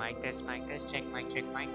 mic test, check mic, check mic.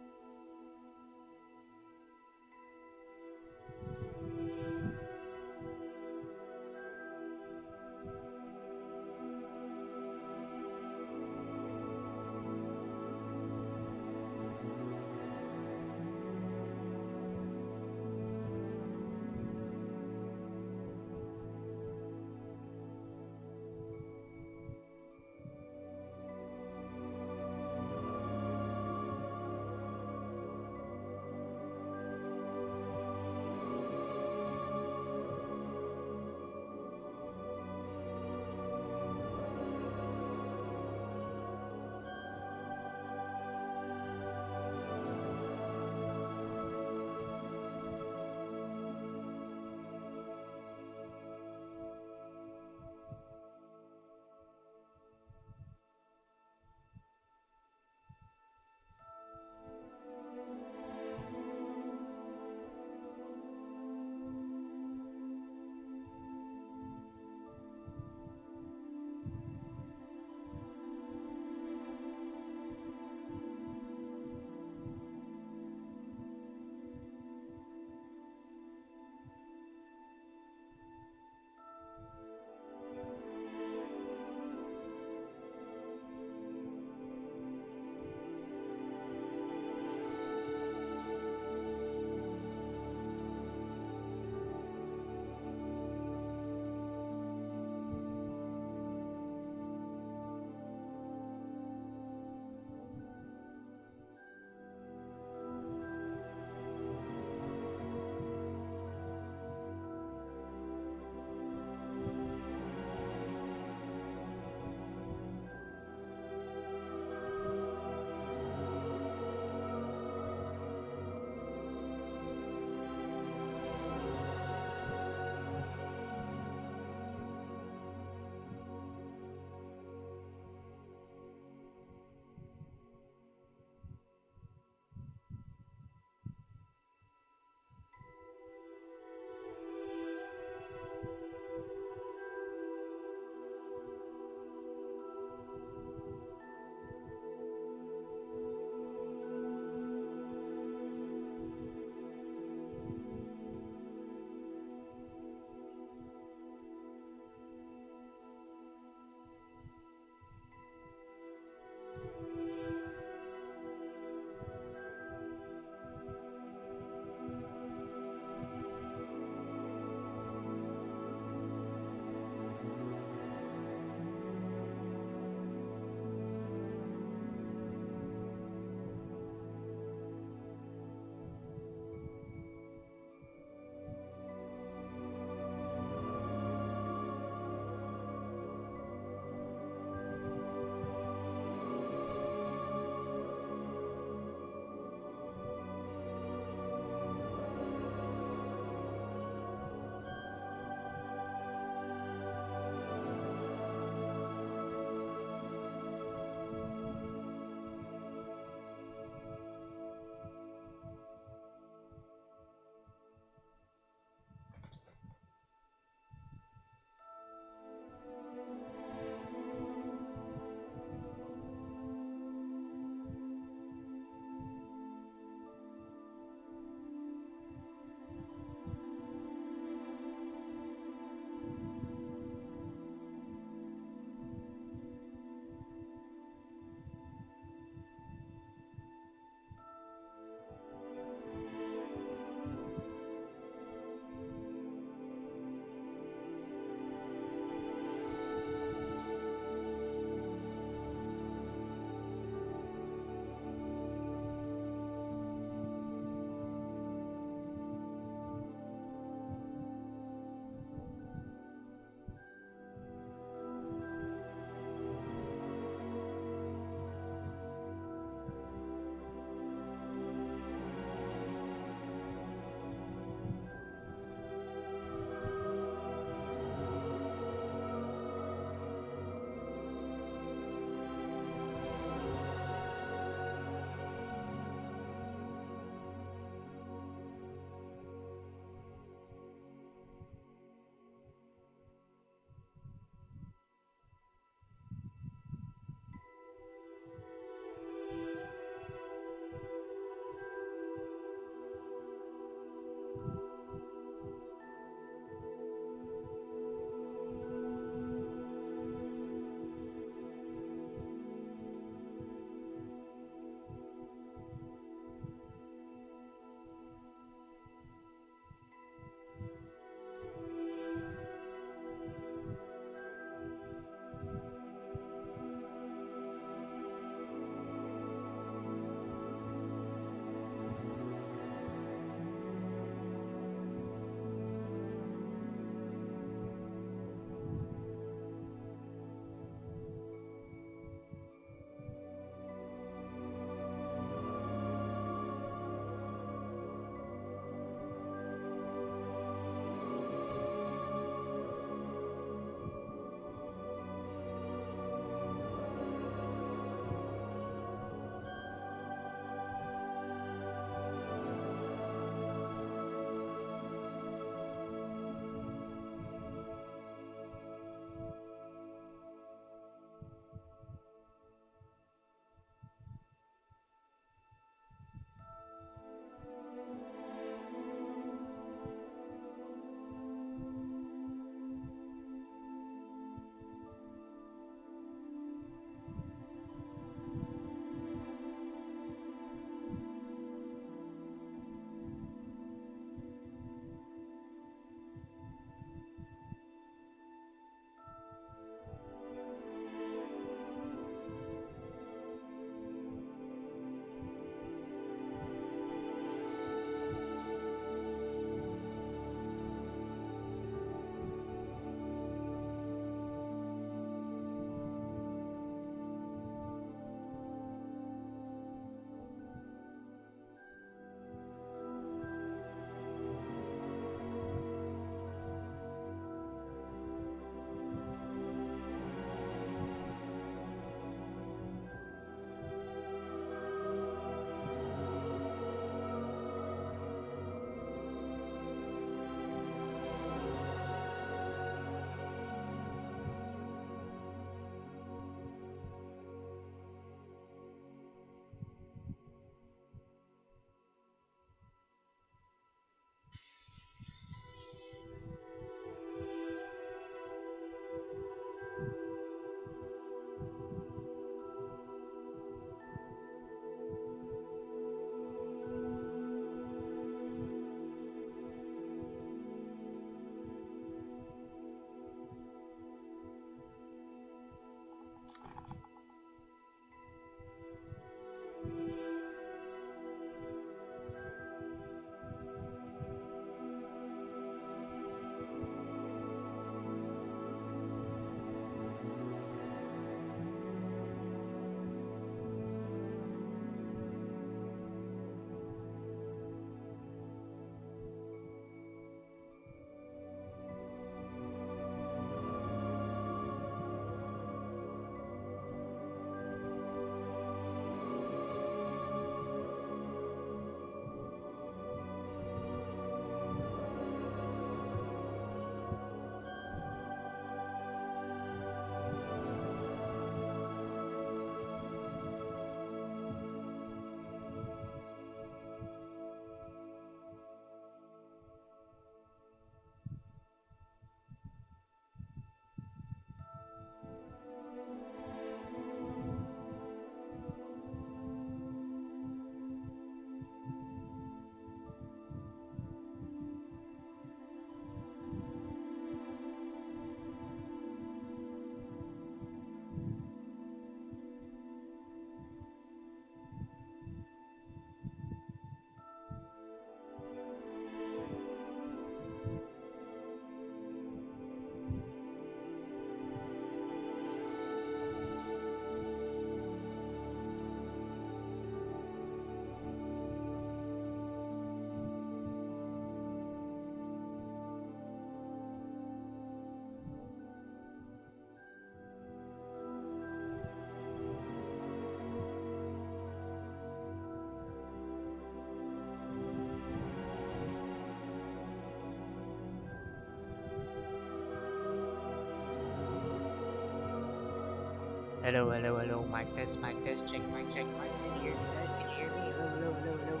Hello, hello, hello. Mic test, check mic. Can you hear me, guys? Can you hear me? Hello, hello, hello, hello.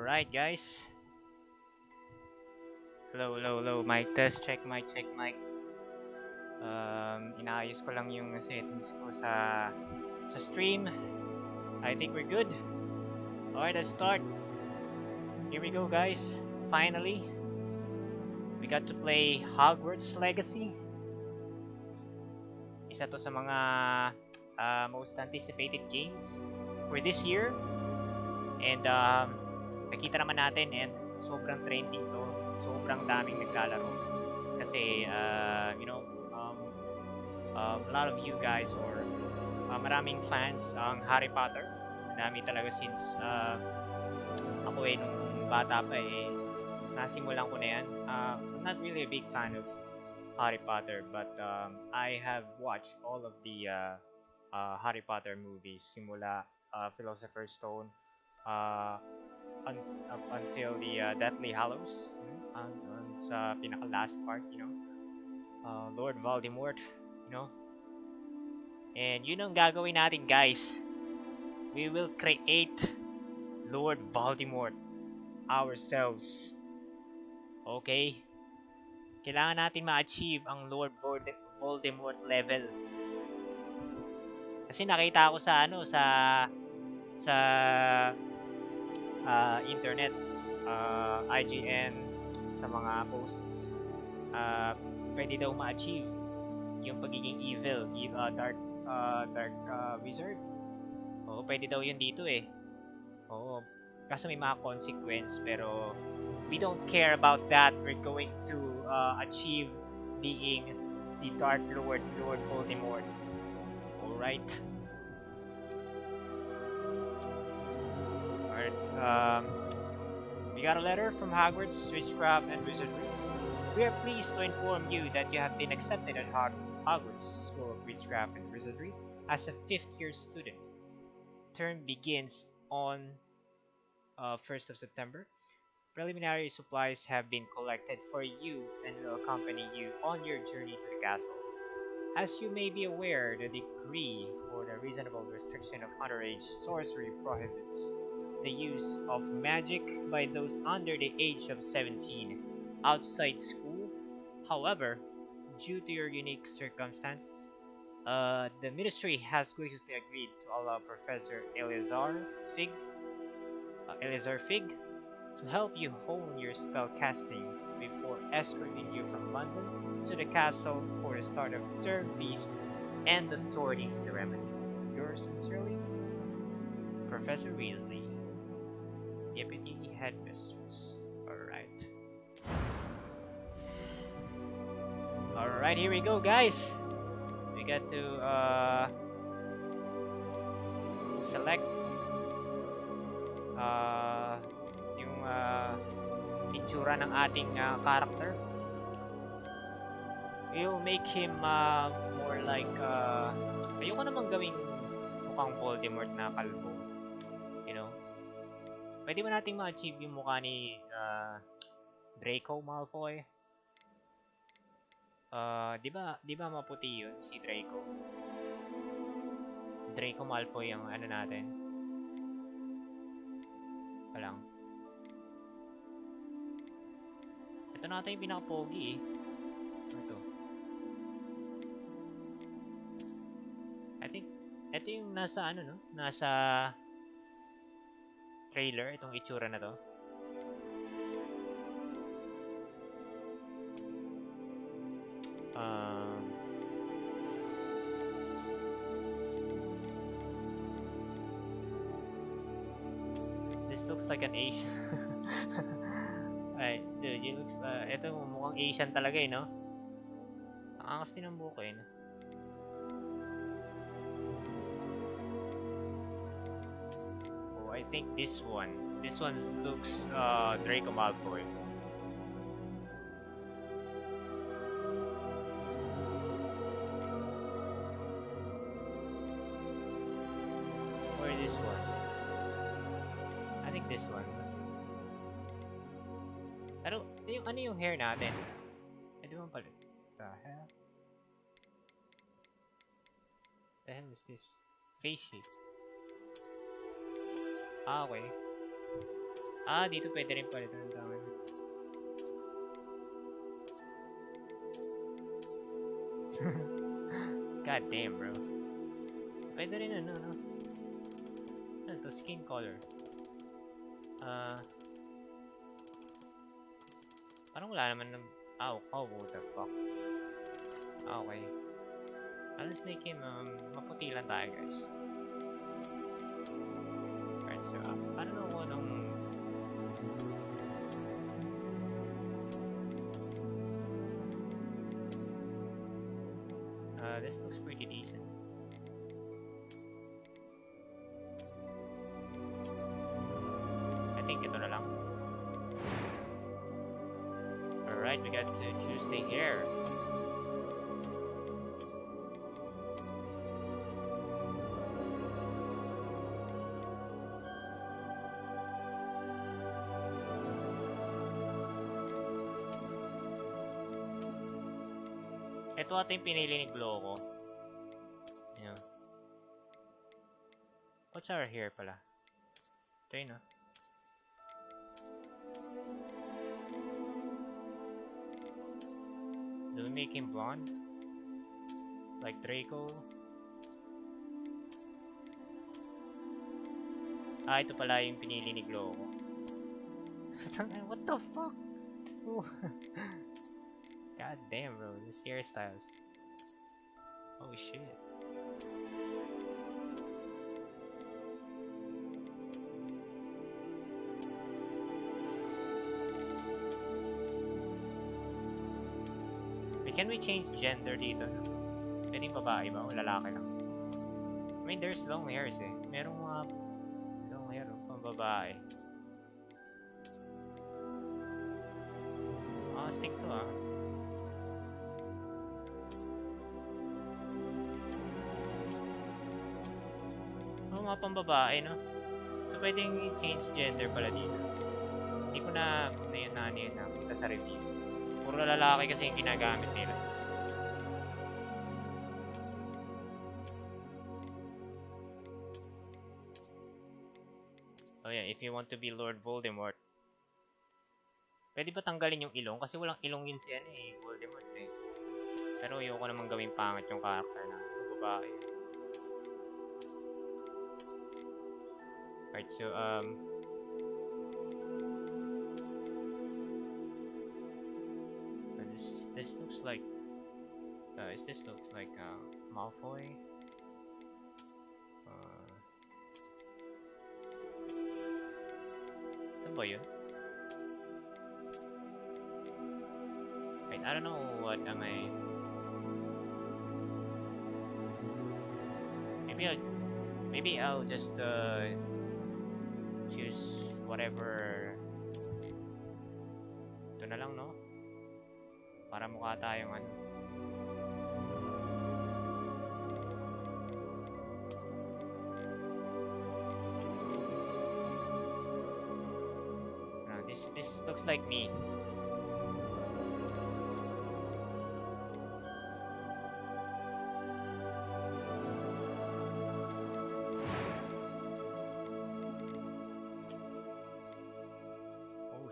Alright, guys. Hello, hello, hello. Mic test. Check mic, check mic. Inaayos ko lang yung settings ko sa stream. I think we're good. Alright, let's start. Here we go, guys. Finally, we got to play Hogwarts Legacy. Isa to sa mga most anticipated games for this year. And nakita naman natin and sobrang trending to. Sobrang daming naglalaro. Kasi, a lot of you guys or maraming fans ang Harry Potter. Dami talaga since ako nung bata pa nasimulan ko na yan. I'm not really a big fan of Harry Potter, but I have watched all of the Harry Potter movies simula Philosopher's Stone up until the Deathly Hallows sa pinaka last part, Lord Voldemort, and yun ang gagawin natin, guys. We will create Lord Voldemort ourselves. Okay? Kailangan natin ma-achieve ang Lord Voldemort level. Kasi nakita ko sa internet, IGN, sa mga posts, pwede daw ma-achieve yung pagiging evil, dark wizard. Oo, pwede daw yun dito Oo, kaso may mga consequence, pero we don't care about that. We're going to achieve being the Dark Lord, Lord Voldemort. Alright. We got a letter from Hogwarts Witchcraft and Wizardry. We are pleased to inform you that you have been accepted at Hogwarts School of Witchcraft and Wizardry as a 5th-year student. Term begins on 1st of September. Preliminary supplies have been collected for you and will accompany you on your journey to the castle. As you may be aware, the decree for the reasonable restriction of underage sorcery prohibits the use of magic by those under the age of 17 outside school. However, due to your unique circumstances, the ministry has graciously agreed to allow Professor Eleazar Fig to help you hone your spell casting before escorting you from London to the castle for the start of Term Feast and the sorting ceremony. Yours sincerely, Professor Weasley, Deputy Headmistress. Alright, here we go, guys. We got to select yung itsura ng ating character. We'll make him more like ayoko naman gawing mukhang Voldemort na kalbo, pwede ba nating ma-achieve yung mukha ni Draco Malfoy? Di ba maputi yun si Draco? Draco Malfoy ang ano natin. Palang. Ito na ata yung pinaka-pogi Ito. I think ito yung nasa nasa trailer, itong itsura na to. This looks like an Asian. Ay, dude, it looks, ito mukhang Asian talaga no? Ang angas din ng buko no? Oh, I think this one looks Draco Malfoy. Or this one. I think this one. Pero, ano yung hair natin? Di ba pala? The hell? The hell is this? Face shape. Ah, okay. Ah, dito pwede rin pala ito. God damn, bro. Pwede rin ano, no? Ano to? Skin color. Parang wala naman ng... Oh, what the fuck. Okay. Let's make him, maputi lang tayo, guys. Alright, so, I don't know kung anong... This looks pretty decent. I think ito na lang. Alright, we got to choose the hair. Ito ata yung pinili ni Glow ko. Yeah. What's our hair pala? Ito yun, no? Do we make him blonde? Like Draco? Ah, ito pala yung pinili ni Glow ko. What the fuck? God damn, bro, these hairstyles. Oh shit. Wait, can we change gender dito? Pwedeng babae ba o lalaki lang? I mean, there's long hairs eh. Merong mga long hair pang babae. Ah, stick to ah. Mga pambabae, no? So, pwedeng change gender pala dito. Hindi ko na nakita sa review. Puro lalaki kasi yung ginagamit nila. Oh yeah, if you want to be Lord Voldemort. Pwede ba tanggalin yung ilong? Kasi walang ilong yun si Voldemort eh. Pero ayoko naman gawing pangit yung character na babae. Alright, so, this looks like, this looks like, Malfoy. Ito ba yun? Wait, I don't know what am I... Maybe I'll just, choose whatever. Ito na lang, no? Para mukha tayong ano. This looks like me.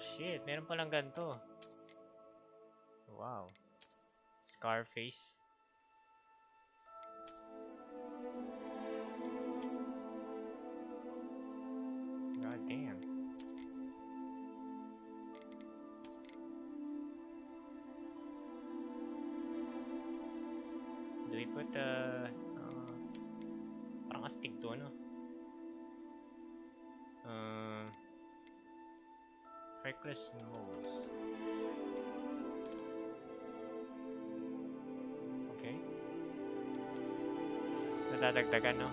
Shit, meron palang ganito. Wow. Scarface. God damn. Do we put parang astig to, no? Freckless nose. Okay. Nadadagdagan, no?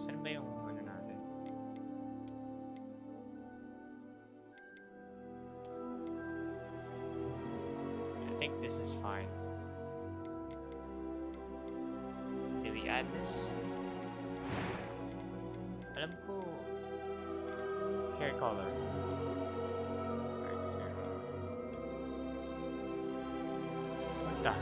Saan ba yung ano natin? I think this is fine. Add this. Alam ko hair color. Alright, so what the?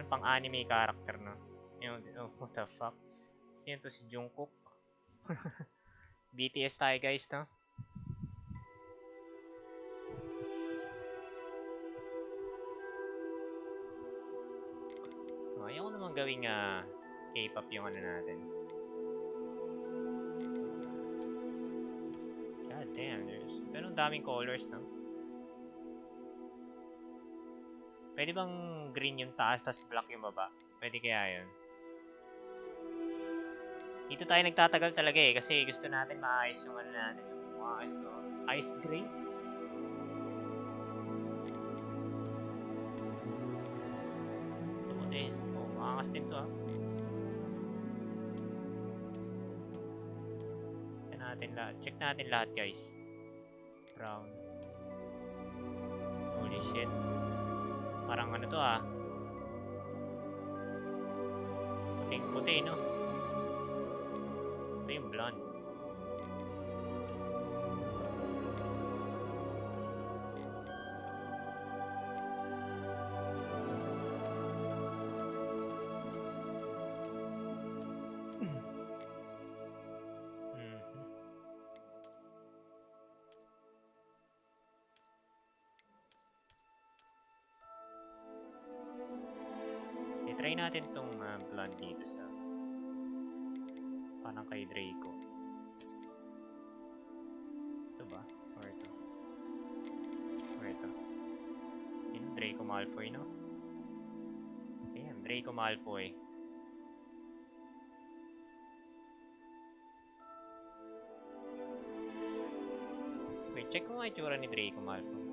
pang-anime character, no? Yung, oh, what the fuck? Sino to, si Jungkook? BTS tayo, guys, no? Oh, ayaw ko naman gawing K-pop yung ano natin. God damn, there's ganun daming colors, no? Pwede bang green yung taas, tas black yung baba? Pwede kaya yun? Dito tayo nagtatagal talaga eh, kasi gusto natin maayos yung ano natin. Maayos to. Ice gray? Ito mo this. Oh, maangas din to ha. Check natin lahat guys. Brown. Holy shit. Parang ano to ah. Puting-puti no? Ito yung blonde. Try natin tong blonde dito sa parang kay Draco. Ito ba? Or ito? Or ito? Yun, Draco Malfoy, no? Ayan, Draco Malfoy. Wait, check ko nga itsura ni Draco Malfoy.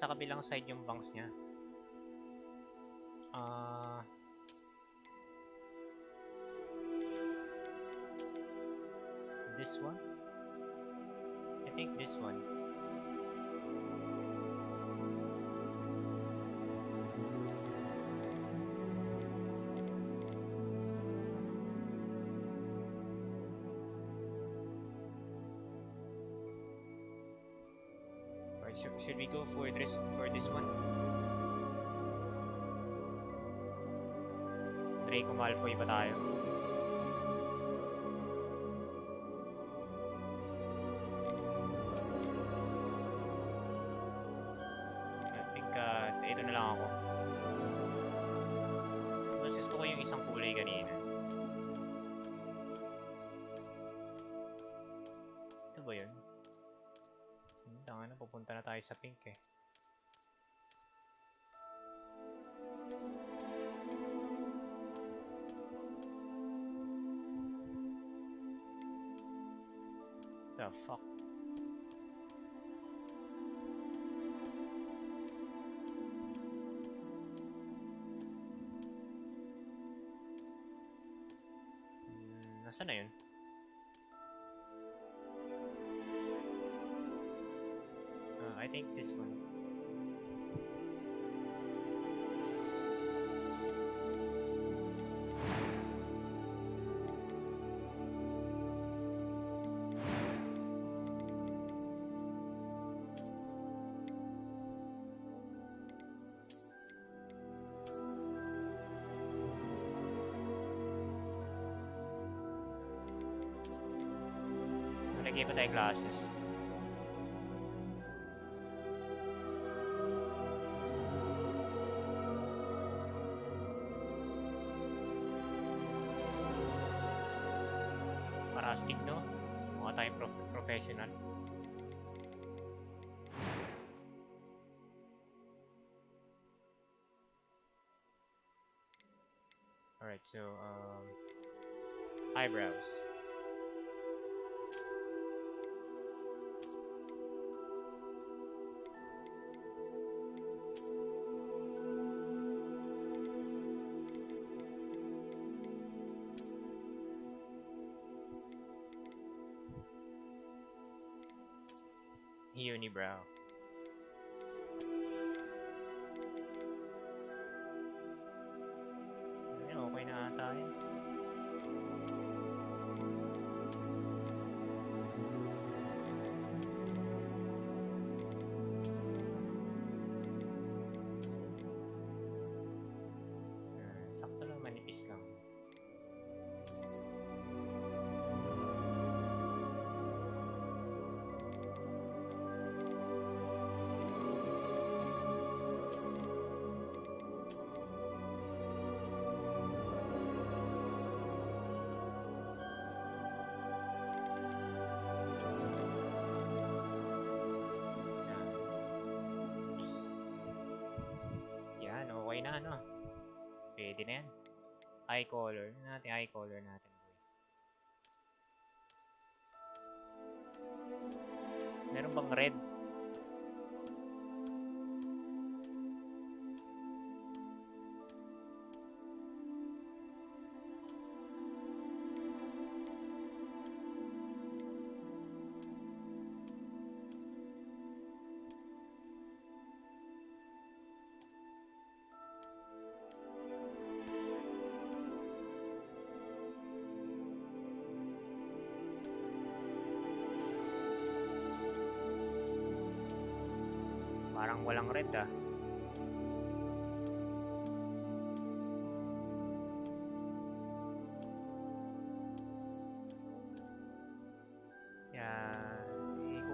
Sa kabilang side yung bangs niya. This one? I think this one. Should we go for this one? Draco Malfoy ba tayo? I think ito na lang ako. Mas gusto ko yung isang kulay kanina. Ito ba yun? Tanga na, pupunta na tayo sa pink eh. The fuck? Nasaan na yun? I think this one. Nalagay Hindi pa tayo classes. Para astig, no? Mukha tayong professional. Alright, so, eyebrows. Unibrow. Okay na ata yun. Sakto lang, manipis lang. Okay na, ano? Pwede na yan. Eye color natin, eye color natin. Meron bang red? Parang walang red ah.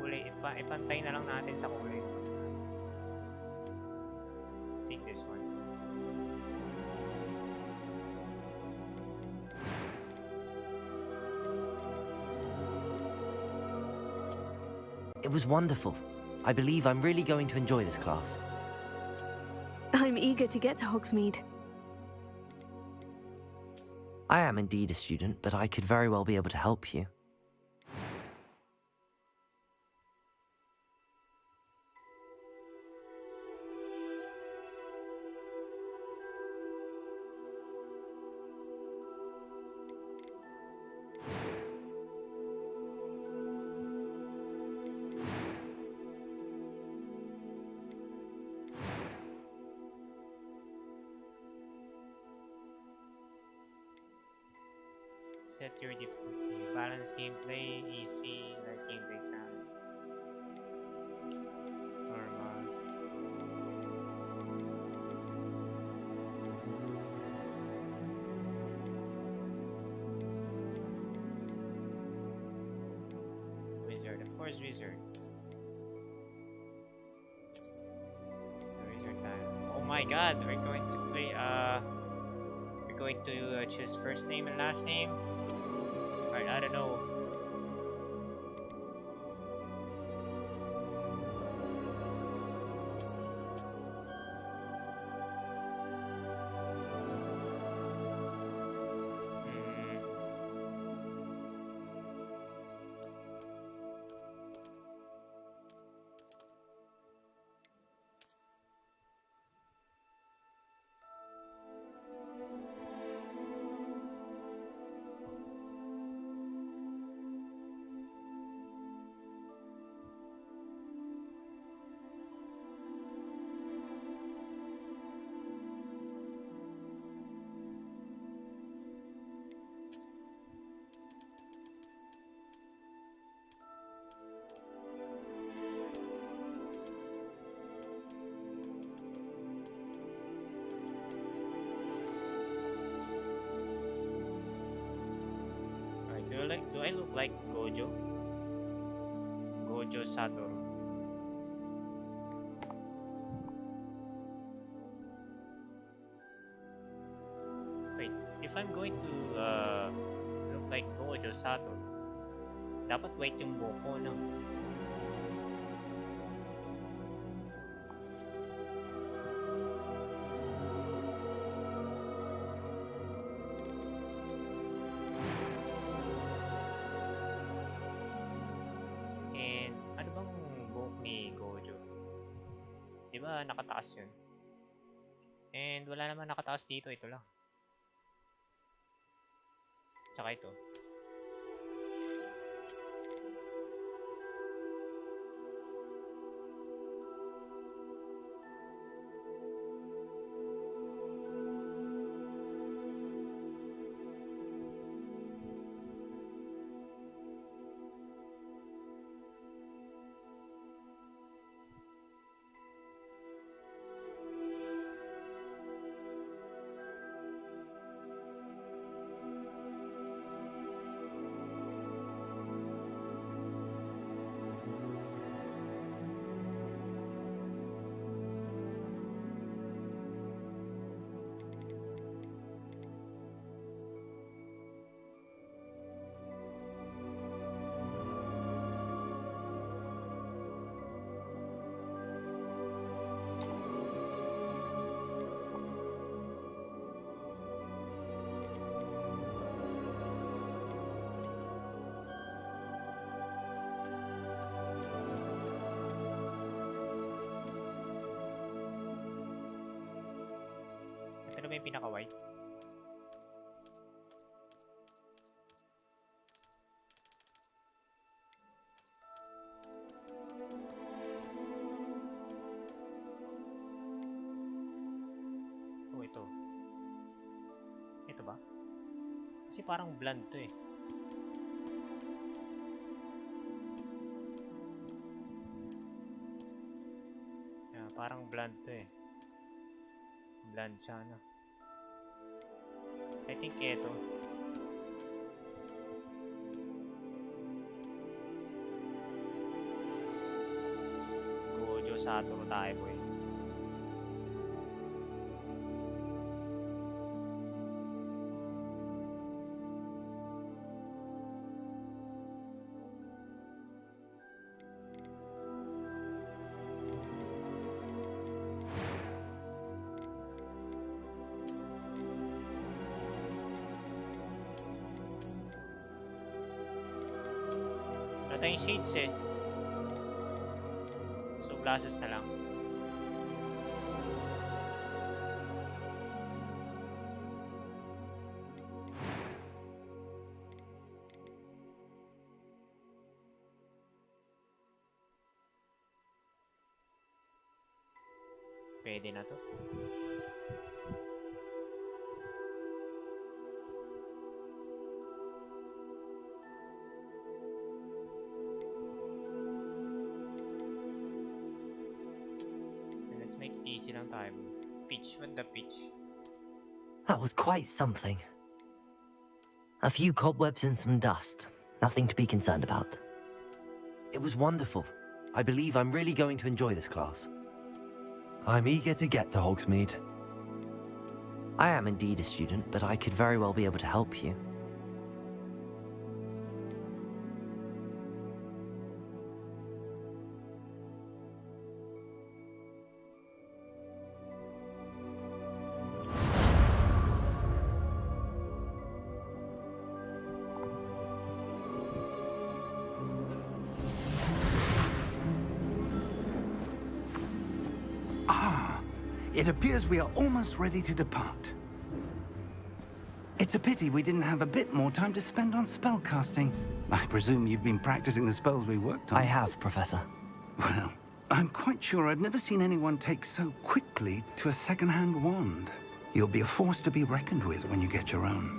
Kulay, ipantay na lang natin sa kulay. Take this one. It was wonderful. I believe I'm really going to enjoy this class. I'm eager to get to Hogsmeade. I am indeed a student, but I could very well be able to help you. Set your difficulty. Balance gameplay, easy, light gameplay challenge. Normal. Wizard, of course wizard. Wizard time. Oh my god, we're going to play, we're going to choose first name and last name. I don't know. Do I look like Gojo? Gojo Satoru. Wait, if I'm going to look like Gojo Satoru, dapat white yung buhok ko, no? And ano bang buhok ni Gojo? Di ba nakataas yun? And wala naman nakataas dito, ito lang. Tsaka ito. Ito na ba yung pinaka-white? Oh, ito. Ito ba? Kasi parang blonde to eh. Yeah, parang blonde to eh. Blonde siya, no? I think ito. Gojo Satoru tayo po eh. Wala tayong shades eh. So glasses na lang. Pwede na to. Easy lang tayo. Pitch, what the pitch? That was quite something. A few cobwebs and some dust. Nothing to be concerned about. It was wonderful. I believe I'm really going to enjoy this class. I'm eager to get to Hogsmeade. I am indeed a student, but I could very well be able to help you. It appears we are almost ready to depart. It's a pity we didn't have a bit more time to spend on spellcasting. I presume you've been practicing the spells we worked on. I have, Professor. Well, I'm quite sure I've never seen anyone take so quickly to a second-hand wand. You'll be a force to be reckoned with when you get your own.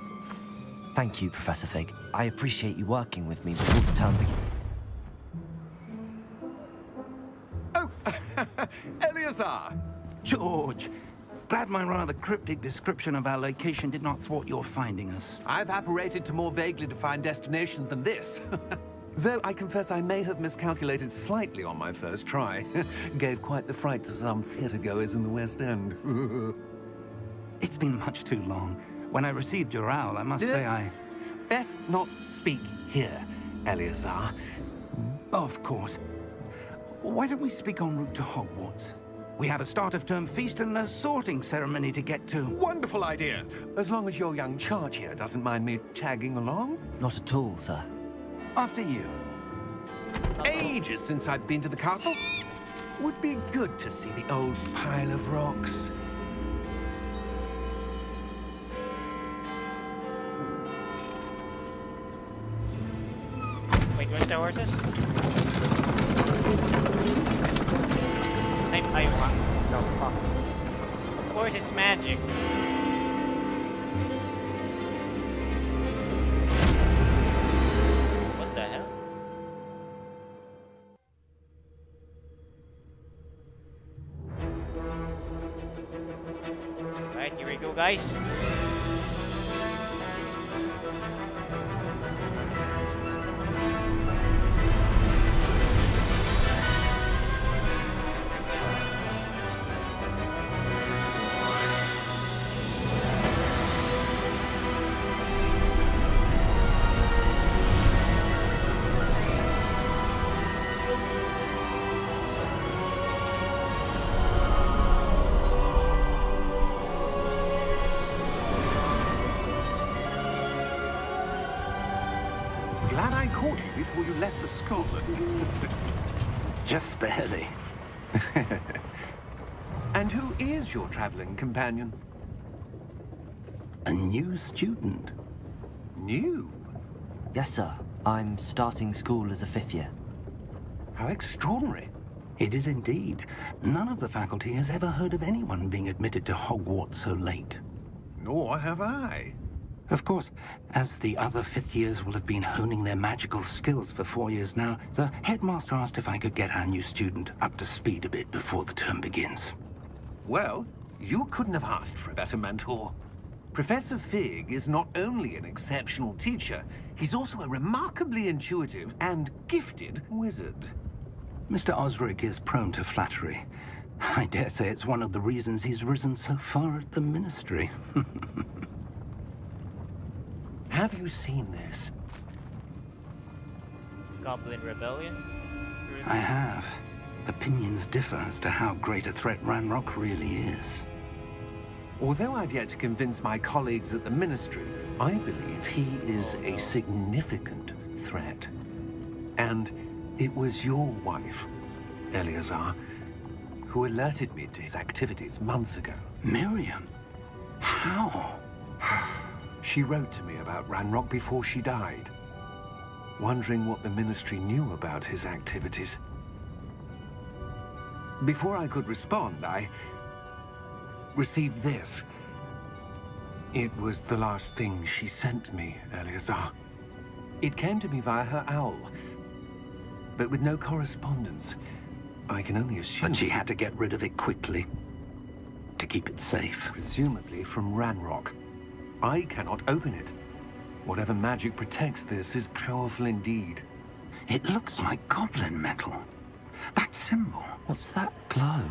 Thank you, Professor Fig. I appreciate you working with me before the term begins. Oh, Eleazar! George, glad my rather cryptic description of our location did not thwart your finding us. I've apparated to more vaguely defined destinations than this. Though I confess I may have miscalculated slightly on my first try. Gave quite the fright to some theatre-goers in the West End. It's been much too long. When I received your owl, I must say I... Best not speak here, Eleazar. Of course. Why don't we speak en route to Hogwarts? We have a start-of-term feast and a sorting ceremony to get to. Wonderful idea! As long as your young charge here doesn't mind me tagging along. Not at all, sir. After you. Ages since I've been to the castle. Would be good to see the old pile of rocks. Wait, where's the horses? I want. No, fuck. Of course it's magic. What the hell? Alright, here we go, guys. Glad I caught you before you left for Scotland. Just barely. And who is your traveling companion? A new student. New? Yes, sir. I'm starting school as a 5th year. How extraordinary. It is indeed. None of the faculty has ever heard of anyone being admitted to Hogwarts so late. Nor have I. Of course, as the other 5th years will have been honing their magical skills for 4 years now, the headmaster asked if I could get our new student up to speed a bit before the term begins. Well, you couldn't have asked for a better mentor. Professor Fig is not only an exceptional teacher, he's also a remarkably intuitive and gifted wizard. Mr. Osric is prone to flattery. I dare say it's one of the reasons he's risen so far at the Ministry. Have you seen this? Goblin Rebellion? I have. Opinions differ as to how great a threat Ranrock really is. Although I've yet to convince my colleagues at the Ministry, I believe he is a significant threat. And it was your wife, Eleazar, who alerted me to his activities months ago. Miriam? How? She wrote to me about Ranrock before she died, wondering what the Ministry knew about his activities. Before I could respond, I received this. It was the last thing she sent me, Eleazar. It came to me via her owl, but with no correspondence. I can only assume... But she had to get rid of it quickly, to keep it safe. Presumably from Ranrock. I cannot open it. Whatever magic protects this is powerful indeed. It looks like goblin metal. That symbol. What's that glow?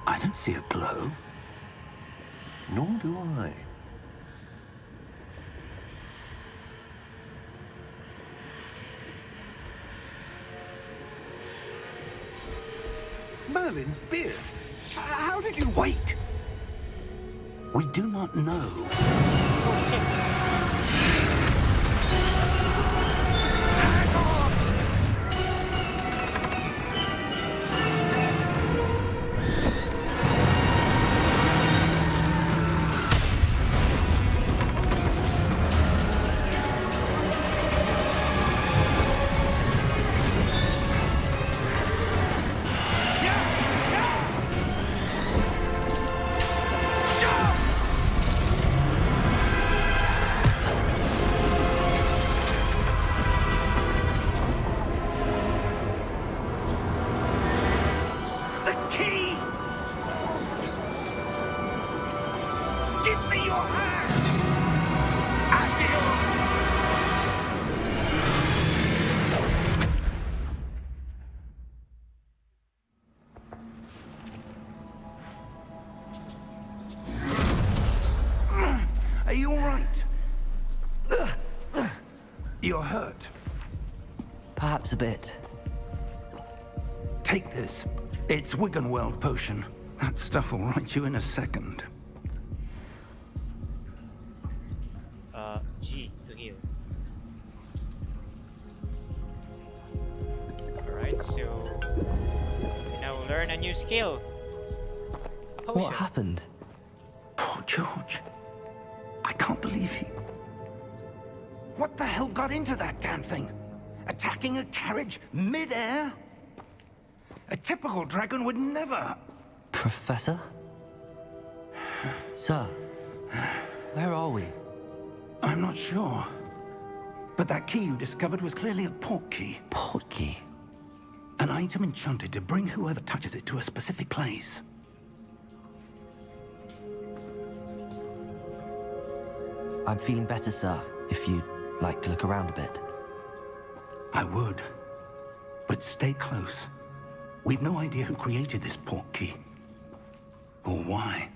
I don't see a glow. Nor do I. Merlin's beard. How did you... Wait! We do not know. Oh shit. The key! Give me your hand! Are you all right? You're hurt. Perhaps a bit. Take this. It's Wiggenweld potion. That stuff will right you in a second. G to heal. Alright, so we now learn a new skill. A potion. What happened? Poor George. I can't believe he... What the hell got into that damn thing? Attacking a carriage mid-air? A typical dragon would never... Professor? Sir, where are we? I'm not sure. But that key you discovered was clearly a port key. Port key? An item enchanted to bring whoever touches it to a specific place. I'm feeling better, sir, if you'd like to look around a bit. I would. But stay close. We've no idea who created this port key. Or why.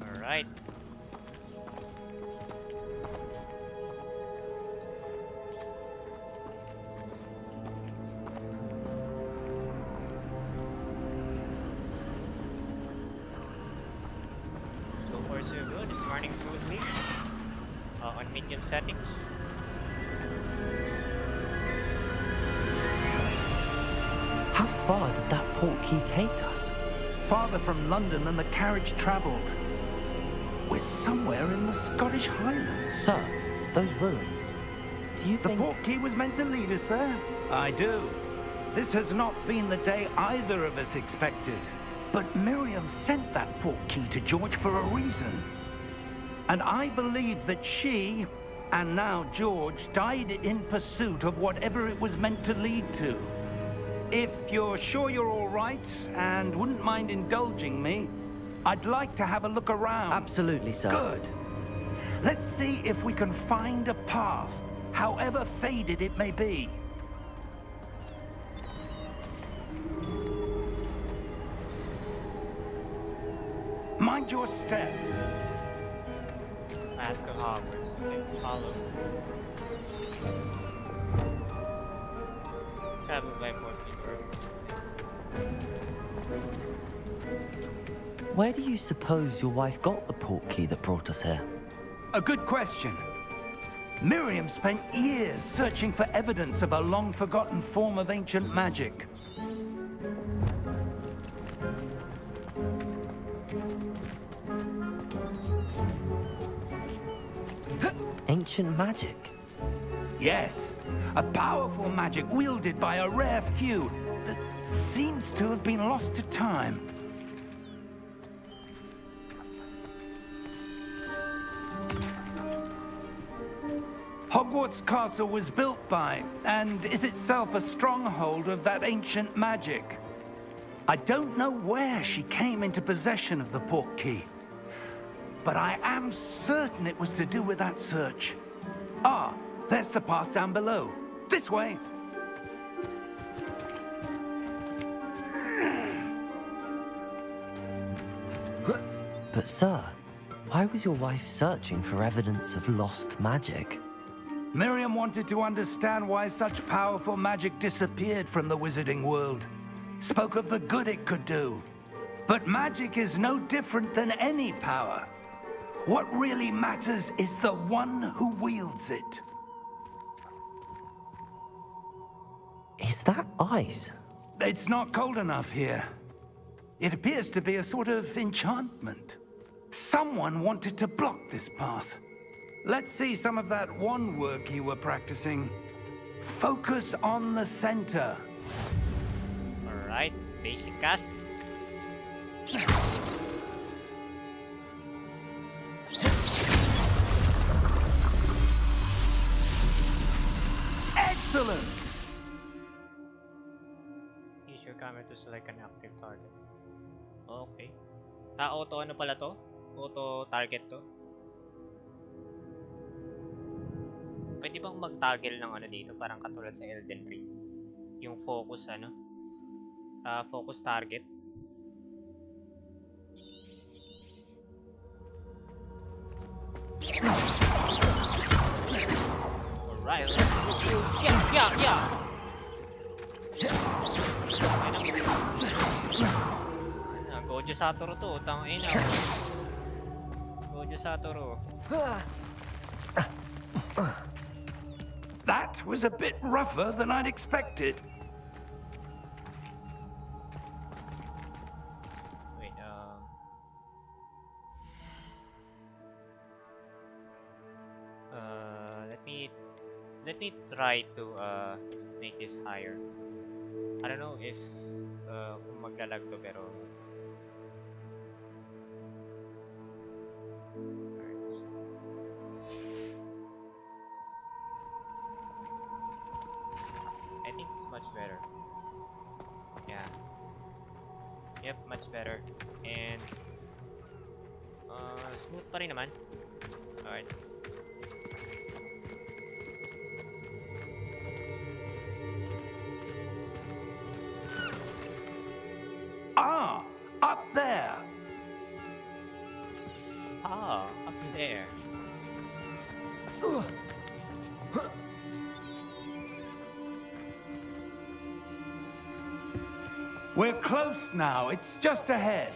Alright. So far so good. It's running smoothly. On medium settings. How far did that port key take us? Farther from London than the carriage travelled. We're somewhere in the Scottish Highlands. Sir, those ruins. Do you The think... port key was meant to lead us there? I do. This has not been the day either of us expected. But Miriam sent that port key to George for a reason. And I believe that she, and now George, died in pursuit of whatever it was meant to lead to. If you're sure you're all right, and wouldn't mind indulging me, I'd like to have a look around. Absolutely, sir. Good. Let's see if we can find a path, however faded it may be. Mind your step. Path to Hogwarts. Okay, follow. Travel by 14 road. Where do you suppose your wife got the port key that brought us here? A good question. Miriam spent years searching for evidence of a long-forgotten form of ancient magic. Ancient magic? Yes, a powerful magic wielded by a rare few that seems to have been lost to time. Hogwarts Castle was built by, and is itself a stronghold of that ancient magic. I don't know where she came into possession of the port key, but I am certain it was to do with that search. Ah, there's the path down below. This way. But sir, why was your wife searching for evidence of lost magic? Miriam wanted to understand why such powerful magic disappeared from the wizarding world. Spoke of the good it could do. But magic is no different than any power. What really matters is the one who wields it. Is that ice? It's not cold enough here. It appears to be a sort of enchantment. Someone wanted to block this path. Let's see some of that wand work you were practicing. Focus on the center. Alright, basic cast. Excellent! Use your camera to select an active target. Okay. Auto ano pala to? Auto target to? Pwede bang mag-toggle ng ano dito? Parang katulad sa Elden Ring. Yung focus ano? Focus target. Alright, let's go. Yeah, yeah, yeah. Gojo Satoru to, utang ina. Gojo Satoru. That was a bit rougher than I'd expected. Wait, let me try to make this higher. I don't know if kung maglalag to pero I think it's much better. Yeah. Yep, much better. And smooth pa rin naman. Alright. Ah, up there. Ah, up there. We're close now. It's just ahead.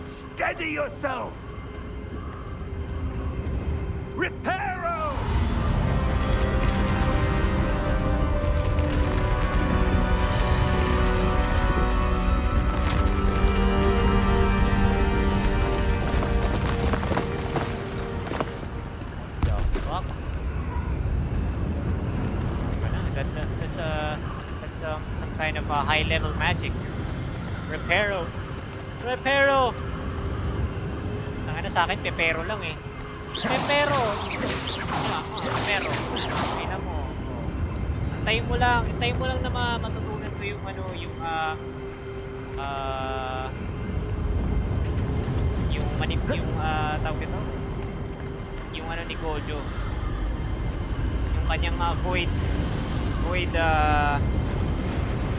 Steady yourself! Reparo! The fuck? That's some kind of a high level magic. Reparo. Reparo. Ang sa akin, pepero lang eh. Pepero! Pepero. Ina mo. Hintayin mo lang na matutunan ko yung ano, yung tawag ito? Yung ano ni Gojo. Yung kanyang void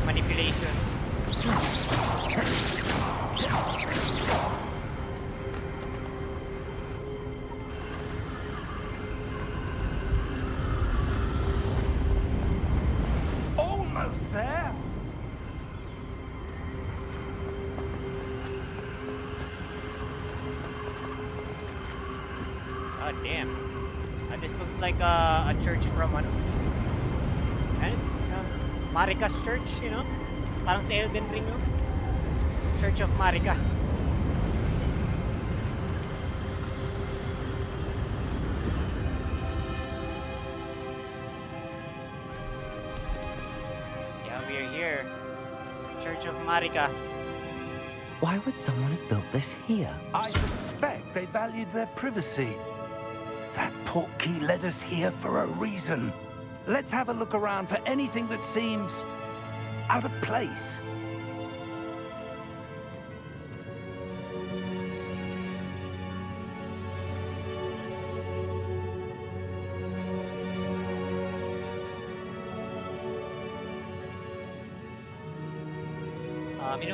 manipulation. Almost there. God damn. This looks like a church from ano? Marika's church, you know? Parang sa Elden Ring, no? Church of Marika. Yeah, we're here. Church of Marika. Why would someone have built this here? I suspect they valued their privacy. That portkey led us here for a reason. Let's have a look around for anything that seems out of place.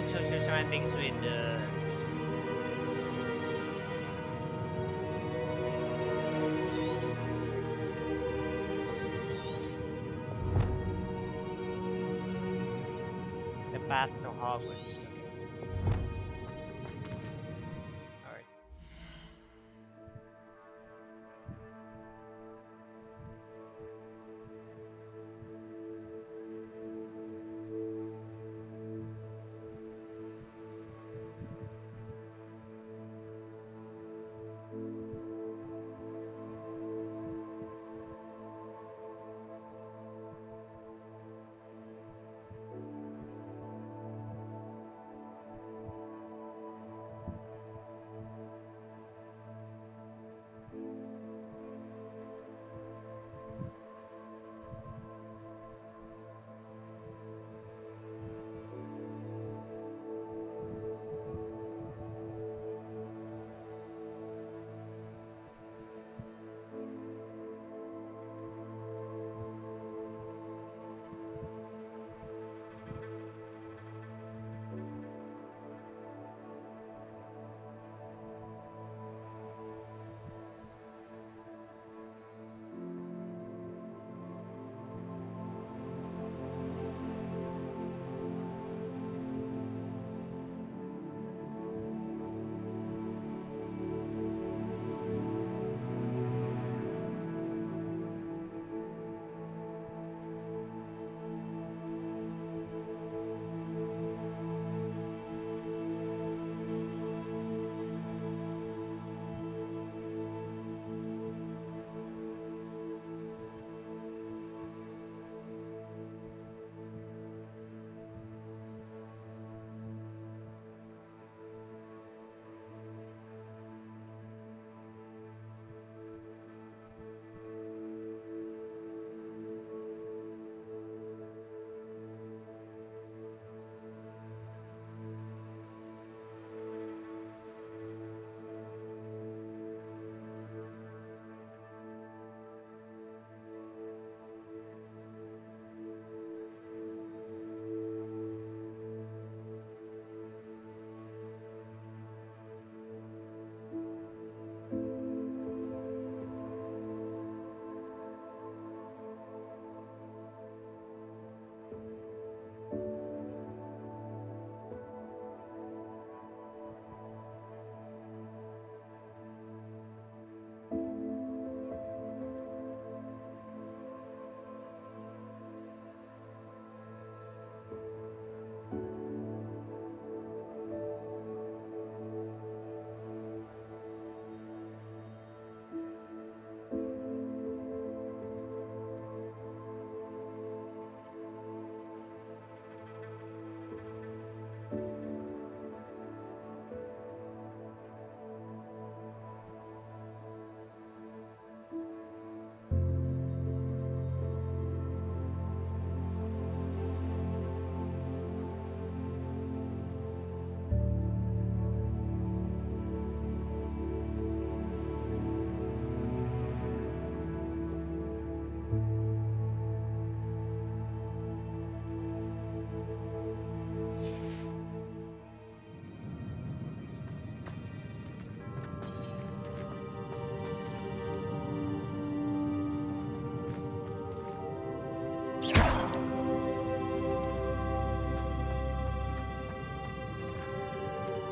Social surroundings with the path to Hogwarts. Alright.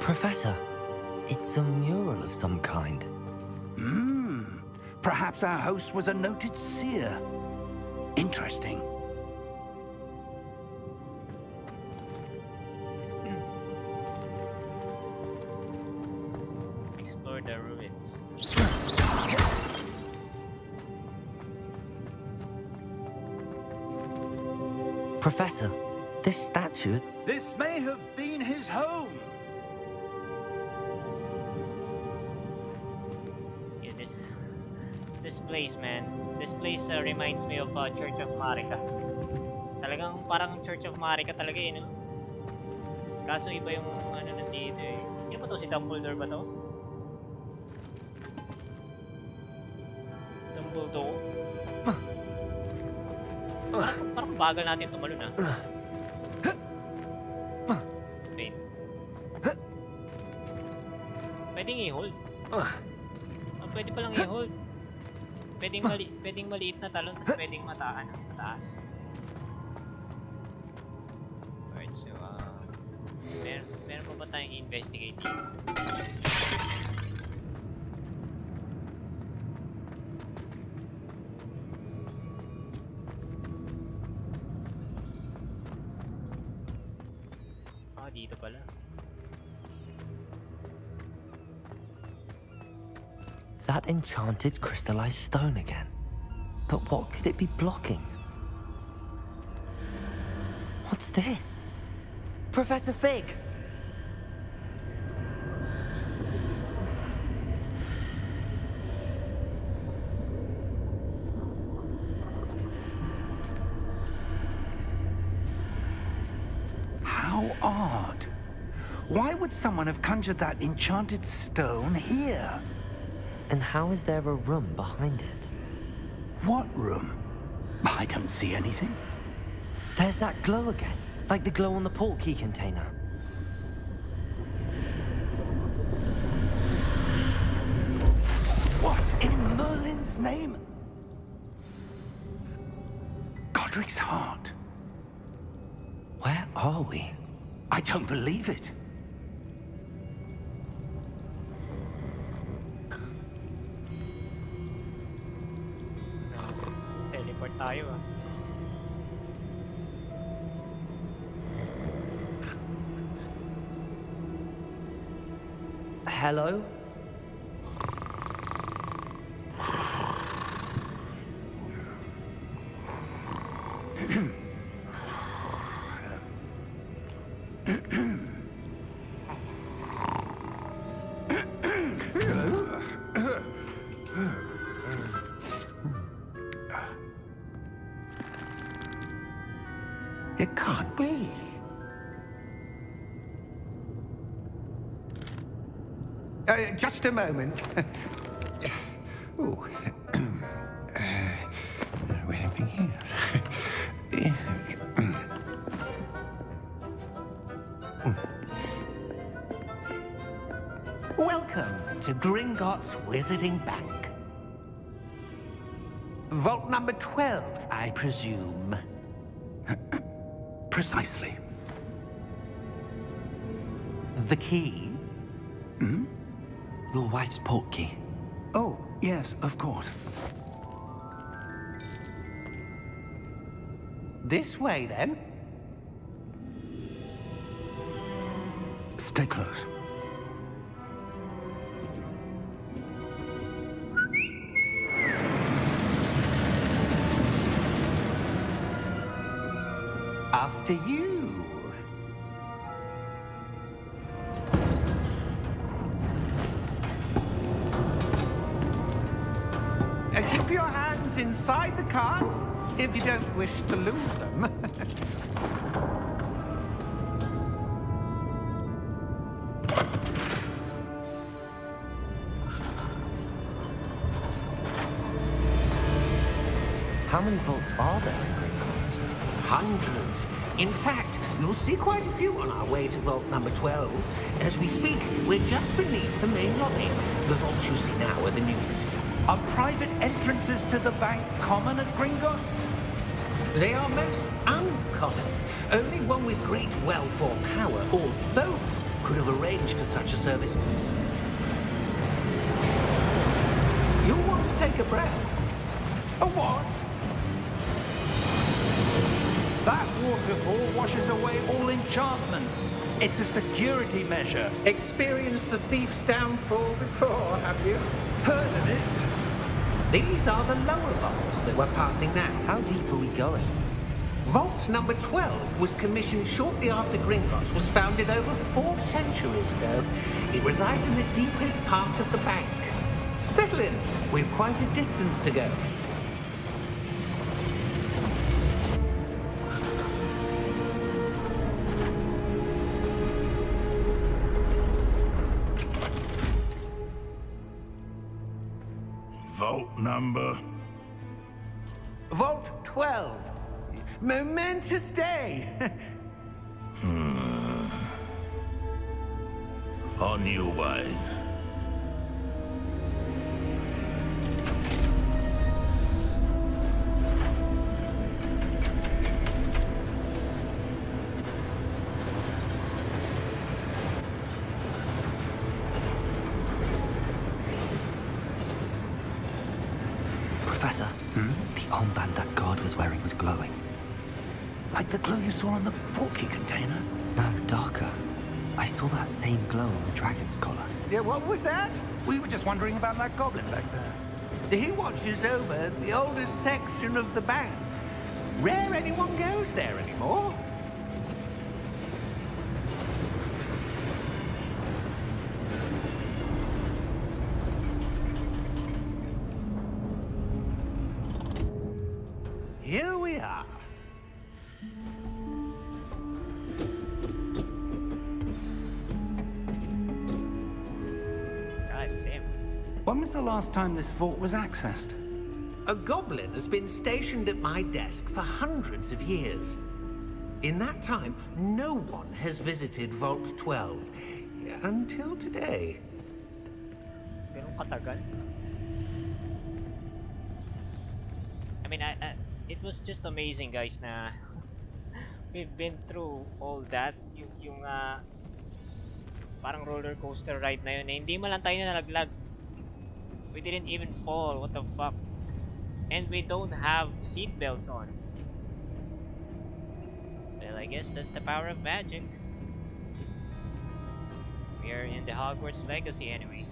Professor, it's a mural of some kind. Perhaps our host was a noted seer. Interesting. Explore the ruins. Professor, this statue... This may have been his home. Yeah, this place, man. This place reminds me of Church of Marika. Talagang parang Church of Marika talaga eh, no? Kaso iba yung ano nandito eh. Sino ba to? Si Dumbledore ba to? Dumbledore? Parang bagal natin tumalon ah. Wait. Pwedeng i-hold. Pwede palang i-hold. Pwedeng maliit na talon, tapos pwedeng mataas. Alright, so meron pa ba tayong investigate dito? Dito pala. That enchanted crystallized stone again. But what could it be blocking? What's this? Professor Fig! How odd. Why would someone have conjured that enchanted stone here? And how is there a room behind it? What room? I don't see anything. There's that glow again, like the glow on the portkey container. What in Merlin's name? Godric's heart. Where are we? I don't believe it. Teleport tayo ah. Hello? It can't be. Just a moment. Oh. Wait a minute here. Welcome to Gringotts Wizarding Bank. Vault number 12, I presume. Precisely. The key? Your wife's portkey. Oh, yes, of course. This way, then. Stay close. After you. Keep your hands inside the cart if you don't wish to lose them. How many vaults are there in Gringotts? Hundreds. In fact, you'll see quite a few on our way to vault number 12. As we speak, we're just beneath the main lobby. The vaults you see now are the newest. Are private entrances to the bank common at Gringotts? They are most uncommon. Only one with great wealth or power, or both, could have arranged for such a service. You'll want to take a breath. A what? That waterfall washes away all enchantments. It's a security measure. Experienced the thief's downfall before, have you? Heard of it? These are the lower vaults that we're passing now. How deep are we going? Vault number 12 was commissioned shortly after Gringotts was founded over 4 centuries ago. It resides in the deepest part of the bank. Settle in. We've quite a distance to go. Vault number? Vault 12. Momentous day. On your way. Professor, the armband that guard was wearing was glowing. Like the glow you saw on the portkey container? No, darker. I saw that same glow on the dragon's collar. Yeah, what was that? We were just wondering about that goblin back there. He watches over the oldest section of the bank. Rare anyone goes there anymore. Here we are. God damn. When was the last time this vault was accessed? A goblin has been stationed at my desk for hundreds of years. In that time, no one has visited Vault 12 until today. Ganun katagal. I mean, it was just amazing, guys, na we've been through all that. Yung parang roller coaster ride na yun. Hindi man lang tayo nalaglag. We didn't even fall. What the fuck? And we don't have seatbelts on. Well, I guess that's the power of magic. We are in the Hogwarts legacy anyways.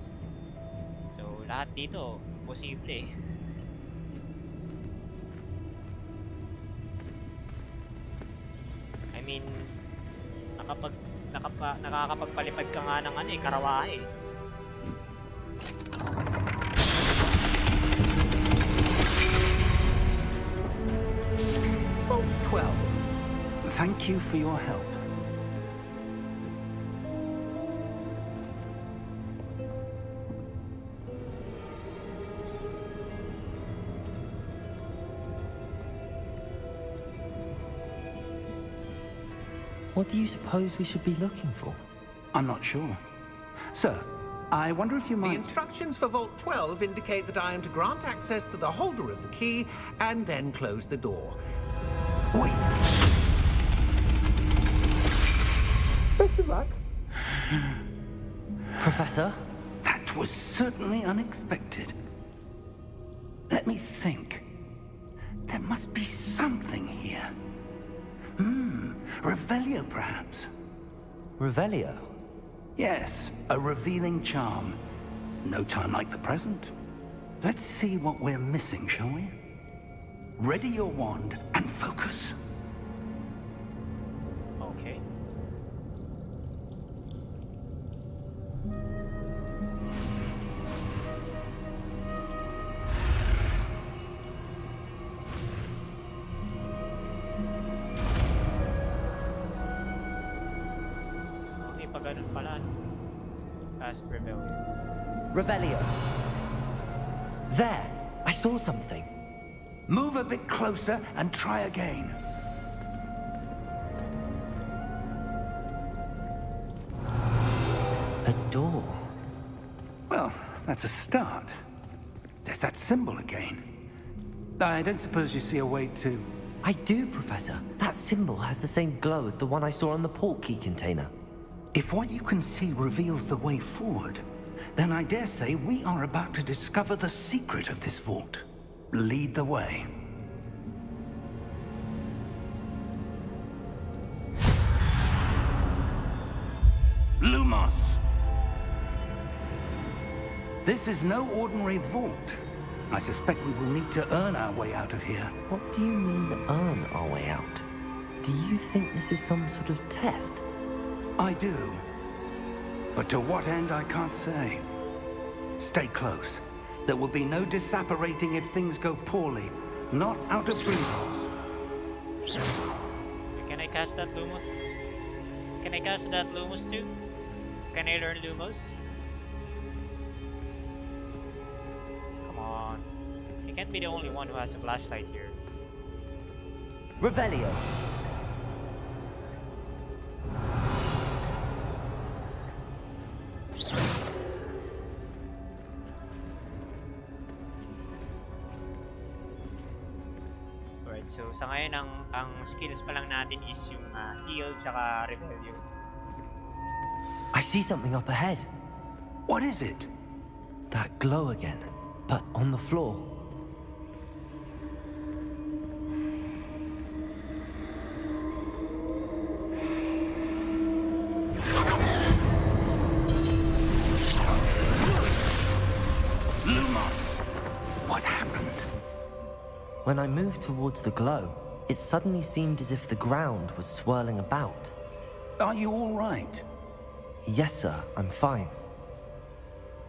So, lahat dito, posible. I mean, nakakapagpalipad ka nga ng karawahe. Vault 12. Thank you for your help. What do you suppose we should be looking for? I'm not sure. Sir, I wonder if you The might... instructions for Vault 12 indicate that I am to grant access to the holder of the key and then close the door. Wait! Best of luck. Professor? That was certainly unexpected. Let me think. There must be something here. Revelio, perhaps? Revelio? Yes, a revealing charm. No time like the present. Let's see what we're missing, shall we? Ready your wand and focus. Okay. Okay, pag ganun pala. Cast Revelio. Revelio. There! I saw something. Move a bit closer and try again. A door. Well, that's a start. There's that symbol again. I don't suppose you see a way to... I do, Professor. That symbol has the same glow as the one I saw on the portkey container. If what you can see reveals the way forward, then I dare say we are about to discover the secret of this vault. Lead the way. Lumos! This is no ordinary vault. I suspect we will need to earn our way out of here. What do you mean, earn our way out? Do you think this is some sort of test? I do. But to what end, I can't say. Stay close. There will be no disapparating if things go poorly. Not out of Gringotts. Can I cast that Lumos? Can I cast that Lumos too? Can I learn Lumos? Come on. You can't be the only one who has a flashlight here. Revelio. Alright, so sa ngayon ang skills pa lang natin is yung heal tsaka rebellion. I see something up ahead. What is it? That glow again, but on the floor. Lumos! What happened? When I moved towards the glow, it suddenly seemed as if the ground was swirling about. Are you all right? Yes, sir, I'm fine.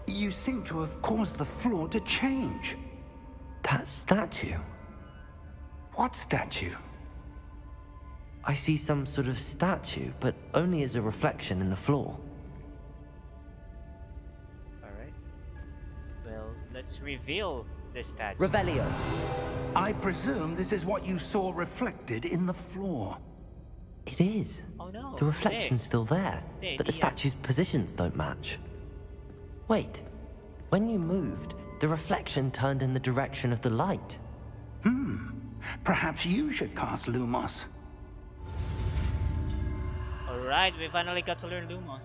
You seem to have caused the floor to change. That statue. What statue? I see some sort of statue, but only as a reflection in the floor. Alright. Well, let's reveal the statue. Revelio. I presume this is what you saw reflected in the floor. It is. Oh no. The reflection's still there, but the yeah. statue's positions don't match. Wait. When you moved, the reflection turned in the direction of the light. Perhaps you should cast Lumos. Alright, we finally got to learn Lumos.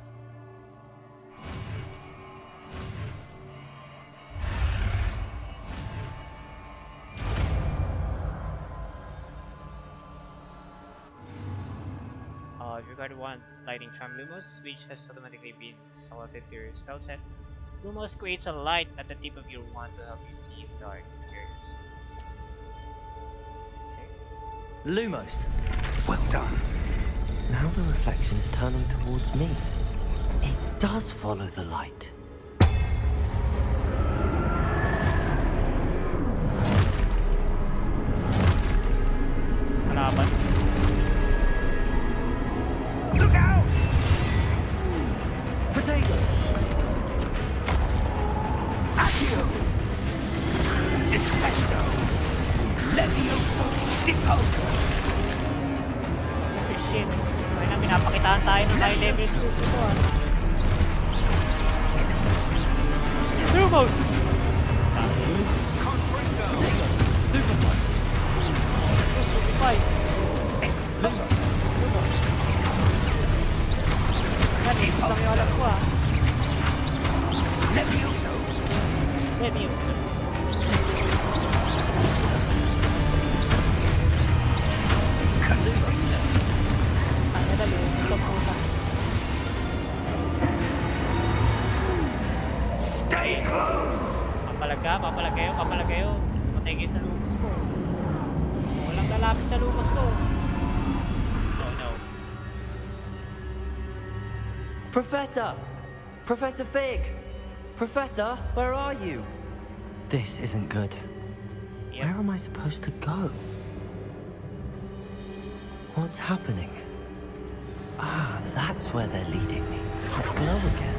If you got one lighting charm Lumos, which has automatically been slotted to your spell set. Lumos creates a light at the tip of your wand to help you see in dark areas. Lumos. Well done. Now the reflection is turning towards me. It does follow the light. Kalaban. Look out! Potato! Accio! Descendo! Levioso! Deposo! Oh shit. Ay na, pinapakitaan tayo ng high level skills ito Lumos! Stupefy! Explode! Lumos! Natin, ito lang yung alam ko Levioso! Levioso. Ang nadalo, ito puta. Stay close! Papalag kayo. Patay kayo sa lumos ko. Walang lalapit sa lumos ko. Oh no. Professor! Professor Fig! Professor, where are you? This isn't good. Yep. Where am I supposed to go? What's happening? Ah, that's where they're leading me. That glow again.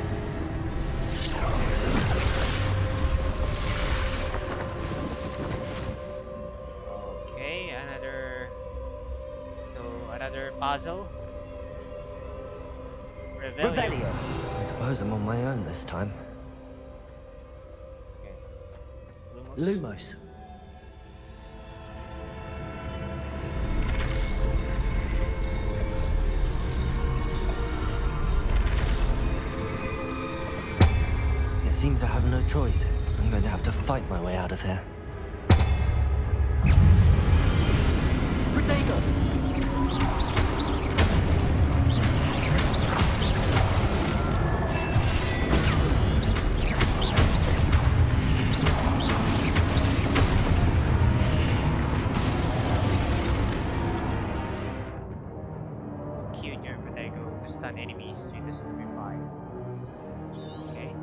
Okay, another puzzle. Revelio. I suppose I'm on my own this time. Okay. Lumos. seems I have no choice. I'm going to have to fight my way out of here. Protego! Cute your Protego to stun enemies with the Stupefy. Okay.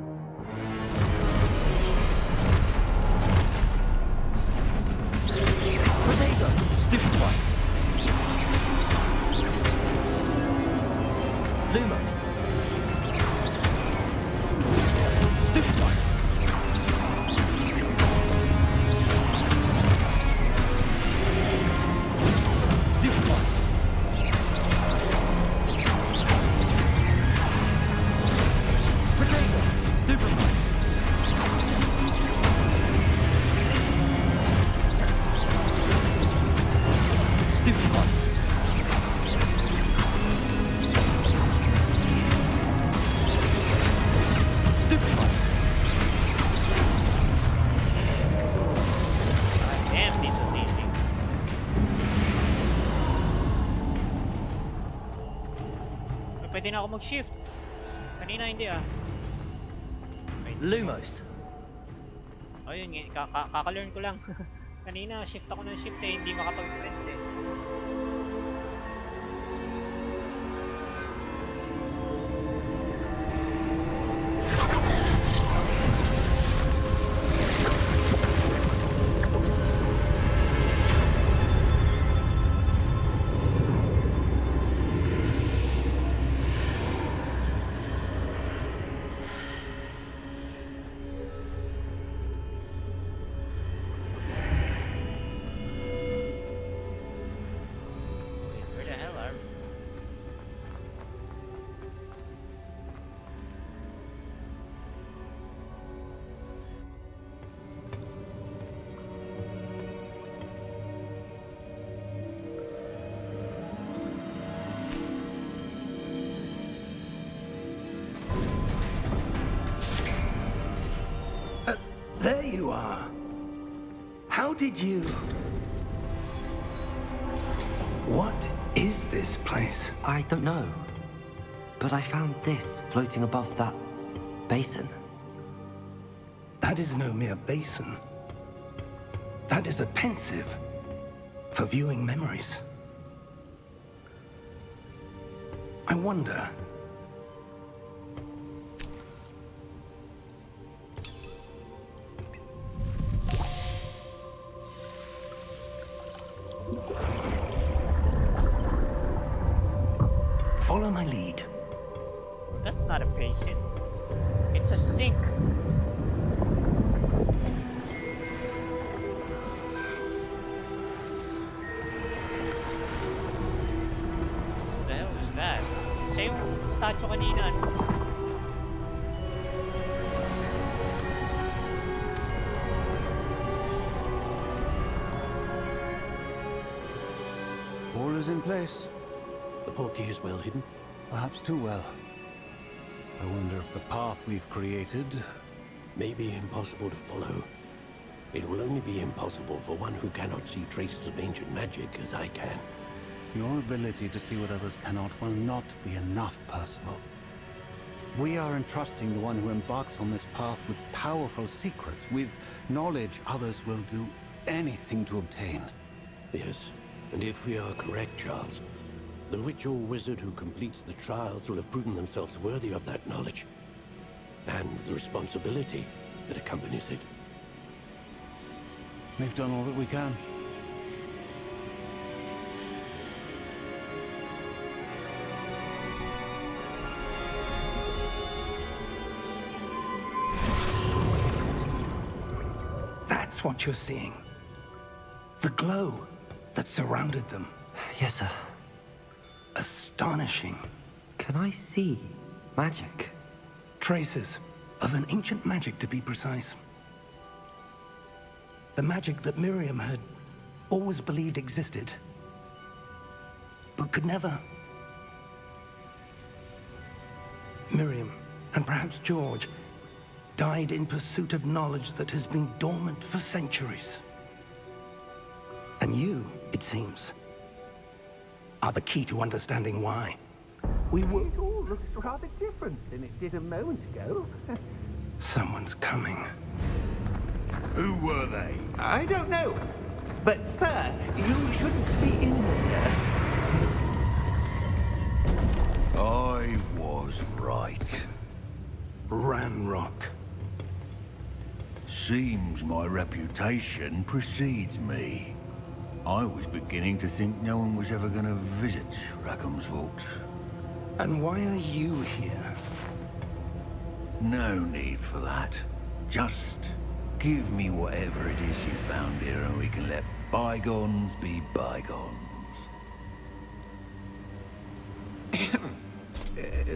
Protego! Stupefy! Lumos! Stupefy! Stupefy! Protego! Stupefy! Stupefy! Stupefy! Damn, this was easy. Pwede na ako mag-shift. Kanina hindi ah. Lumos! Oh yun, kaka-learn ko lang. Kanina shift ako ng shift eh, hindi makapag-sprint eh. Wait, where the hell are we? There you are. How did you... What is this place? I don't know. But I found this floating above that basin. That is no mere basin. That is a pensive for viewing memories. I wonder... Follow my lead. That's not a basin. It's a sink. What the hell is that? Siya yung statue kanina, ano? All is in place. The portkey is well hidden. Perhaps too well. I wonder if the path we've created... May be impossible to follow. It will only be impossible for one who cannot see traces of ancient magic as I can. Your ability to see what others cannot will not be enough, Percival. We are entrusting the one who embarks on this path with powerful secrets, with knowledge others will do anything to obtain. Yes, and if we are correct, Charles, the witch or wizard who completes the trials will have proven themselves worthy of that knowledge. And the responsibility that accompanies it. We've done all that we can. That's what you're seeing. The glow that surrounded them. Yes, sir. Astonishing. Can I see magic? Traces of an ancient magic, to be precise. The magic that Miriam had always believed existed, but could never. Miriam, and perhaps George, died in pursuit of knowledge that has been dormant for centuries. And you, it seems, are the key to understanding why. We were... It all looks rather different than it did a moment ago. Someone's coming. Who were they? I don't know. But, sir, you shouldn't be in here. I was right. Ranrock. Seems my reputation precedes me. I was beginning to think no one was ever going to visit Rackham's vault. And why are you here? No need for that. Just give me whatever it is you found here and we can let bygones be bygones.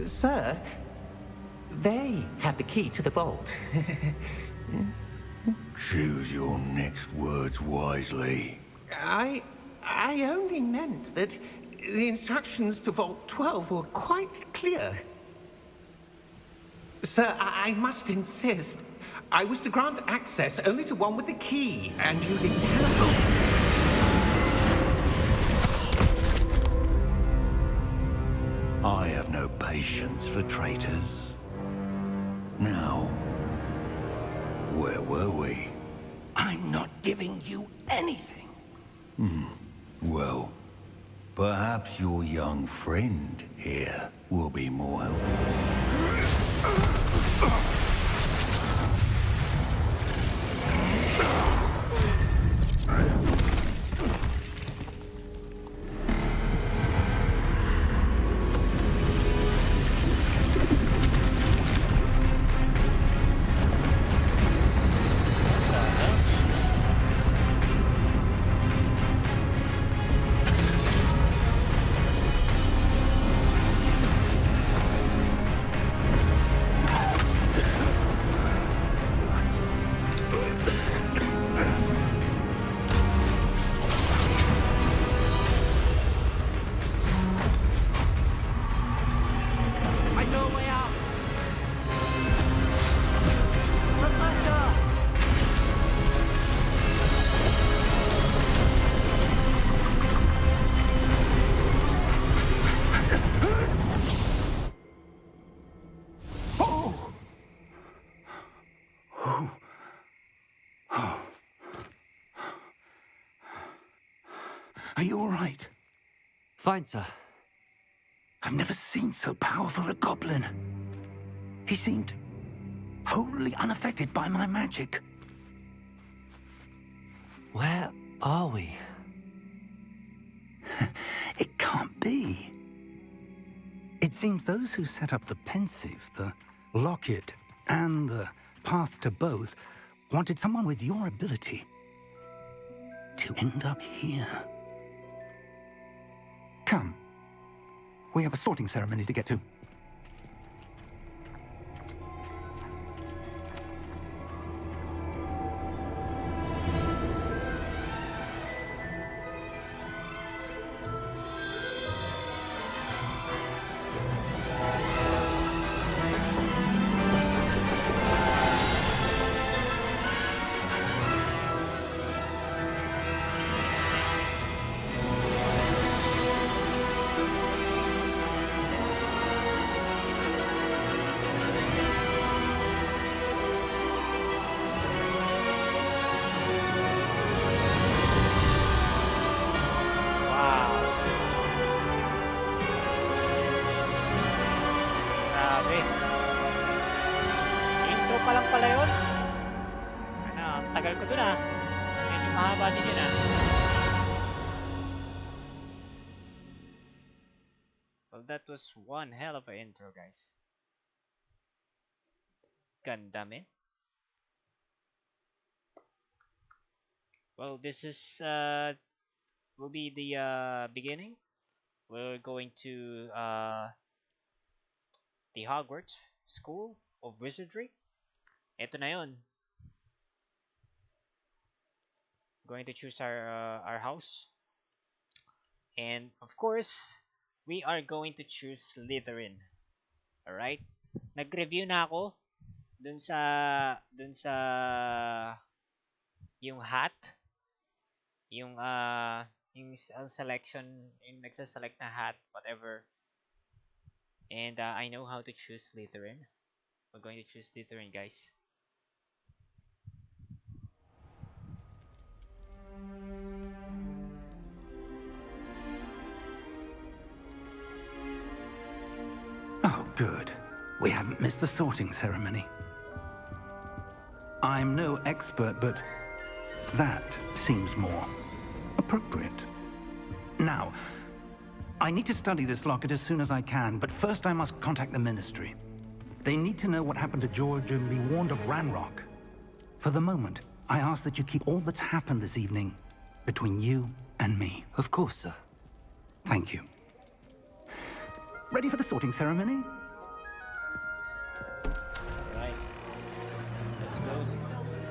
Sir, they have the key to the vault. Choose your next words wisely. I only meant that the instructions to Vault 12 were quite clear. Sir, I must insist. I was to grant access only to one with the key, and you didn't have... I have no patience for traitors. Now, where were we? I'm not giving you anything. Well, perhaps your young friend here will be more helpful. I know a way out. Are you all right? Fine, sir. I've never seen so powerful a goblin. He seemed wholly unaffected by my magic. Where are we? It can't be. It seems those who set up the pensive, the locket, and the path to both wanted someone with your ability to end up here. Come. We have a sorting ceremony to get to. Wow. Grabe. Intro pa lang pala yun. Ano, ang tagal ko dun ah. Medyo mahaba din yun ah. Well, that was one hell of an intro, guys. Ganda, man. Well, this is will be the beginning. We're going to the Hogwarts School of Wizardry. Ito na yun. Going to choose our house. And of course, we are going to choose Slytherin. Alright? Nag-review na ako dun sa yung hat, yung selection, yung nagsa-select na hat, whatever. And I know how to choose Slytherin. We're going to choose Slytherin, guys. Oh, good. We haven't missed the sorting ceremony. I'm no expert, but that seems more appropriate. Now, I need to study this locket as soon as I can, but first I must contact the Ministry. They need to know what happened to George and be warned of Ranrock. For the moment, I ask that you keep all that's happened this evening between you and me. Of course, sir. Thank you. Ready for the sorting ceremony? Alright. Let's go.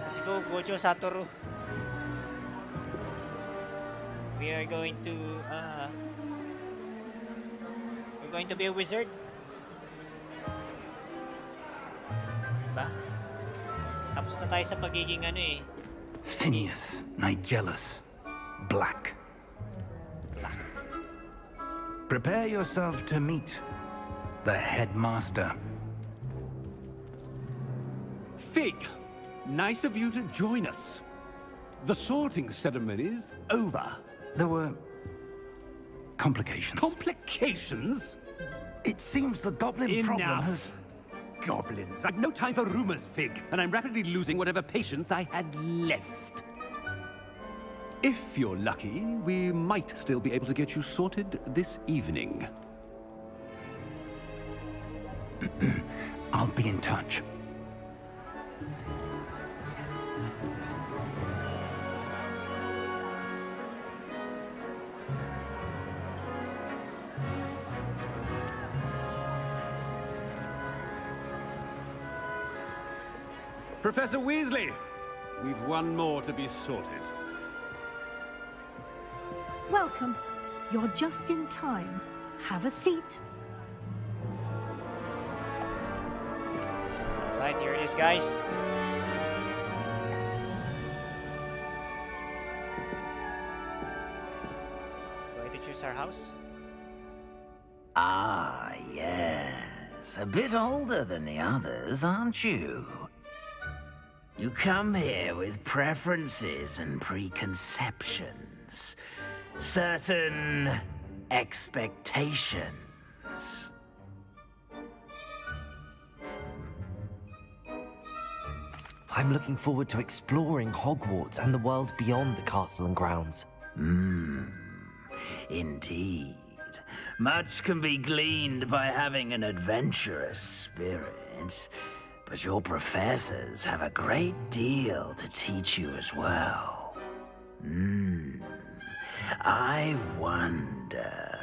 Let's go, Gojo Satoru. We are going to we're going to be a wizard. Diba? Tapos na tayo sa pagiging ano eh. Phineas, Nigellus, Black. Prepare yourself to meet the headmaster. Fig, nice of you to join us. The sorting ceremony's over. There were complications. Complications? It seems the goblin problem has... Enough! Goblins. I've no time for rumors, Fig, and I'm rapidly losing whatever patience I had left. If you're lucky, we might still be able to get you sorted this evening. I'll be in touch. Professor Weasley, we've one more to be sorted. Welcome. You're just in time. Have a seat. Right, here it is, guys. Going to choose our house. Ah, yes. A bit older than the others, aren't you? You come here with preferences and preconceptions. Certain expectations. I'm looking forward to exploring Hogwarts and the world beyond the castle and grounds. Indeed. Much can be gleaned by having an adventurous spirit, but your professors have a great deal to teach you as well. I wonder...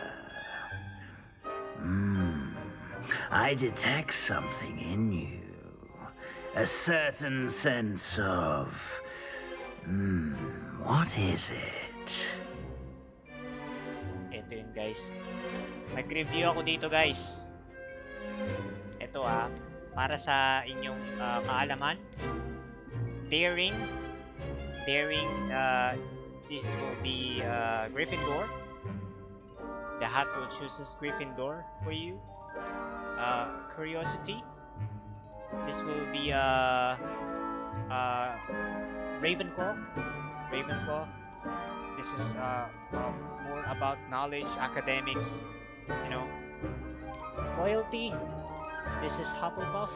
I detect something in you. A certain sense of... what is it? Ito yun, guys. Nag-review ako dito, guys. Ito para sa inyong kaalaman. Daring, this will be Gryffindor. The hat will chooses Gryffindor for you. Curiosity, this will be Ravenclaw. This is more about knowledge, academics, you know. Loyalty, this is Hufflepuff.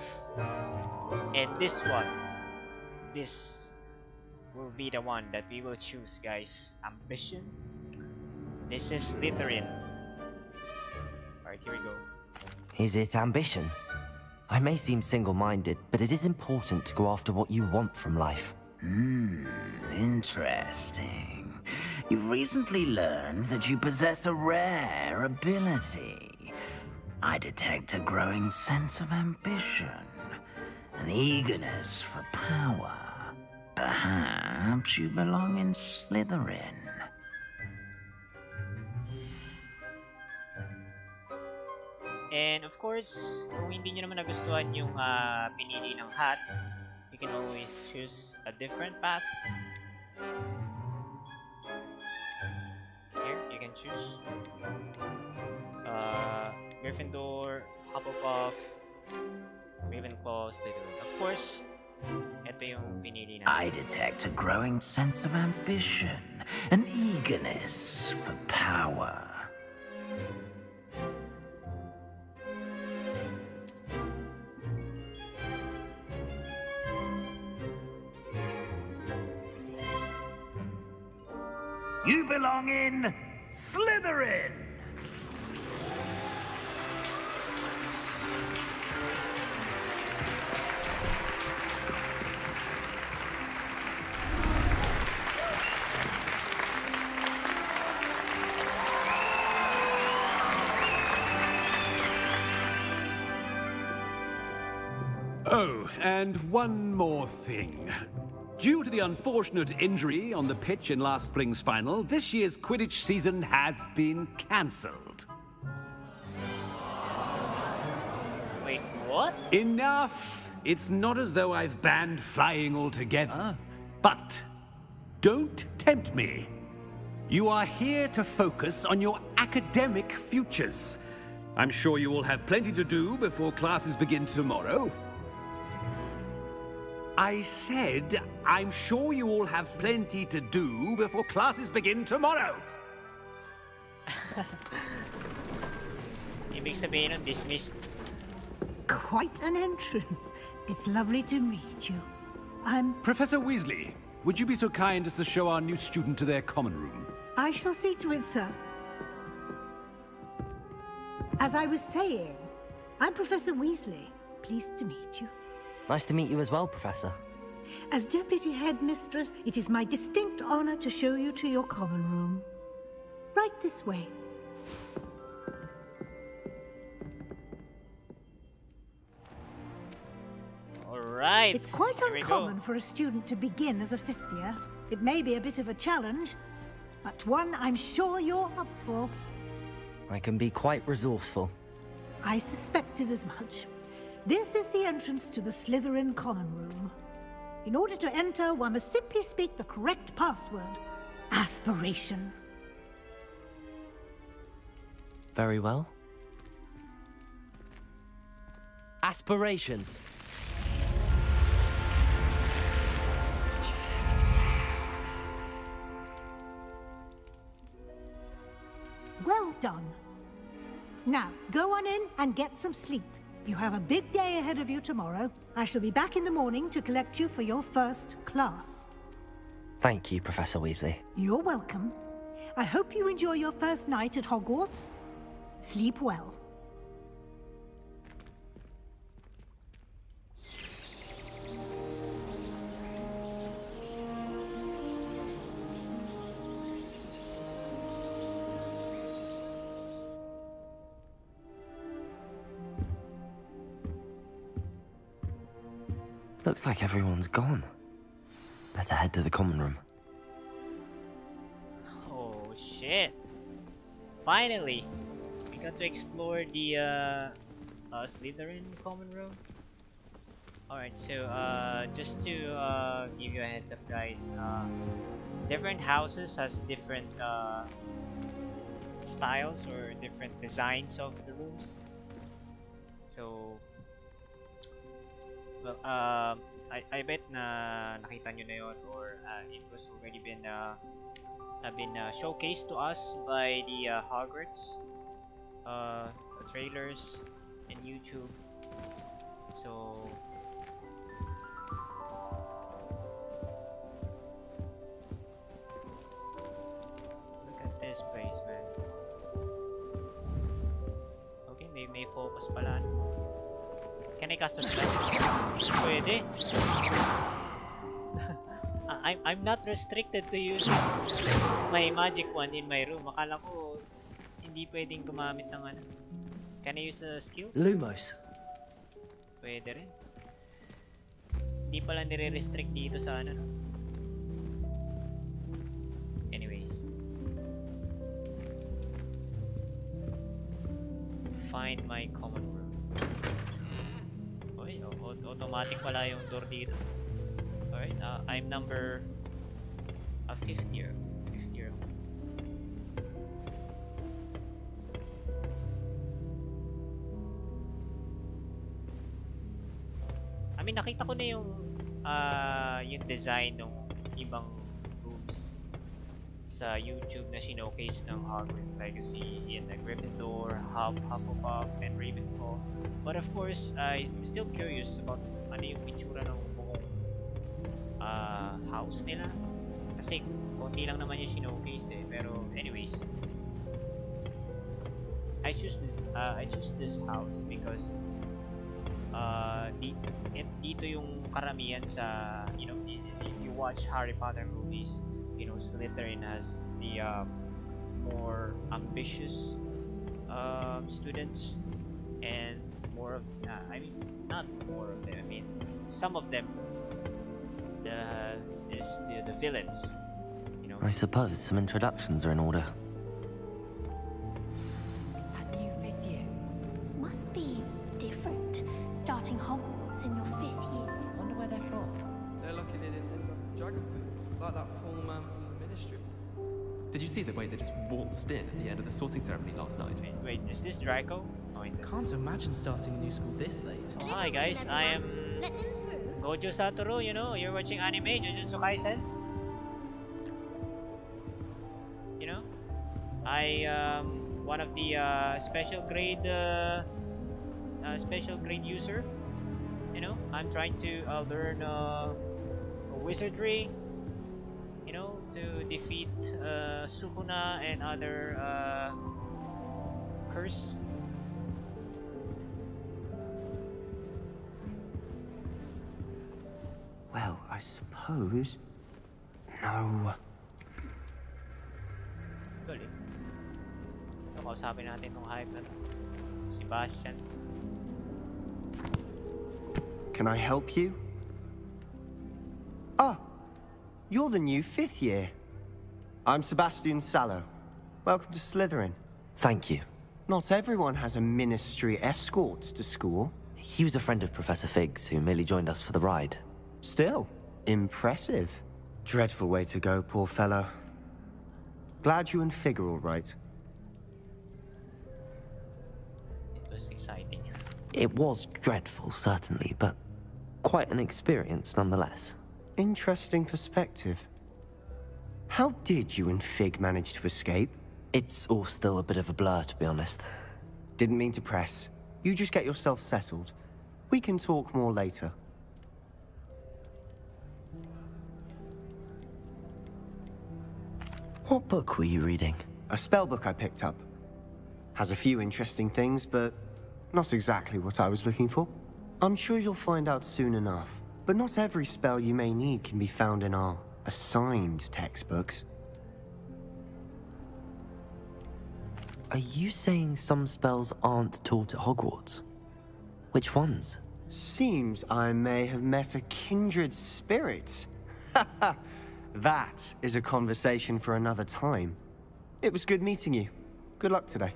And this will be the one that we will choose, guys. Ambition, this is Slytherin. Alright, here we go. Is it ambition? I may seem single-minded, but it is important to go after what you want from life. Interesting. You've recently learned that you possess a rare ability. I detect a growing sense of ambition, an eagerness for power. Perhaps you belong in Slytherin. And of course, kung hindi nyo naman nagustuhan yung pinili ng hat, you can always choose a different path. Here, you can choose Gryffindor, Hufflepuff, Ravenclaw, Slytherin. Of course, ito yung pinili natin. I detect a growing sense of ambition, an eagerness for power. You belong in Slytherin! Oh, and one more thing. Due to the unfortunate injury on the pitch in last spring's final, this year's Quidditch season has been cancelled. Wait, what? Enough! It's not as though I've banned flying altogether. But don't tempt me. You are here to focus on your academic futures. I'm sure you will have plenty to do before classes begin tomorrow. I said, I'm sure you all have plenty to do before classes begin tomorrow. Ibig sabihin nun, dismissed. Quite an entrance. It's lovely to meet you. I'm... Professor Weasley, would you be so kind as to show our new student to their common room? I shall see to it, sir. As I was saying, I'm Professor Weasley. Pleased to meet you. Nice to meet you as well, Professor. As Deputy Headmistress, it is my distinct honor to show you to your common room. Right this way. Alright. It's quite here we uncommon go. for a student to begin as a fifth year. It may be a bit of a challenge, but one I'm sure you're up for. I can be quite resourceful. I suspected as much. This is the entrance to the Slytherin common room. In order to enter, one must simply speak the correct password. Aspiration. Very well. Aspiration. Well done. Now, go on in and get some sleep. You have a big day ahead of you tomorrow. I shall be back in the morning to collect you for your first class. Thank you, Professor Weasley. You're welcome. I hope you enjoy your first night at Hogwarts. Sleep well. Looks like everyone's gone. Better head to the common room. Oh shit. Finally! We got to explore the Slytherin common room. Alright, so just to give you a heads up, guys, different houses has different styles or different designs of the rooms. So well, I bet na nakita nyo na yun, or it was already been showcased to us by the Hogwarts trailers and YouTube. So look at this place, man. Okay, may focus pala. Can I cast a spell? Pwede. I'm not restricted to using my magic wand in my room. Akala ko hindi pwedeng gumamit ng ano. Can I use a skill? Lumos. Pwede rin. Hindi pala nire-restrict dito sa ano, no? Anyways. Find my common room. Okay, automatic pala yung door dito. Alright, I'm number... fifth year. I mean, nakita ko na yung design ng ibang rooms sa YouTube na showcase ng Hogwarts Legacy in the Gryffindor, Hufflepuff, and Ravenclaw. But of course, I'm still curious about ano yung itsura ng buong house nila. Kasi konti lang naman yung showcase eh. Pero anyways, I choose this house because dito yung karamihan sa, you know, if you watch Harry Potter movies, you know, Slytherin has the more ambitious students, and more of I mean, not more of them, I mean, some of them is the villains, you know. I suppose some introductions are in order. That new fifth year must be different. Starting Hogwarts in your fifth year. Wonder where they're from. They're lucky they didn't end up in dragon food, like that poor man from the Ministry. Did you see the way they just waltzed in at the end of the sorting ceremony last night? Wait, is this Draco? Oh, Can't imagine starting a new school this late. Oh, hi guys, I am Gojo Satoru, you know, you're watching anime, Jujutsu Kaisen. You know, I one of the special grade user. You know, I'm trying to learn wizardry, you know, to defeat Sukuna and other curse. Well, I suppose... No. Galing. So, kausapin natin tong hype na to. Sebastian. Can I help you? Ah, you're the new fifth year. I'm Sebastian Sallow. Welcome to Slytherin. Thank you. Not everyone has a ministry escort to school. He was a friend of Professor Fig's who merely joined us for the ride. Still, impressive. Dreadful way to go, poor fellow. Glad you and Fig are all right. It was exciting. It was dreadful, certainly, but quite an experience nonetheless. Interesting perspective. How did you and Fig manage to escape? It's all still a bit of a blur, to be honest. Didn't mean to press. You just get yourself settled. We can talk more later. What book were you reading? A spell book I picked up. Has a few interesting things, but not exactly what I was looking for. I'm sure you'll find out soon enough. But not every spell you may need can be found in our assigned textbooks. Are you saying some spells aren't taught at Hogwarts? Which ones? Seems I may have met a kindred spirit. That is a conversation for another time. It was good meeting you. Good luck today.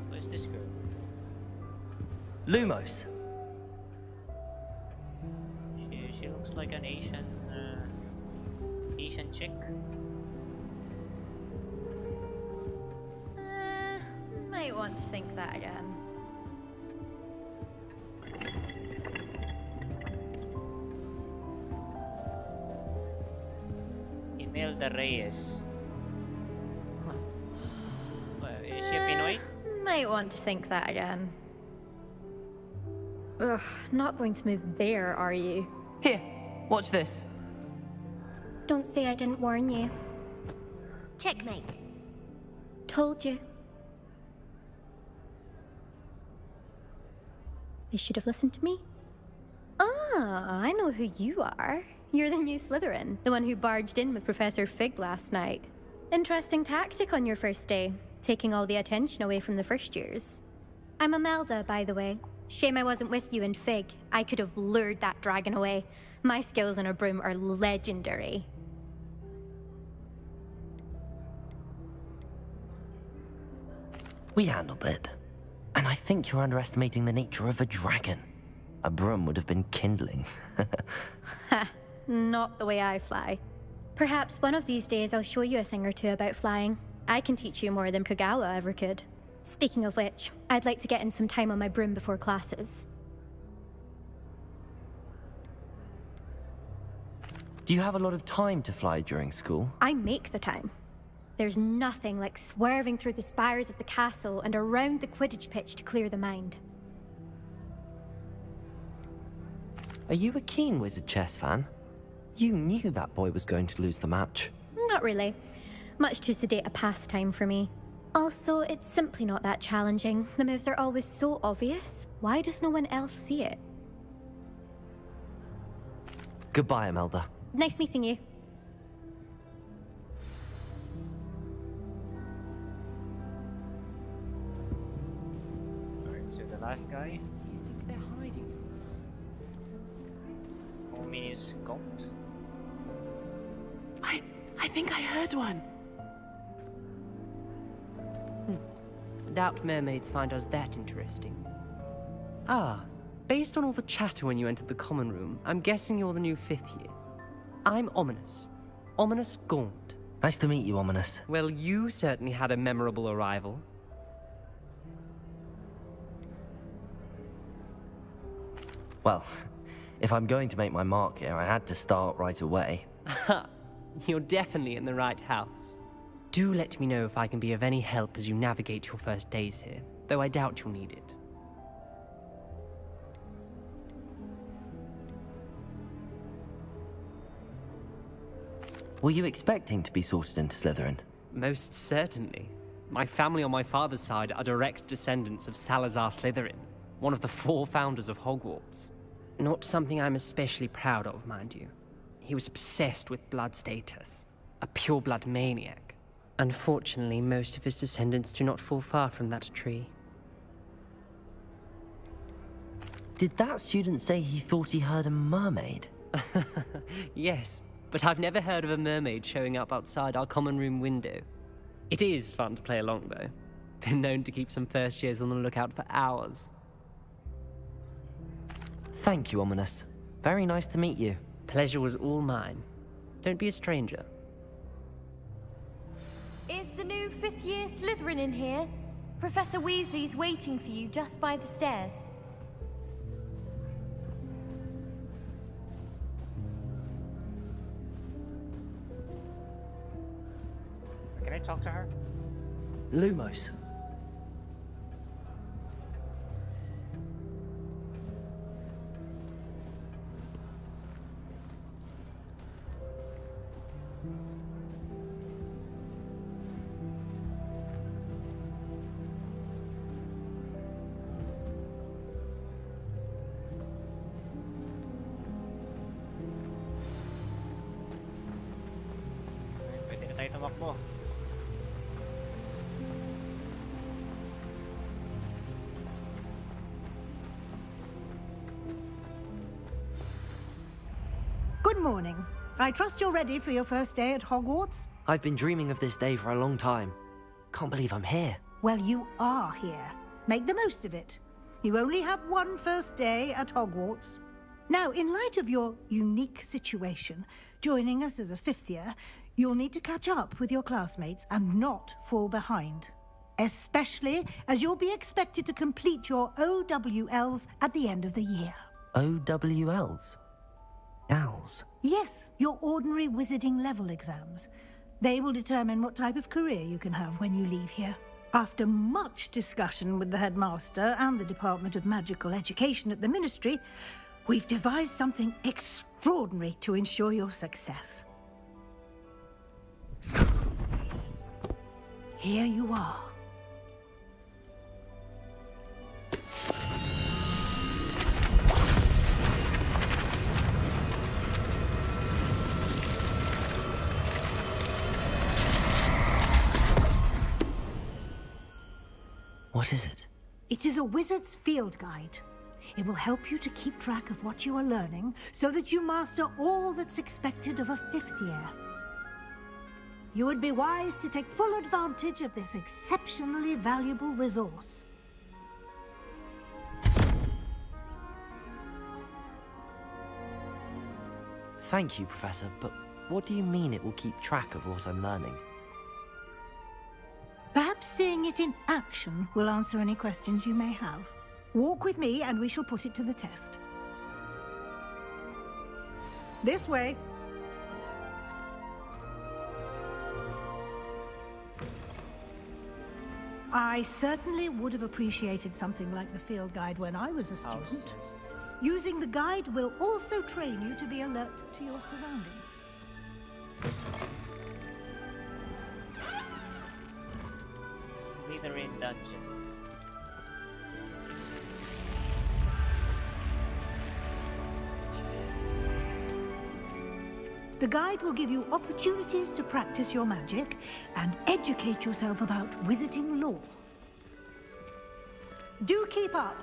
Who's this girl? Lumos. She looks like an Asian chick. Might want to think that again. Imelda Reyes. Huh. Well, is she a Pinoy? Might want to think that again. Ugh, not going to move there, are you? Here, watch this. Don't say I didn't warn you. Checkmate. Told you. They should have listened to me. Ah, I know who you are. You're the new Slytherin, the one who barged in with Professor Fig last night. Interesting tactic on your first day. taking all the attention away from the first years. I'm Imelda, by the way. Shame I wasn't with you in Fig. I could have lured that dragon away. My skills on a broom are legendary. We handled it. And I think you're underestimating the nature of a dragon. A broom would have been kindling. Ha, not the way I fly. Perhaps one of these days I'll show you a thing or two about flying. I can teach you more than Kagawa ever could. Speaking of which, I'd like to get in some time on my broom before classes. Do you have a lot of time to fly during school? I make the time. There's nothing like swerving through the spires of the castle and around the Quidditch pitch to clear the mind. Are you a keen Wizard chess fan? You knew that boy was going to lose the match. Not really. Much too sedate a pastime for me. Also, it's simply not that challenging. The moves are always so obvious. Why does no one else see it? Goodbye, Imelda. Nice meeting you. Alright, so the last guy. Do you think they're hiding from us? Ominous Goat. I think I heard one. Doubt mermaids find us that interesting. Ah, based on all the chatter when you entered the common room, I'm guessing you're the new 5th year. I'm Ominous. Ominous Gaunt. Nice to meet you, Ominous. Well, you certainly had a memorable arrival. Well, if I'm going to make my mark here, I had to start right away. Ha! You're definitely in the right house. Do let me know if I can be of any help as you navigate your first days here, though I doubt you'll need it. Were you expecting to be sorted into Slytherin? Most certainly. My family on my father's side are direct descendants of Salazar Slytherin, one of the 4 founders of Hogwarts. Not something I'm especially proud of, mind you. He was obsessed with blood status, a pure-blood maniac. Unfortunately, most of his descendants do not fall far from that tree. Did that student say he thought he heard a mermaid? Yes, but I've never heard of a mermaid showing up outside our common room window. It is fun to play along, though. Been known to keep some first years on the lookout for hours. Thank you, Ominous. Very nice to meet you. Pleasure was all mine. Don't be a stranger. Is the new 5th year Slytherin in here? Professor Weasley's waiting for you just by the stairs. Can I talk to her? Lumos. Pwede na tayo tumakbo. Good morning. I trust you're ready for your first day at Hogwarts? I've been dreaming of this day for a long time. Can't believe I'm here. Well, you are here. Make the most of it. You only have one first day at Hogwarts. Now, in light of your unique situation, joining us as a 5th year, you'll need to catch up with your classmates and not fall behind. Especially as you'll be expected to complete your OWLs at the end of the year. OWLs? Owls? Yes, your ordinary wizarding level exams. They will determine what type of career you can have when you leave here. After much discussion with the headmaster and the Department of Magical Education at the Ministry, we've devised something extraordinary to ensure your success. Here you are. What is it? It is a wizard's field guide. It will help you to keep track of what you are learning so that you master all that's expected of a 5th year. You would be wise to take full advantage of this exceptionally valuable resource. Thank you, Professor, but what do you mean it will keep track of what I'm learning? Perhaps seeing it in action will answer any questions you may have. Walk with me and we shall put it to the test. This way. I certainly would have appreciated something like the field guide when I was a student. Using the guide will also train you to be alert to your surroundings. Slytherin Dungeon. The guide will give you opportunities to practice your magic and educate yourself about wizarding lore. Do keep up!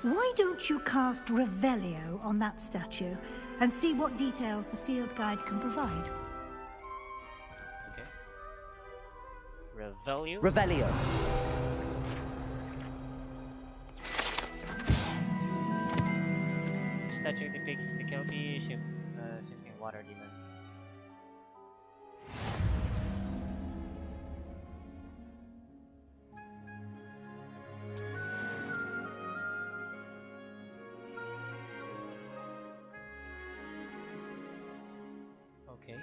Why don't you cast Revelio on that statue and see what details the field guide can provide? Okay. Revelio? Revelio. Statue depicts the Kelpie shifting water demon. Okay.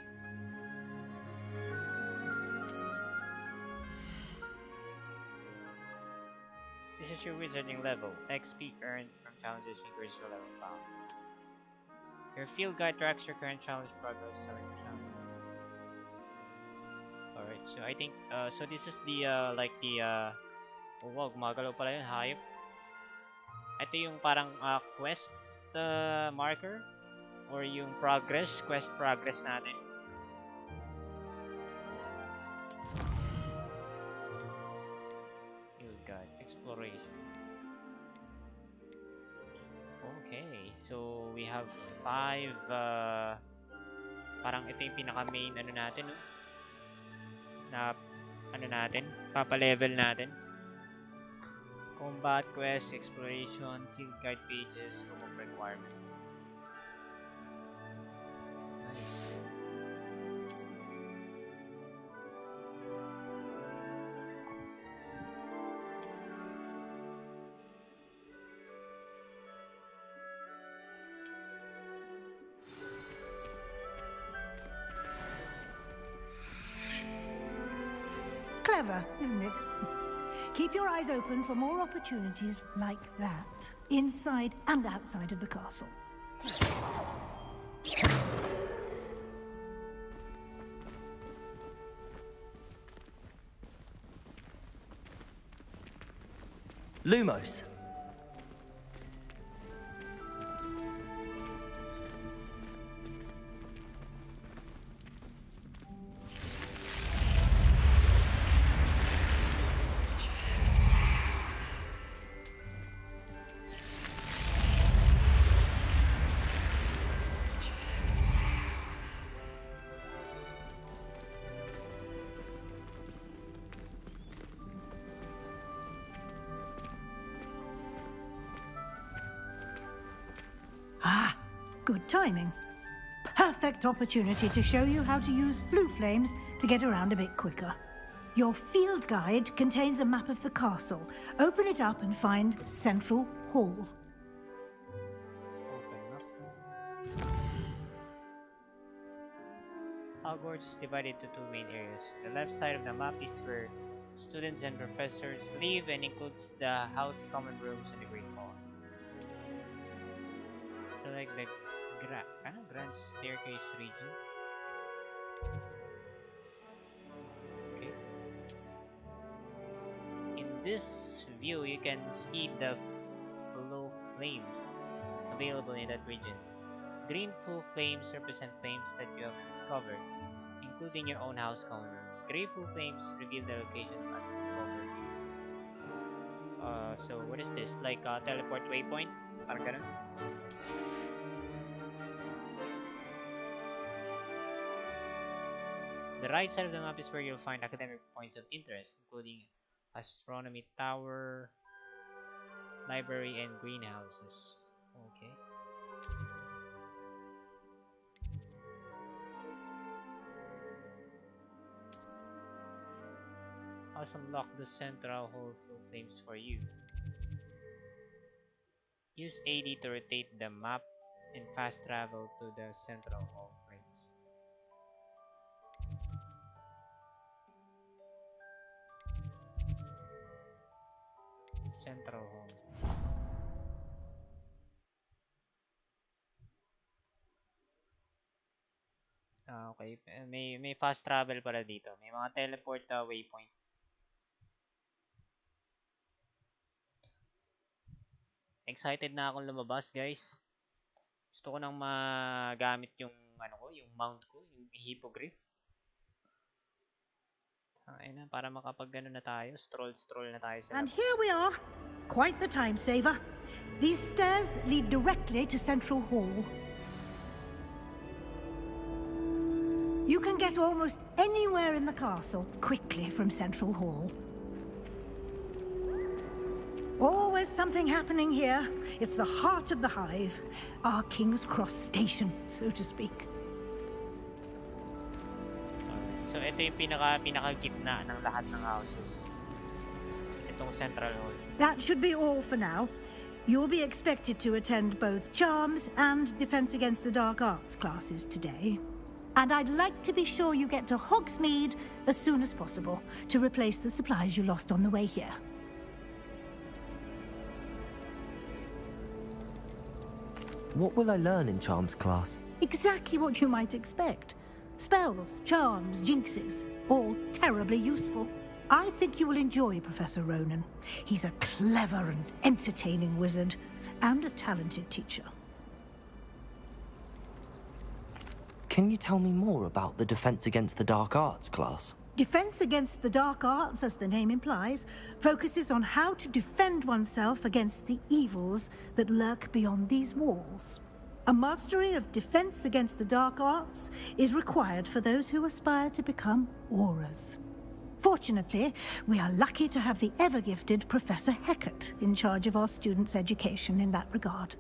This is your wizarding level. XP earned from challenges increase your level bound. Your field guide tracks your current challenge progress, selling challenges. Alright, so I think, so this is the, oh wow, gumagalaw pala yun, hayop. Ito yung parang, quest, marker? Or yung quest progress natin. Field guide, exploration. Okay, so we have 5, parang ito yung pinaka-main ano natin, no? Na, ano natin, papa-level natin. Combat, quest, exploration, field guide pages, scope of requirement. Nice. Clever, isn't it? Keep your eyes open for more opportunities like that, inside and outside of the castle. Lumos. Ah, good timing. Perfect opportunity to show you how to use flue flames to get around a bit quicker. Your field guide contains a map of the castle. Open it up and find Central Hall. Hogwarts is divided into 2 main areas. The left side of the map is where students and professors live and includes the house common rooms and the Great Hall. Select the Grand Staircase region. Okay. In this view, you can see the flow flames available in that region. Green flow flames represent flames that you have discovered, including your own house common room. Grateful flames reveal the location undiscovered. So what is this? Like a teleport waypoint? Parang ganun? The right side of the map is where you'll find academic points of interest, including astronomy tower, library, and greenhouses. Okay. Also unlock the central hall through flames for you. Use AD to rotate the map and fast travel to the central hall flames. Central hall. Okay. May fast travel pala dito. May mga teleport waypoint. Excited na akong lumabas, guys. Gusto ko nang magamit yung yung mount ko, yung hippogriff. Ayun na, para makapag na tayo, stroll na tayo sa And here we are. Quite the time saver. These stairs lead directly to Central Hall. You can get almost anywhere in the castle quickly from Central Hall. Always something happening here. It's the heart of the hive, our King's Cross station, so to speak. So ito yung pinaka-gitna ng lahat ng houses. Itong Central Hall. That should be all for now. You'll be expected to attend both Charms and Defense Against the Dark Arts classes today. And I'd like to be sure you get to Hogsmeade as soon as possible to replace the supplies you lost on the way here. What will I learn in Charms class? Exactly what you might expect. Spells, charms, jinxes, all terribly useful. I think you will enjoy Professor Ronan. He's a clever and entertaining wizard, and a talented teacher. Can you tell me more about the Defense Against the Dark Arts class? Defense Against the Dark Arts, as the name implies, focuses on how to defend oneself against the evils that lurk beyond these walls. A mastery of Defense Against the Dark Arts is required for those who aspire to become Auras. Fortunately, we are lucky to have the ever-gifted Professor Hecat in charge of our students' education in that regard.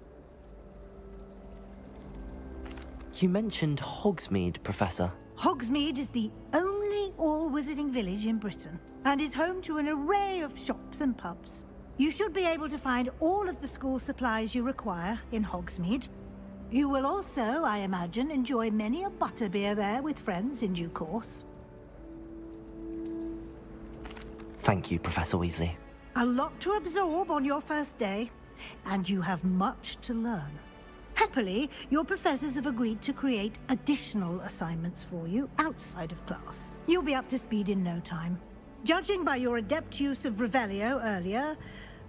You mentioned Hogsmeade, Professor. Hogsmeade is the only all-wizarding village in Britain, and is home to an array of shops and pubs. You should be able to find all of the school supplies you require in Hogsmeade. You will also, I imagine, enjoy many a butterbeer there with friends in due course. Thank you, Professor Weasley. A lot to absorb on your first day, and you have much to learn. Happily, your professors have agreed to create additional assignments for you outside of class. You'll be up to speed in no time. Judging by your adept use of Revelio earlier,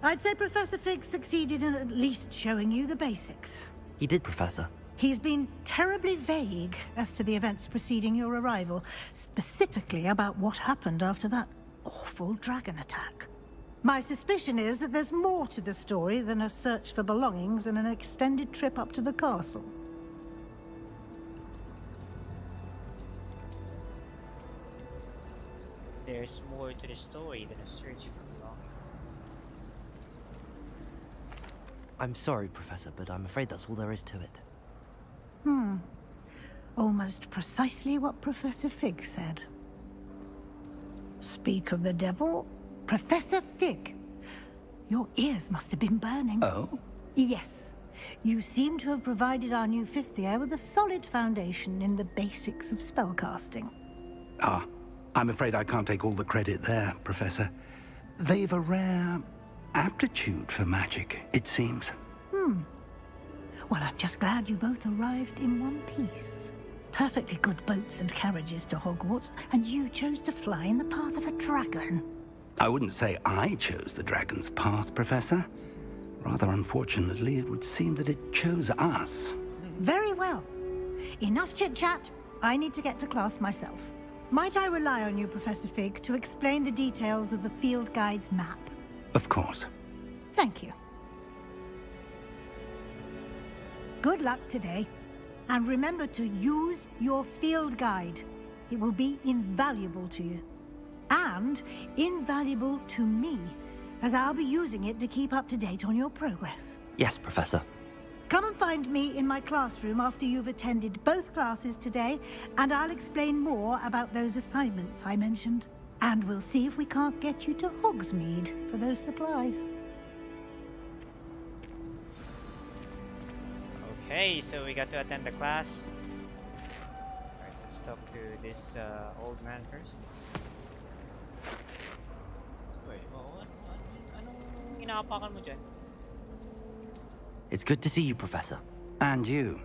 I'd say Professor Fig succeeded in at least showing you the basics. He did, Professor. He's been terribly vague as to the events preceding your arrival, specifically about what happened after that awful dragon attack. My suspicion is that there's more to the story than a search for belongings and an extended trip up to the castle. There's more to the story than a search for belongings. I'm sorry, Professor, but I'm afraid that's all there is to it. Almost precisely what Professor Fig said. Speak of the devil, Professor Fig. Your ears must have been burning. Oh? Yes. You seem to have provided our new fifth year with a solid foundation in the basics of spellcasting. Ah, I'm afraid I can't take all the credit there, Professor. They've a rare aptitude for magic, it seems. Well, I'm just glad you both arrived in one piece. Perfectly good boats and carriages to Hogwarts, and you chose to fly in the path of a dragon. I wouldn't say I chose the dragon's path, Professor. Rather unfortunately, it would seem that it chose us. Very well. Enough chit-chat. I need to get to class myself. Might I rely on you, Professor Fig, to explain the details of the field guide's map? Of course. Thank you. Good luck today. And remember to use your field guide. It will be invaluable to you. And invaluable to me, as I'll be using it to keep up to date on your progress. Yes, Professor. Come and find me in my classroom after you've attended both classes today, and I'll explain more about those assignments I mentioned. And we'll see if we can't get you to Hogsmeade for those supplies. Okay, so we got to attend the class. Alright, let's talk to this old man first. Wait, anong inaapakan mo dyan? It's good to see you, Professor. And you.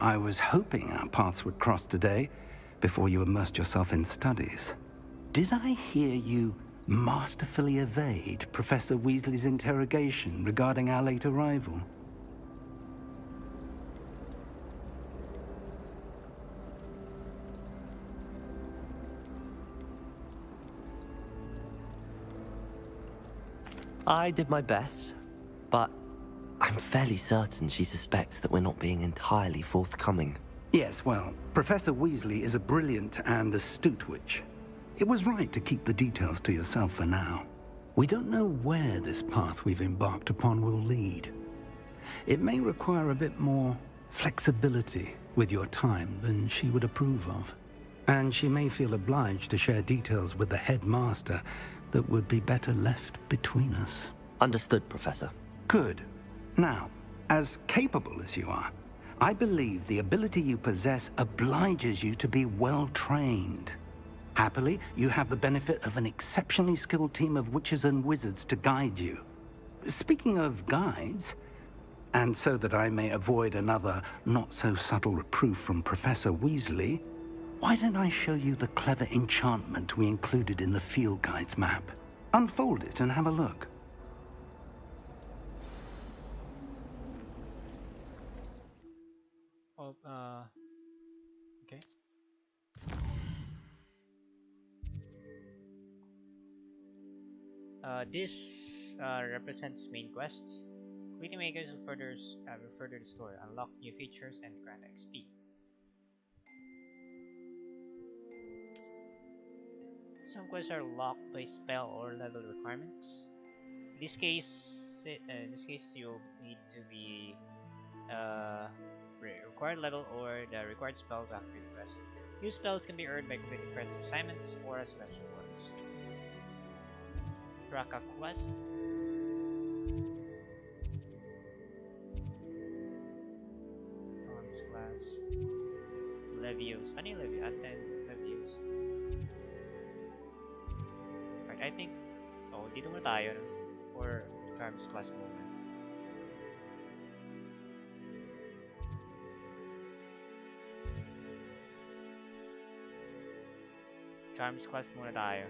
I was hoping our paths would cross today, before you immersed yourself in studies. Did I hear you masterfully evade Professor Weasley's interrogation regarding our late arrival? I did my best, but I'm fairly certain she suspects that we're not being entirely forthcoming. Yes, well, Professor Weasley is a brilliant and astute witch. It was right to keep the details to yourself for now. We don't know where this path we've embarked upon will lead. It may require a bit more flexibility with your time than she would approve of. And she may feel obliged to share details with the headmaster that would be better left between us. Understood, Professor. Good. Now, as capable as you are, I believe the ability you possess obliges you to be well-trained. Happily, you have the benefit of an exceptionally skilled team of witches and wizards to guide you. Speaking of guides, and so that I may avoid another not-so-subtle reproof from Professor Weasley, why don't I show you the clever enchantment we included in the field guide's map? Unfold it and have a look. Oh, okay. This represents main quests. Completing makers will further the story, unlock new features, and grant XP. Some quests are locked by spell or level requirements. In this case, you'll need to be required level or the required spell to activate the quest. New spells can be earned by completing quest assignments or as special orders. Track a quest. Charms class. Levios. Ano yung Levio? Attend Levios. Right, I think... Oh, dito muna tayo. Or Charms class muna. Charms class muna tayo.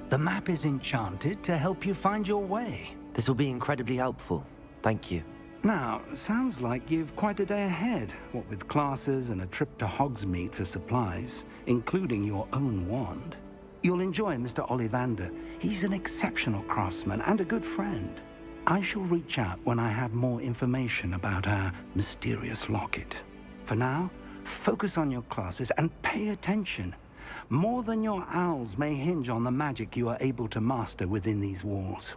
The map is enchanted to help you find your way. This will be incredibly helpful. Thank you. Now, sounds like you've quite a day ahead, what with classes and a trip to Hogsmeade for supplies, including your own wand. You'll enjoy Mr. Ollivander. He's an exceptional craftsman and a good friend. I shall reach out when I have more information about our mysterious locket. For now, focus on your classes and pay attention. More than your owls may hinge on the magic you are able to master within these walls.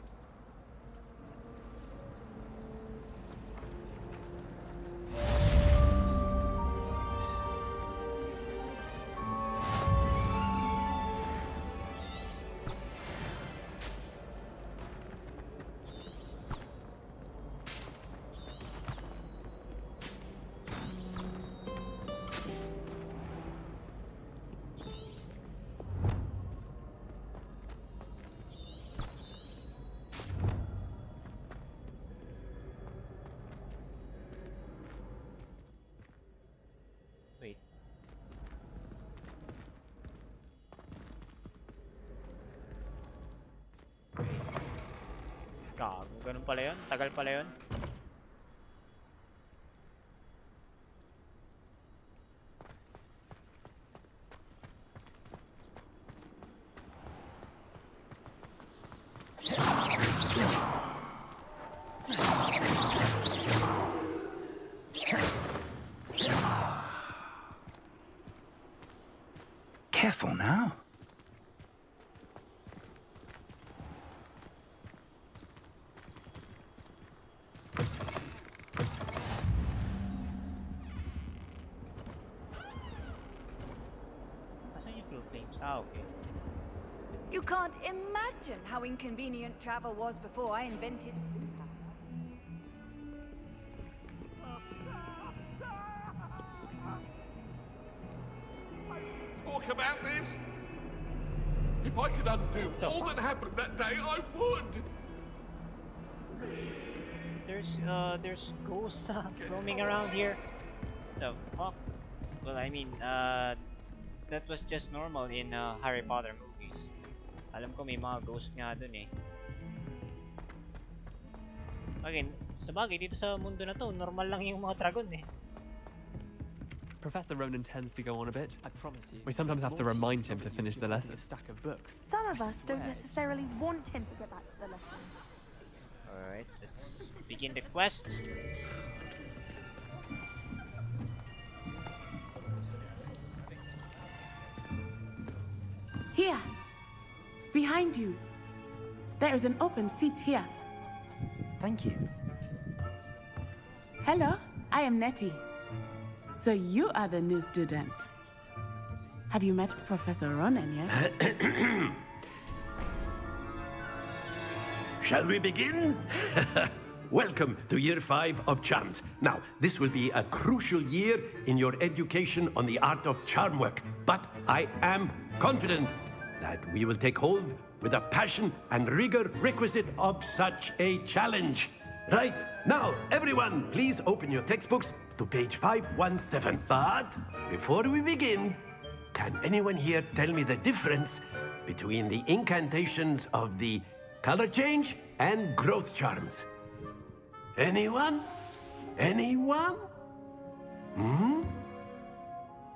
Wait. Gago, ganun pala yun? Tagal pala yun? Careful now. Asan yung fuel flames? Ah, okay. You can't imagine how inconvenient travel was before I invented. Talk about this? If I could undo all that happened that day, I would! There's ghosts roaming around here. The fuck? Well, I mean, that was just normal in Harry Potter movies. Alam ko may mga ghost nga dun eh. Okay, sabagay dito sa mundo na to, normal lang yung mga dragon eh. Professor Ronan tends to go on a bit. I promise you. We sometimes have to more remind teachers him to than finish you the holding lesson. A stack of books. Some of I us don't swear. necessarily want him to get back to the lesson. Alright, let's begin the quest. Here, behind you. There is an open seat here. Thank you. Hello, I am Nettie. So you are the new student. Have you met Professor Ronan yet? Shall we begin? Welcome to Year 5 of Charms. Now, this will be a crucial year in your education on the art of charm work, but I am confident that we will take hold with the passion and rigor requisite of such a challenge. Right, now, everyone, please open your textbooks to page 517. But before we begin, can anyone here tell me the difference between the incantations of the color change and growth charms? Anyone? Anyone? Hmm?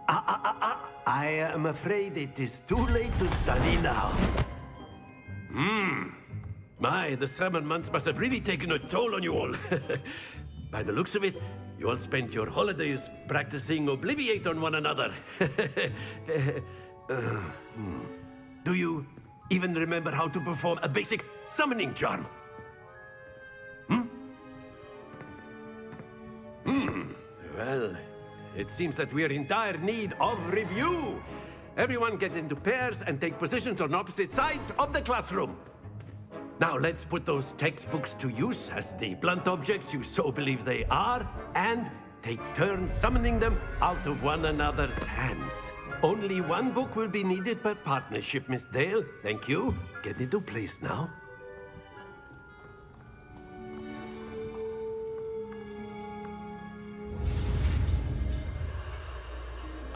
I am afraid it is too late to study now. My, the summer months must have really taken a toll on you all. By the looks of it, you all spent your holidays practicing Obliviate on one another. Do you even remember how to perform a basic summoning charm? Well, it seems that we are in dire need of review. Everyone get into pairs and take positions on opposite sides of the classroom. Now let's put those textbooks to use as the blunt objects you so believe they are, and take turns summoning them out of one another's hands. Only one book will be needed per partnership, Miss Dale. Thank you. Get into place now.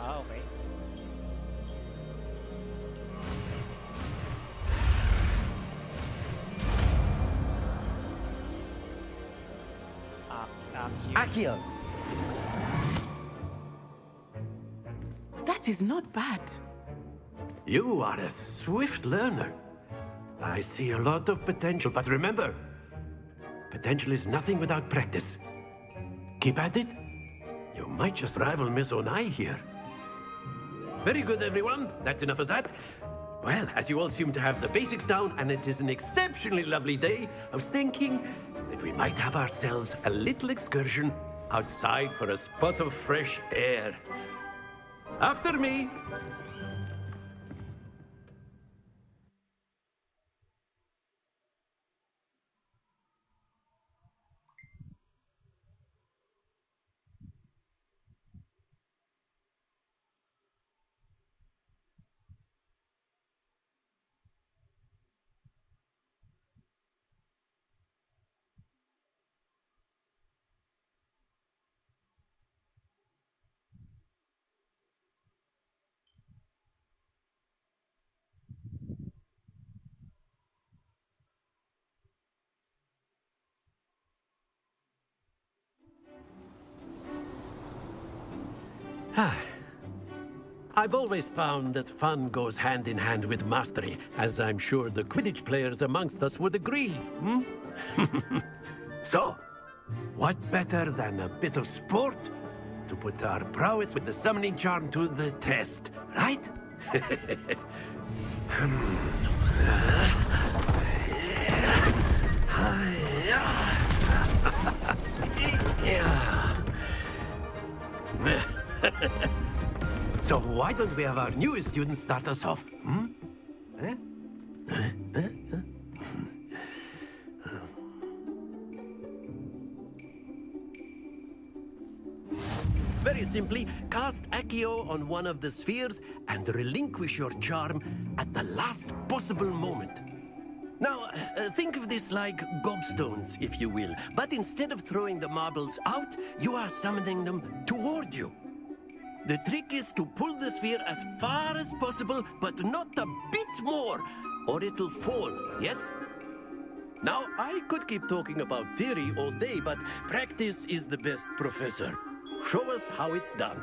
Ah, okay. Accio! That is not bad. You are a swift learner. I see a lot of potential, but remember, potential is nothing without practice. Keep at it. You might just rival Miss Onai here. Very good, everyone. That's enough of that. Well, as you all seem to have the basics down, and it is an exceptionally lovely day, I was thinking that we might have ourselves a little excursion outside for a spot of fresh air. After me. I've always found that fun goes hand in hand with mastery, as I'm sure the Quidditch players amongst us would agree, So, what better than a bit of sport to put our prowess with the summoning charm to the test, right? So why don't we have our newest student start us off? Hmm? Eh? Very simply, cast Accio on one of the spheres and relinquish your charm at the last possible moment. Now, think of this like gobstones, if you will. But instead of throwing the marbles out, you are summoning them toward you. The trick is to pull the sphere as far as possible, but not a bit more, or it'll fall, yes? Now, I could keep talking about theory all day, but practice is the best professor. Show us how it's done.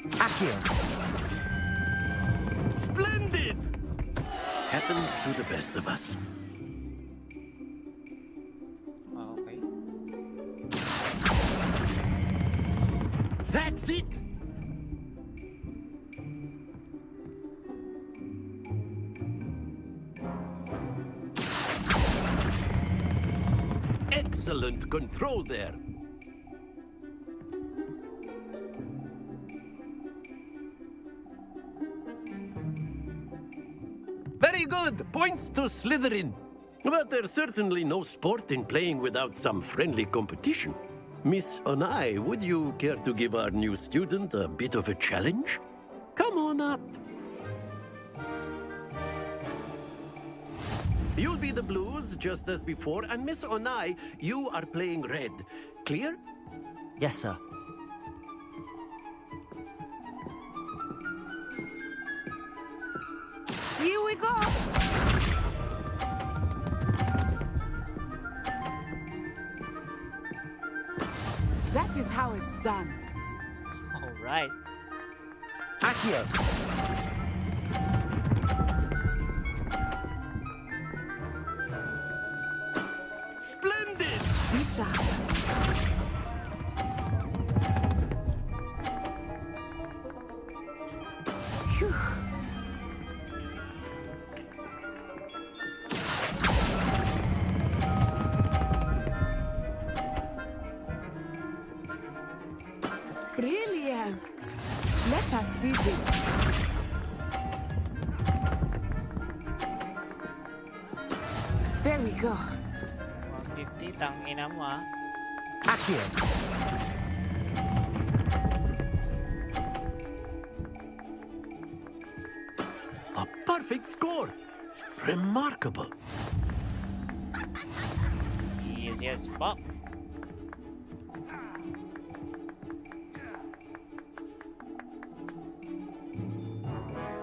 Accio. Splendid! Happens to the best of us. Okay. That's it! Excellent control there. Very good! Points to Slytherin. But there's certainly no sport in playing without some friendly competition. Miss Onai, would you care to give our new student a bit of a challenge? Come on up. You'll be the blues, just as before, and Miss Onai, you are playing red. Clear? Yes, sir. Here we go! That is how it's done. All right. Accio. Splendid! Bishop. Phew. Brilliant! Let us see this. There we go. 150, tangina mo ah. Accio. A perfect score! Remarkable! Yes, yes, Bob.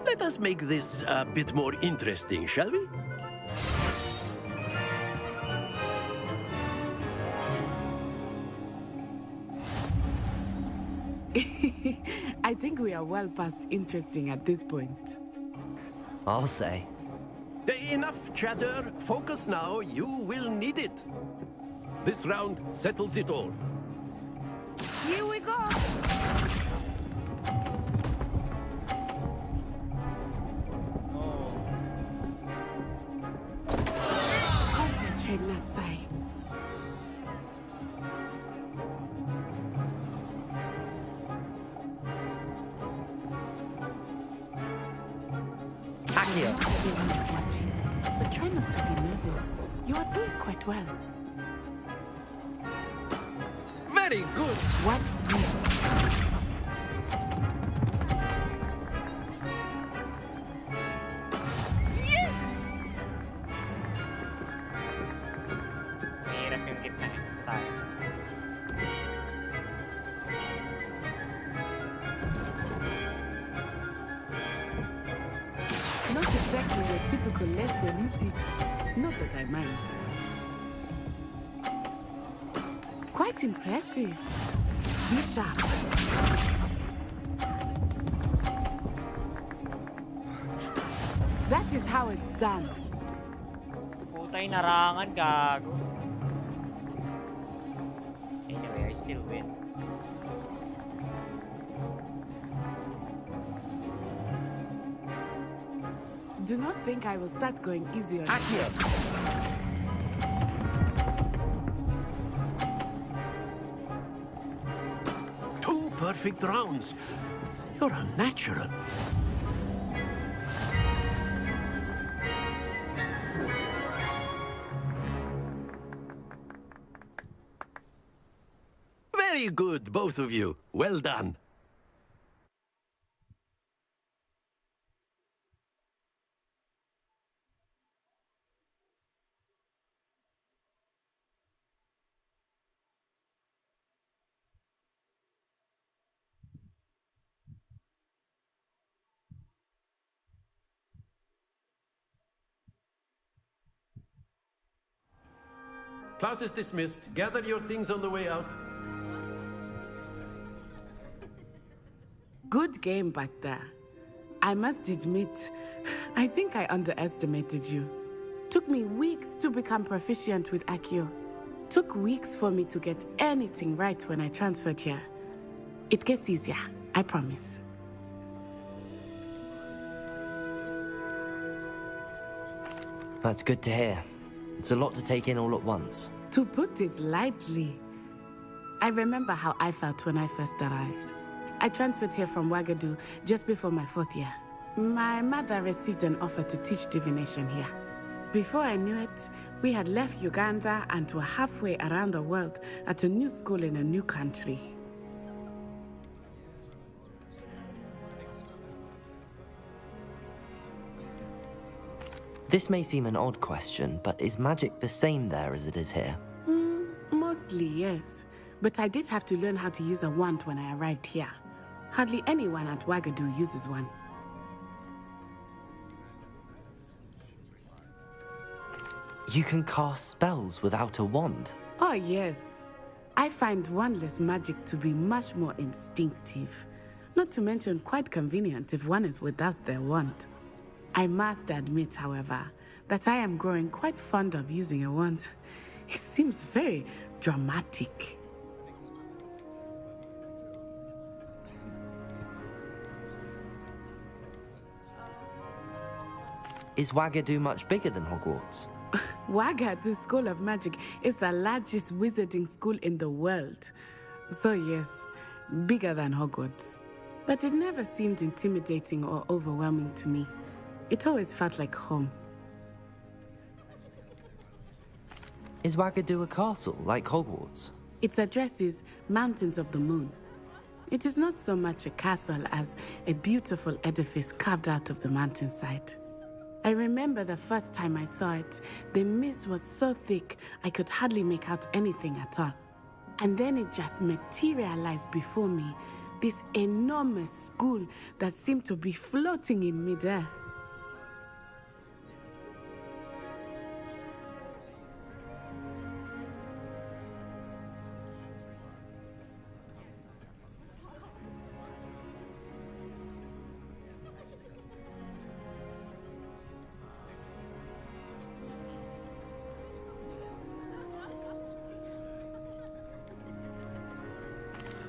Let us make this a bit more interesting, shall we? I think we are well past interesting at this point. I'll say. Enough chatter. Focus now. You will need it. This round settles it all. Here we go! Concentrate, Natsai. Accio. Not everyone is watching, but try not to be nervous. You are doing quite well. Very good. Watch this. Yes! Mahirap yung gitna eh. Tayo. Not exactly your typical lesson, is it? Not that I mind. Quite impressive. Be sharp. That is how it's done. Putay narangan, gago. Anyway, I still win. Do not think I will start going easy on Accio! Two perfect rounds. You're a natural. Very good, both of you. Well done. Class is dismissed. Gather your things on the way out. Good game back there. I must admit, I think I underestimated you. Took me weeks to become proficient with Accio. Took weeks for me to get anything right when I transferred here. It gets easier, I promise. That's good to hear. It's a lot to take in all at once. To put it lightly, I remember how I felt when I first arrived. I transferred here from Wagadu just before my 4th year. My mother received an offer to teach divination here. Before I knew it, we had left Uganda and were halfway around the world at a new school in a new country. This may seem an odd question, but is magic the same there as it is here? Mostly, yes. But I did have to learn how to use a wand when I arrived here. Hardly anyone at Wagadu uses one. You can cast spells without a wand? Oh, yes. I find wandless magic to be much more instinctive. Not to mention quite convenient if one is without their wand. I must admit, however, that I am growing quite fond of using a wand. It seems very dramatic. Is Wagadu much bigger than Hogwarts? Wagadu School of Magic is the largest wizarding school in the world. So yes, bigger than Hogwarts. But it never seemed intimidating or overwhelming to me. It always felt like home. Is Wagadu a castle, like Hogwarts? Its address is Mountains of the Moon. It is not so much a castle as a beautiful edifice carved out of the mountainside. I remember the first time I saw it, the mist was so thick I could hardly make out anything at all. And then it just materialized before me, this enormous school that seemed to be floating in midair.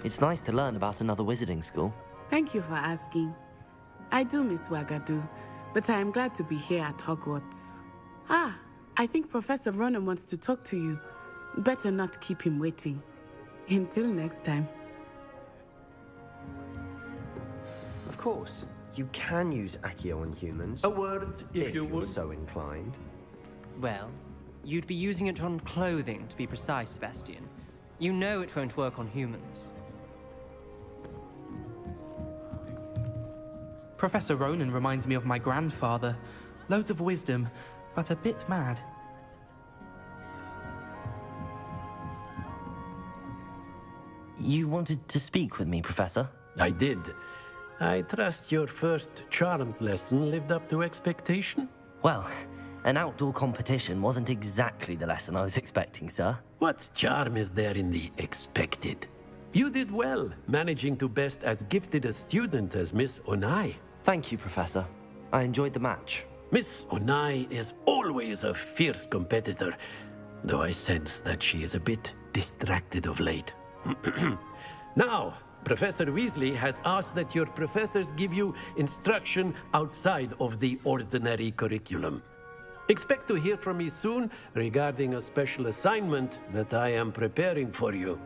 It's nice to learn about another wizarding school. Thank you for asking. I do miss Wagadu, but I am glad to be here at Hogwarts. Ah, I think Professor Ronan wants to talk to you. Better not keep him waiting. Until next time. Of course, you can use Accio on humans. A word, if you you're would. so inclined. Well, you'd be using it on clothing, to be precise, Sebastian. You know it won't work on humans. Professor Ronan reminds me of my grandfather. Loads of wisdom, but a bit mad. You wanted to speak with me, Professor? I did. I trust your first charms lesson lived up to expectation? Well, an outdoor competition wasn't exactly the lesson I was expecting, sir. What charm is there in the expected? You did well, managing to best as gifted a student as Miss Onai. Thank you, Professor. I enjoyed the match. Miss Onai is always a fierce competitor, though I sense that she is a bit distracted of late. Now, Professor Weasley has asked that your professors give you instruction outside of the ordinary curriculum. Expect to hear from me soon regarding a special assignment that I am preparing for you.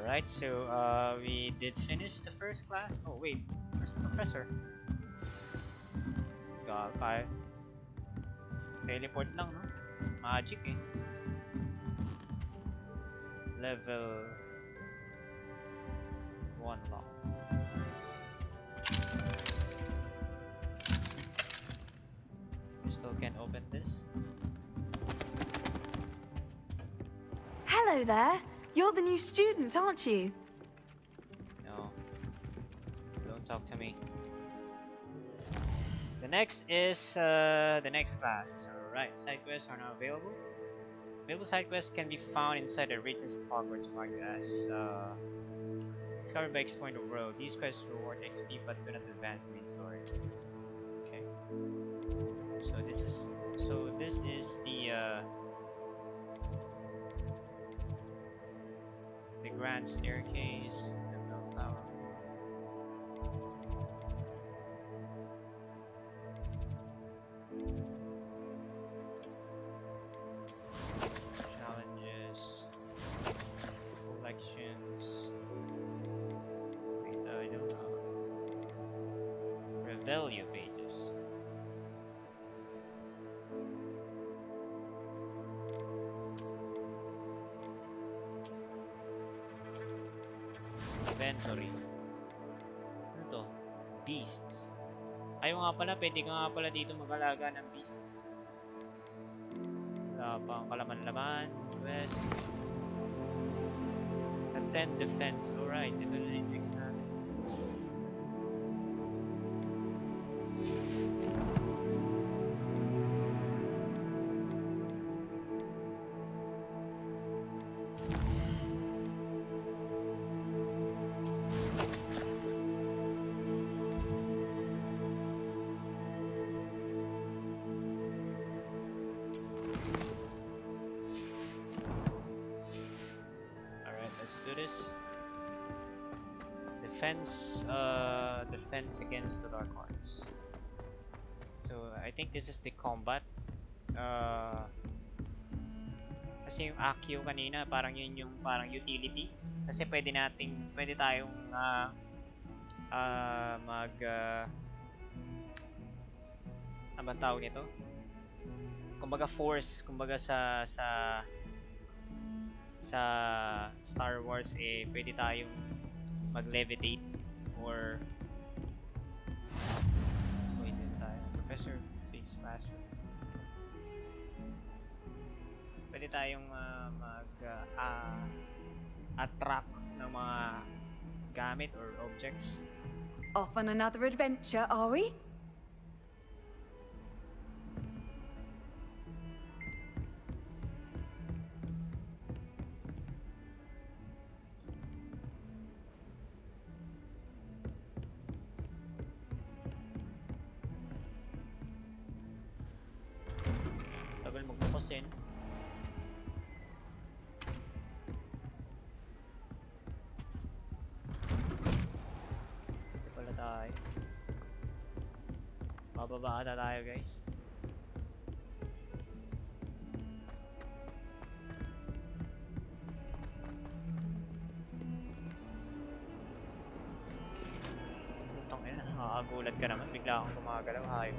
Alright, so we did finish the first class. Oh wait, where's the professor? Kaya teleport lang, no? Magic eh. Level 1 lock. We still can't open this. Hello there. You're the new student, aren't you? No. Don't talk to me. The next is the next class. Alright, side quests are now available. Available side quests can be found inside the regions of Hogwarts marked as discovered by exploring the world. These quests reward XP but do not advance the main story. Okay. So this is the grand staircase, the bell tower. Challenges, collections. Wait, I don't know. Revelio pages. Inventory. Ano to? Beasts. Ayaw nga pala, pwede ka nga pala dito mag-alaga ng beast. Wala pang kalaman-laman. West. Attend defense. Alright, ito na yung next natin. Defense against the dark arts. So I think this is the combat. Kasi yung Accio kanina parang yun yung parang utility. Kasi pwede tayong ano bang tawag nito? Kumbaga force, kumbaga sa Star Wars pwede tayong mag-levitate or Professor Fix Master. Pwede tayong attract ng mga gamit or objects. Off on another adventure, are we? Magpupusin. Ito pala tayo. Bababa ata tayo, guys. Putang ina, nakakagulat ka naman. Bigla akong gumagalaw. Hayop.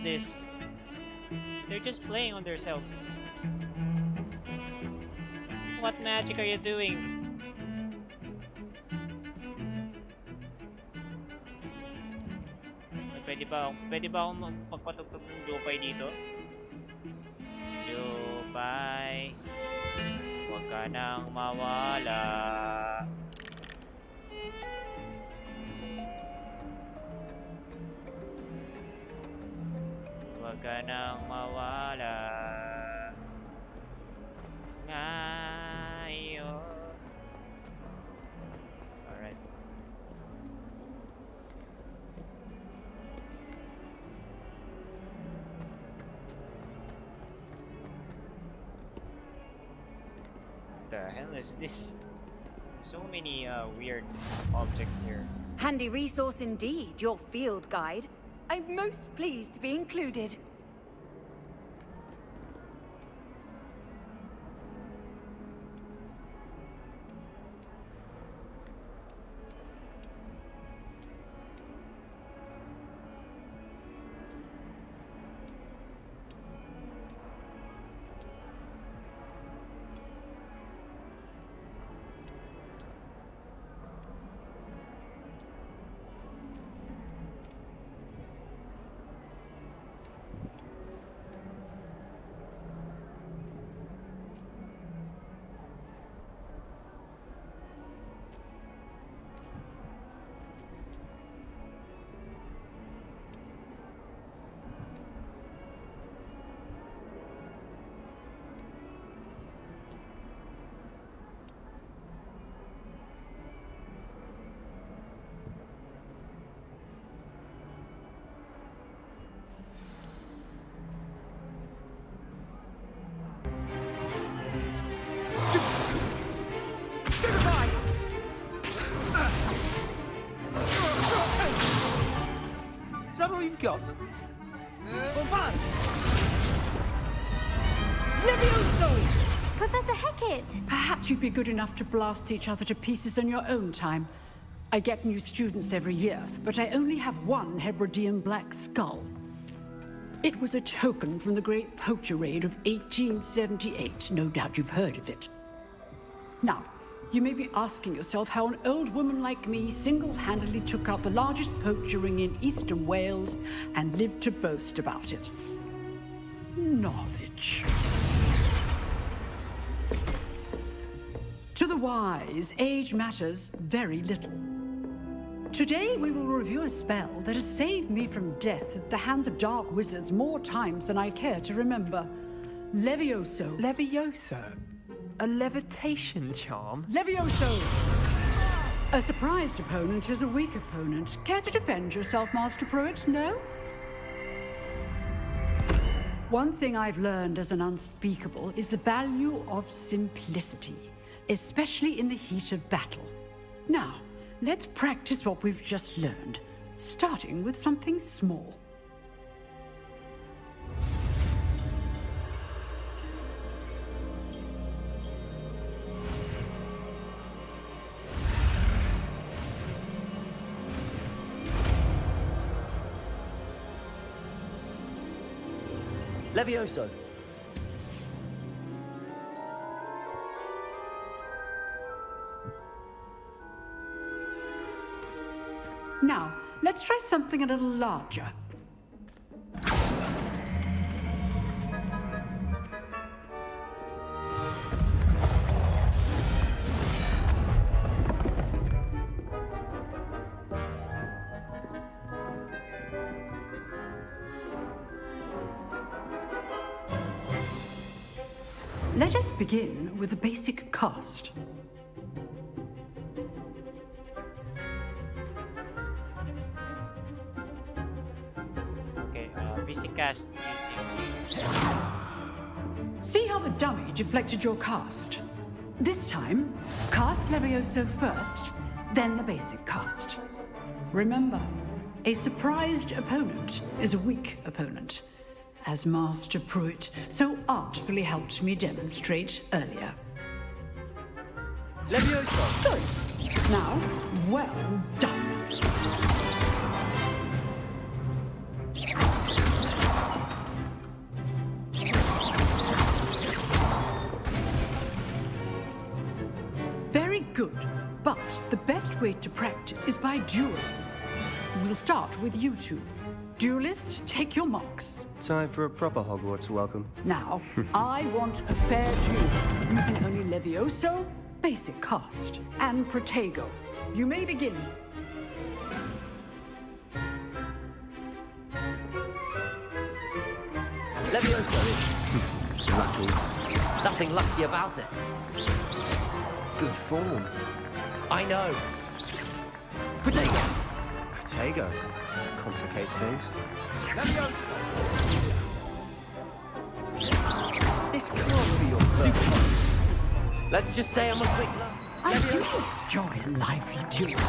This. They're just playing on themselves. What magic are you doing? pwede ba akong magpatugtog ng Jopay dito? Jopay, huwag ka nang mawala. Huwag ka nang mawala. Ngayon. Alright. The hell is this? So many weird objects here. Handy resource indeed, your field guide. I'm most pleased to be included. Is that all you've got? Levioso! Professor Hecat! Perhaps you'd be good enough to blast each other to pieces in your own time. I get new students every year, but I only have one Hebridean black skull. It was a token from the Great Poacher Raid of 1878. No doubt you've heard of it. Now, you may be asking yourself how an old woman like me single-handedly took out the largest poacher ring in eastern Wales and lived to boast about it. Knowledge. To the wise, age matters very little. Today we will review a spell that has saved me from death at the hands of dark wizards more times than I care to remember. Levioso. Levioso? A levitation charm? Levioso! A surprised opponent is a weak opponent. Care to defend yourself, Master Pruitt? No? One thing I've learned as an unspeakable is the value of simplicity, especially in the heat of battle. Now, let's practice what we've just learned, starting with something small. Levioso. Now, let's try something a little larger. Let us begin with the basic cast. Okay, basic cast using... See how the dummy deflected your cast? This time, cast Levioso first, then the basic cast. Remember, a surprised opponent is a weak opponent, as Master Pruitt so artfully helped me demonstrate earlier. Levioso! Good. Now, well done. Very good, but the best way to practice is by dueling. We'll start with you two. Duelists, take your marks. Time for a proper Hogwarts welcome. Now, I want a fair duel, using only Levioso, basic cast, and Protego. You may begin. Levioso. Lucky. Nothing lucky about it. Good form. I know. Protego. Protego. Complicates things. This can't be your first. Let's just say I'm a quick I do enjoy a lively duel.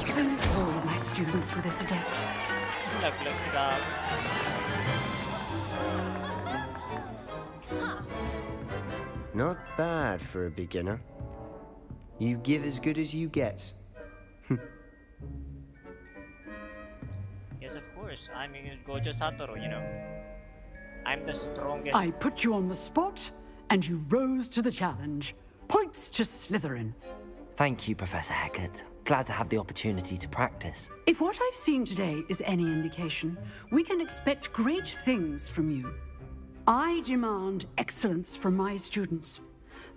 If only all my students were this adept. Not bad for a beginner. You give as good as you get. Yes, of course. I'm in Gojo Satoru, you know. I'm the strongest. I put you on the spot, and you rose to the challenge. Points to Slytherin. Thank you, Professor Hecat. Glad to have the opportunity to practice. If what I've seen today is any indication, we can expect great things from you. I demand excellence from my students.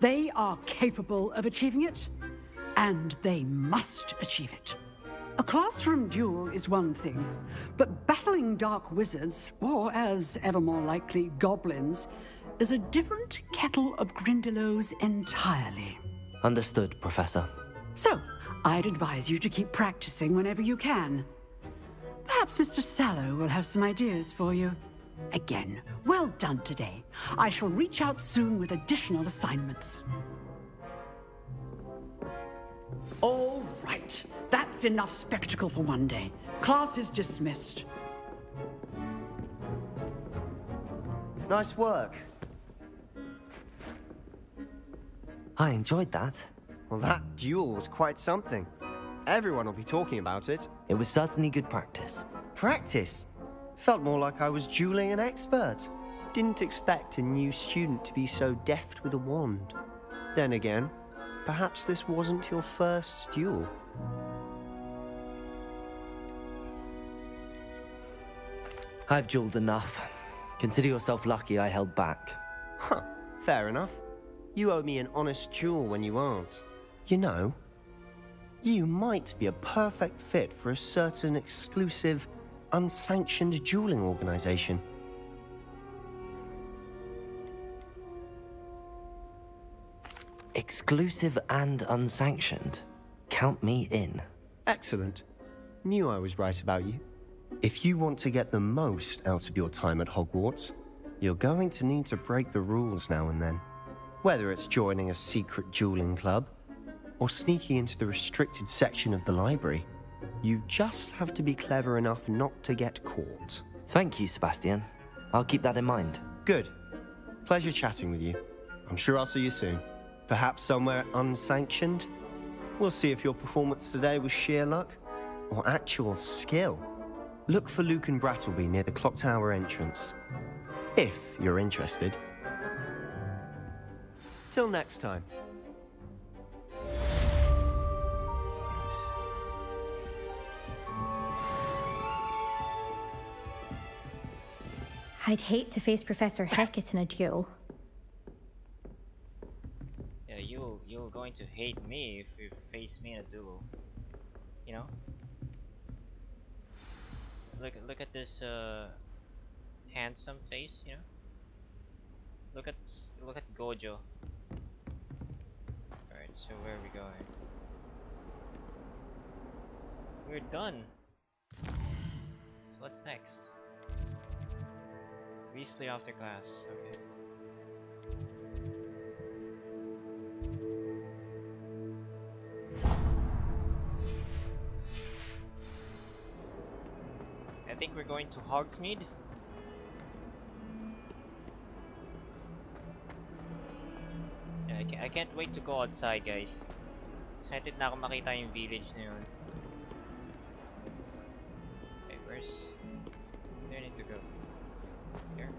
They are capable of achieving it, and they must achieve it. A classroom duel is one thing, but battling dark wizards, or as ever more likely, goblins, is a different kettle of Grindylows entirely. Understood, Professor. So, I'd advise you to keep practicing whenever you can. Perhaps Mr. Sallow will have some ideas for you. Again, well done today. I shall reach out soon with additional assignments. All right. That's enough spectacle for one day. Class is dismissed. Nice work. I enjoyed that. Well, that duel was quite something. Everyone will be talking about it. It was certainly good practice. Practice? Felt more like I was dueling an expert. Didn't expect a new student to be so deft with a wand. Then again, perhaps this wasn't your first duel. I've dueled enough. Consider yourself lucky I held back. Huh, fair enough. You owe me an honest duel when you aren't. You know, you might be a perfect fit for a certain exclusive, unsanctioned dueling organization. Exclusive and unsanctioned. Count me in. Excellent. Knew I was right about you. If you want to get the most out of your time at Hogwarts, you're going to need to break the rules now and then. Whether it's joining a secret dueling club, or sneaking into the restricted section of the library, you just have to be clever enough not to get caught. Thank you, Sebastian. I'll keep that in mind. Good. Pleasure chatting with you. I'm sure I'll see you soon. Perhaps somewhere unsanctioned? We'll see if your performance today was sheer luck, or actual skill. Look for Luke and Brattleby near the clock tower entrance. If you're interested. Till next time. I'd hate to face Professor Hecat in a duel. Yeah, you're going to hate me if you face me in a duel. You know? Look at this handsome face, you know? Look at Gojo. Alright, so where are we going? We're done. So what's next? Weasley after class, okay. I think we're going to Hogsmeade. Yeah, I can't wait to go outside, guys. Excited na ako makita yung village na yun. Okay, where do I need to go? Here?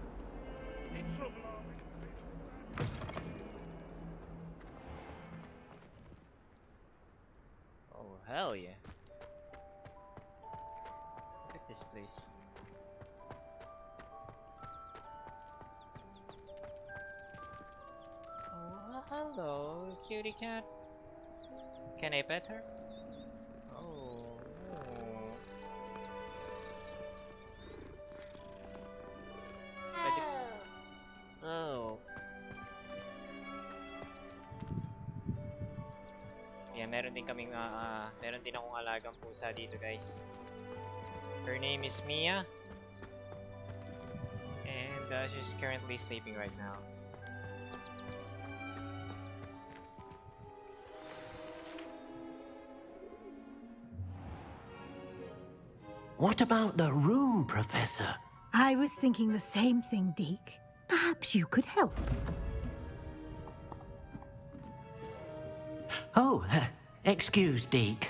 Oh, hell yeah. Look at this place. Hello, cutie cat. Can I pet her? Oh. Oh. Yeah, meron din akong alagang pusa dito, guys. Her name is Mia. And she's currently sleeping right now. What about the room, Professor? I was thinking the same thing, Deke. Perhaps you could help. Oh, excuse, Deke.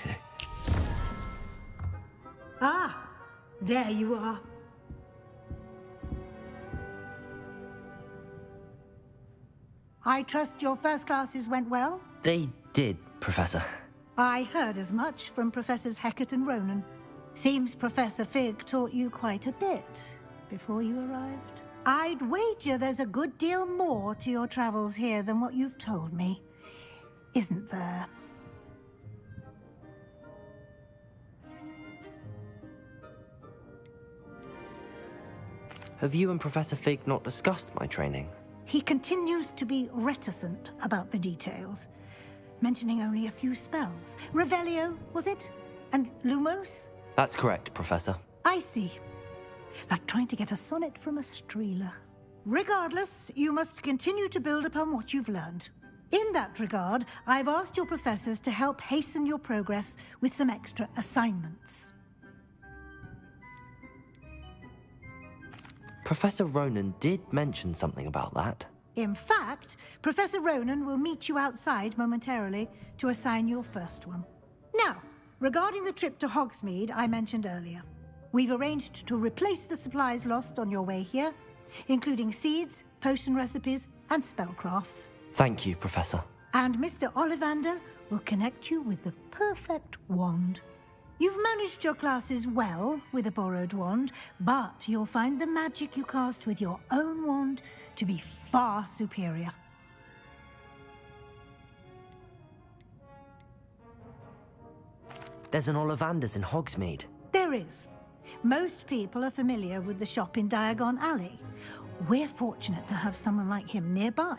Ah, there you are. I trust your first classes went well? They did, Professor. I heard as much from Professors Hecat and Ronan. Seems Professor Fig taught you quite a bit before you arrived. I'd wager there's a good deal more to your travels here than what you've told me, isn't there? Have you and Professor Fig not discussed my training? He continues to be reticent about the details, mentioning only a few spells. Revelio, was it? And Lumos? That's correct, Professor. I see. Like trying to get a sonnet from a streeler. Regardless, you must continue to build upon what you've learned. In that regard, I've asked your professors to help hasten your progress with some extra assignments. Professor Ronan did mention something about that. In fact, Professor Ronan will meet you outside momentarily to assign your first one. Now, regarding the trip to Hogsmeade I mentioned earlier, we've arranged to replace the supplies lost on your way here, including seeds, potion recipes, and spellcrafts. Thank you, Professor. And Mr. Ollivander will connect you with the perfect wand. You've managed your classes well with a borrowed wand, but you'll find the magic you cast with your own wand to be far superior. There's an Ollivander's in Hogsmeade. There is. Most people are familiar with the shop in Diagon Alley. We're fortunate to have someone like him nearby.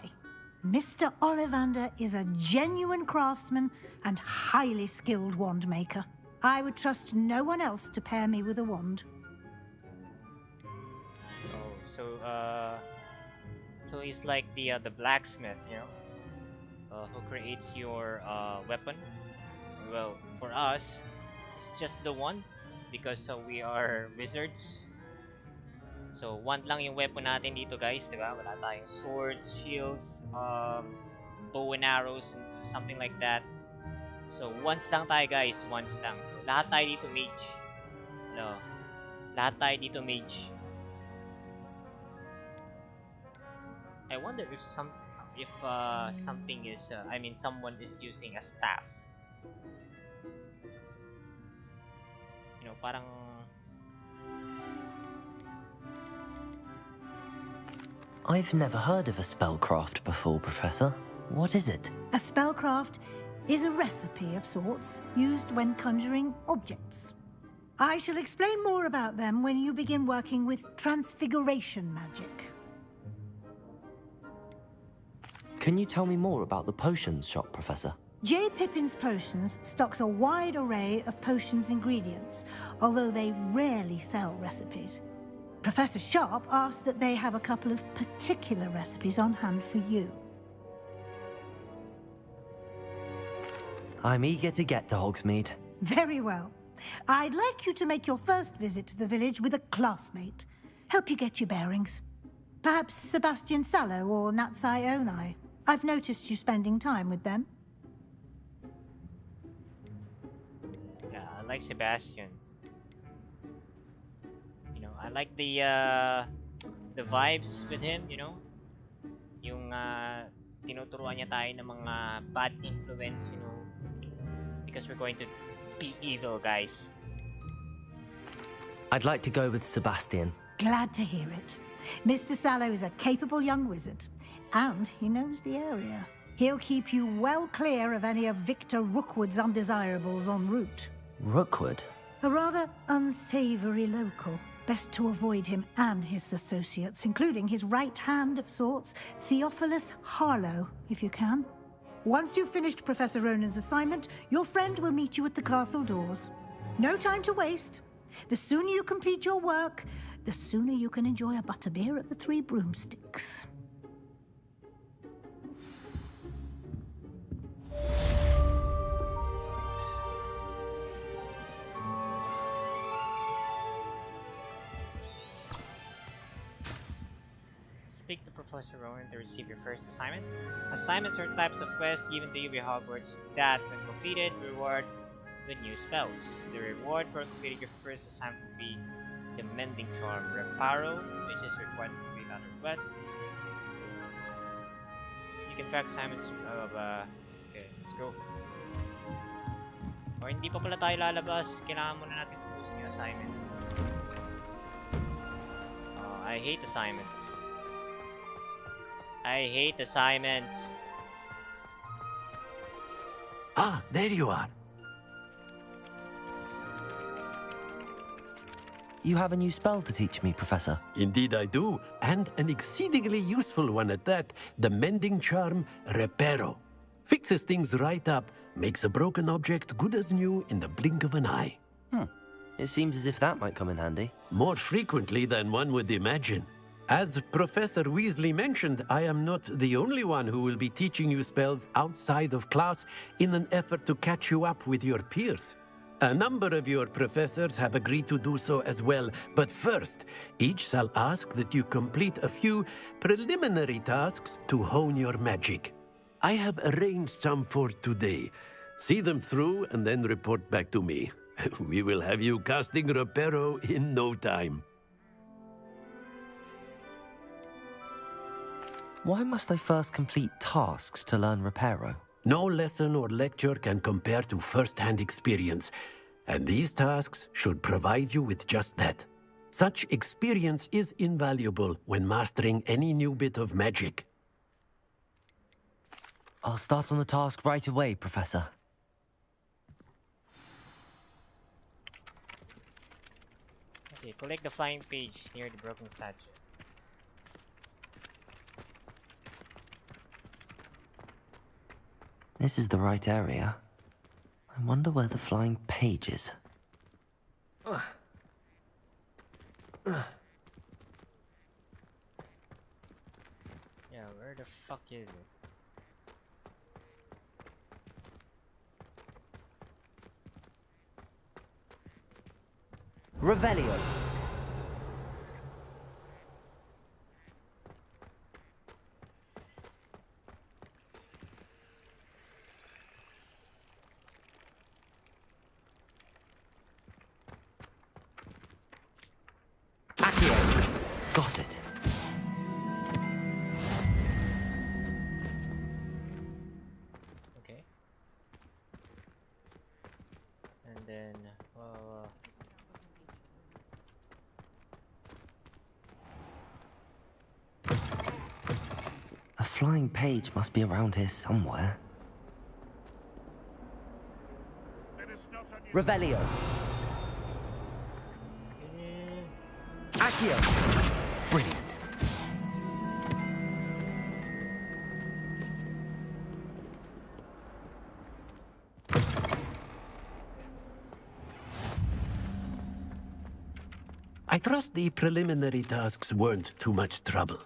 Mr. Ollivander is a genuine craftsman and highly skilled wand maker. I would trust no one else to pair me with a wand. Oh, so he's like the blacksmith, you know, who creates your weapon. Well, for us, it's just the one because we are wizards. So wand lang yung weapon natin dito, guys, diba? Wala tayong swords, shields, bow and arrows, and something like that. So wands lang tayo, guys, wands lang. So, lahat tayo dito mage. No. Lahat tayo dito mage. I wonder if something is someone is using a staff. You know, parang I've never heard of a spellcraft before, Professor. What is it? A spellcraft is a recipe of sorts used when conjuring objects. I shall explain more about them when you begin working with transfiguration magic. Can you tell me more about the potions shop, Professor? J. Pippin's Potions stocks a wide array of potions ingredients, although they rarely sell recipes. Professor Sharp asks that they have a couple of particular recipes on hand for you. I'm eager to get to Hogsmeade. Very well. I'd like you to make your first visit to the village with a classmate. Help you get your bearings. Perhaps Sebastian Sallow or Natsai Onai. I've noticed you spending time with them. yeah, I like Sebastian. You know, I like the vibes with him, you know. Yung tinuturuan niya tayo ng mga bad influence, you know. Because we're going to be evil, guys. I'd like to go with Sebastian. Glad to hear it. Mr. Sallow is a capable young wizard, and he knows the area. He'll keep you well clear of any of Victor Rookwood's undesirables en route. Rookwood? A rather unsavory local. Best to avoid him and his associates, including his right hand of sorts, Theophilus Harlow, if you can. Once you've finished Professor Ronan's assignment, your friend will meet you at the castle doors. No time to waste. The sooner you complete your work, the sooner you can enjoy a butterbeer at the Three Broomsticks. Speak to Professor Rowan to receive your first assignment. Assignments are types of quests given to you by Hogwarts that, when completed, reward with new spells. The reward for completing your first assignment will be the Mending Charm Reparo, which is required to complete other quests. You can track assignments of, okay, let's go. O hindi pa pala tayo lalabas, kailangan muna natin tapusin yung assignment. Oh, I hate assignments. I hate assignments. Ah, there you are. You have a new spell to teach me, Professor. Indeed I do, and an exceedingly useful one at that, the Mending Charm Reparo. Fixes things right up, makes a broken object good as new in the blink of an eye. It seems as if that might come in handy. More frequently than one would imagine. As Professor Weasley mentioned, I am not the only one who will be teaching you spells outside of class in an effort to catch you up with your peers. A number of your professors have agreed to do so as well, but first, each shall ask that you complete a few preliminary tasks to hone your magic. I have arranged some for today. See them through and then report back to me. We will have you casting Reparo in no time. Why must I first complete tasks to learn Reparo? No lesson or lecture can compare to first-hand experience, and these tasks should provide you with just that. Such experience is invaluable when mastering any new bit of magic. I'll start on the task right away, Professor. Okay, collect the flying page near the broken statue. This is the right area. I wonder where the flying page is. Yeah, where the fuck is it? Revelio. Got it. Okay. And then, A flying page must be around here somewhere. Revelio. Accio. Brilliant. I trust the preliminary tasks weren't too much trouble.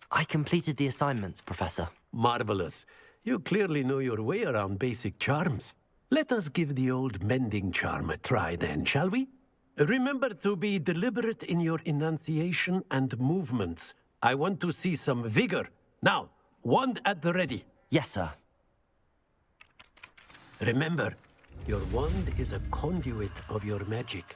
I completed the assignments, Professor. Marvelous. You clearly know your way around basic charms. Let us give the old Mending Charm a try then, shall we? Remember to be deliberate in your enunciation and movements. I want to see some vigor. Now, wand at the ready. Yes, sir. Remember, your wand is a conduit of your magic.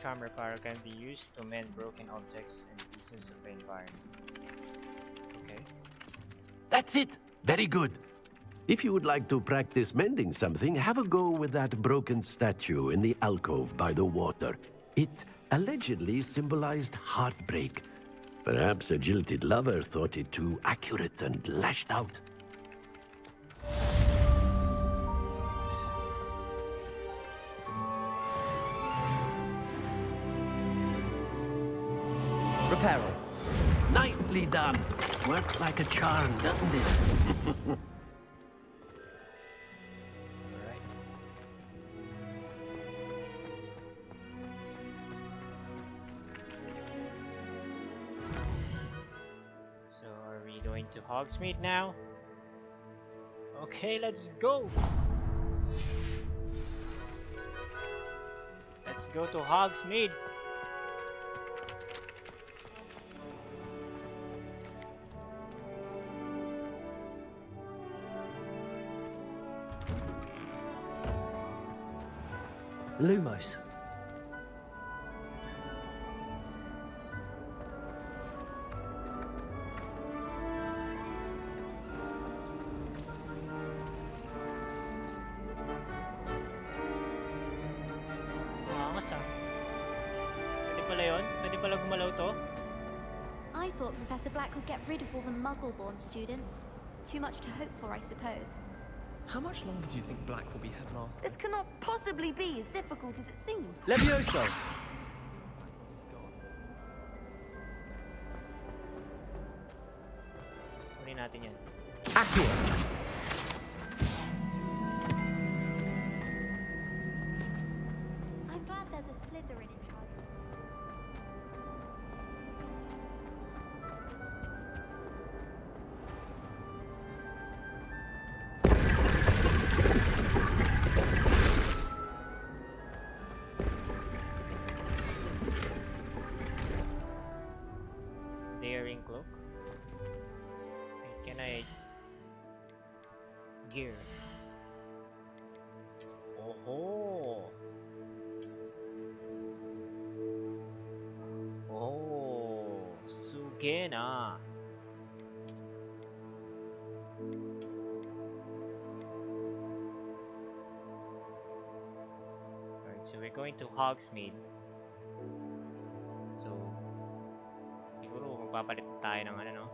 charm required can be used to mend broken objects and pieces of the environment. Okay. That's it! Very good. If you would like to practice mending something, have a go with that broken statue in the alcove by the water. It allegedly symbolized heartbreak. Perhaps a jilted lover thought it too accurate and lashed out. Reparo. Nicely done. Works like a charm, doesn't it? So are we going to Hogsmeade now? Okay, let's go! Let's go to Hogsmeade! Lumos. Angas ah. Pwede pala yun? Pwede pala gumalaw to? I thought Professor Black would get rid of all the Muggle-born students. Too much to hope for, I suppose. How much longer do you think Black will be headmaster? This cannot possibly be as difficult as it seems. Levioso. Kunin natin yan. Accio. I'm glad there's a Slytherin in charge. Daring cloak. Wait, can I gear? Oh, oh, Sugena. Alright, so we're going to Hogsmeade. So siguro magpapalit tayo ng ano, no?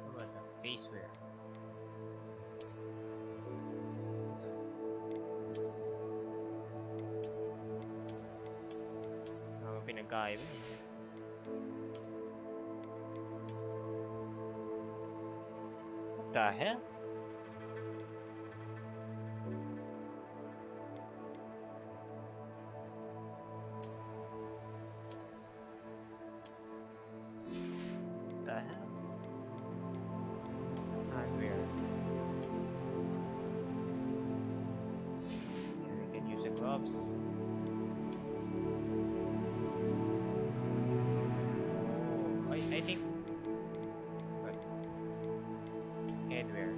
What was that? Face wear. Ano pinagkaiba eh. What the hell? The hell? Hardware. Yeah, we can use the gloves. Oh, I think. What? Headwear.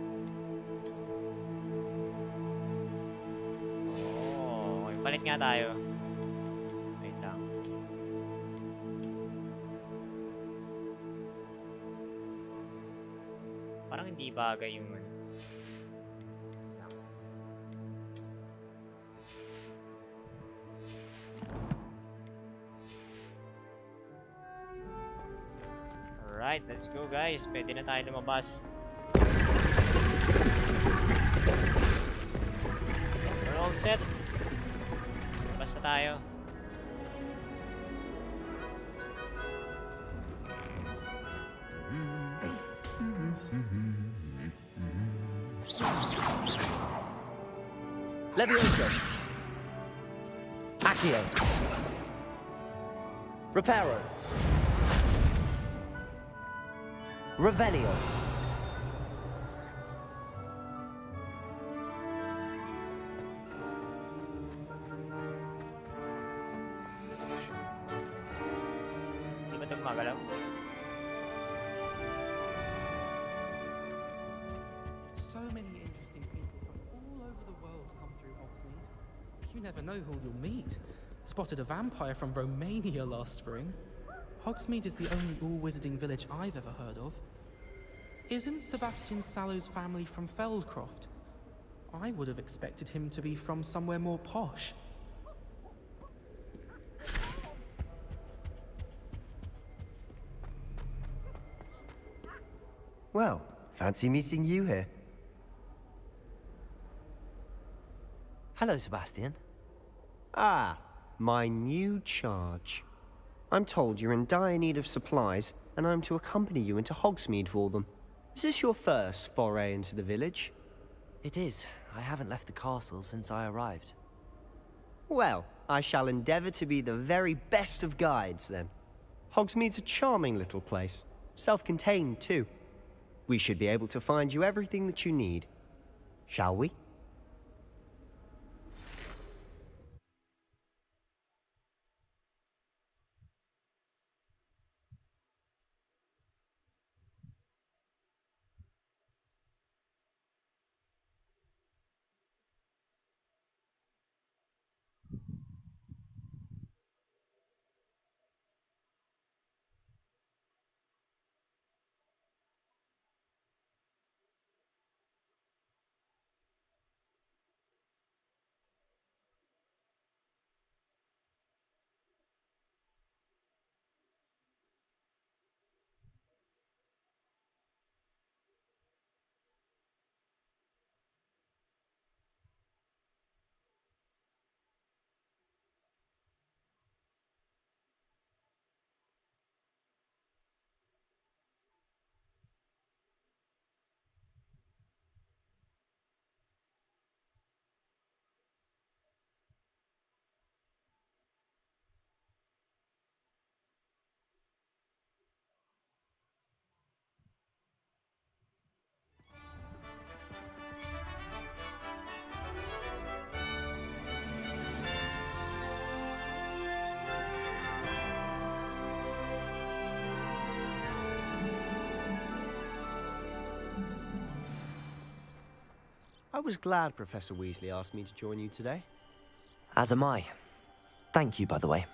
Oh, okay, palit nga tayo. Wait lang. Parang hindi bagay yung ano. Alright, let's go guys. Pwede na tayo lumabas. We're all set. Labas na tayo. Levioso. Accio. Reparo. Revelio. Di ba ito gumagalaw? So, You never know who you'll meet. Spotted a vampire from Romania last spring. Hogsmeade is the only all-wizarding village I've ever heard of. Isn't Sebastian Sallow's family from Feldcroft? I would have expected him to be from somewhere more posh. Well, fancy meeting you here. Hello, Sebastian. Ah, my new charge. I'm told you're in dire need of supplies, and I'm to accompany you into Hogsmeade for them. Is this your first foray into the village? It is. I haven't left the castle since I arrived. Well, I shall endeavour to be the very best of guides, then. Hogsmeade's a charming little place. Self-contained, too. We should be able to find you everything that you need. Shall we? I was glad Professor Weasley asked me to join you today. As am I. Thank you, by the way.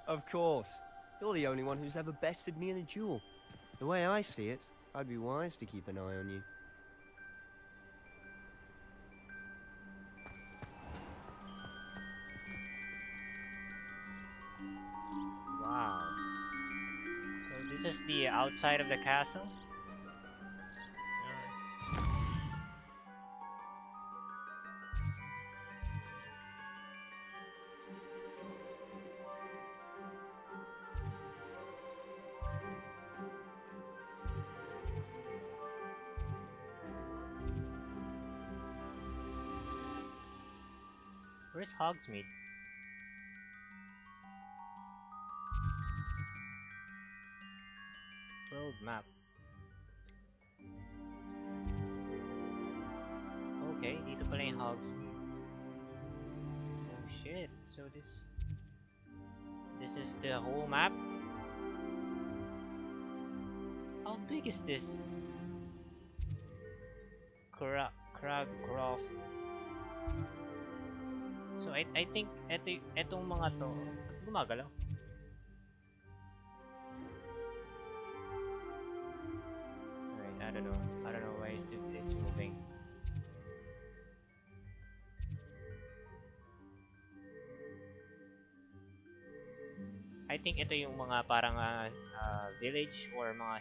Of course. You're the only one who's ever bested me in a duel. The way I see it, I'd be wise to keep an eye on you. Wow. So this is the outside of the castle? Where's Hogsmeade? World map. Okay, dito pala yung Hogsmeade. Oh shit, so this is the whole map? How big is this? Cragcroft. So I think etong mga to gumagalaw. Alright, I don't know why it's moving. I think ito yung mga parang village or mga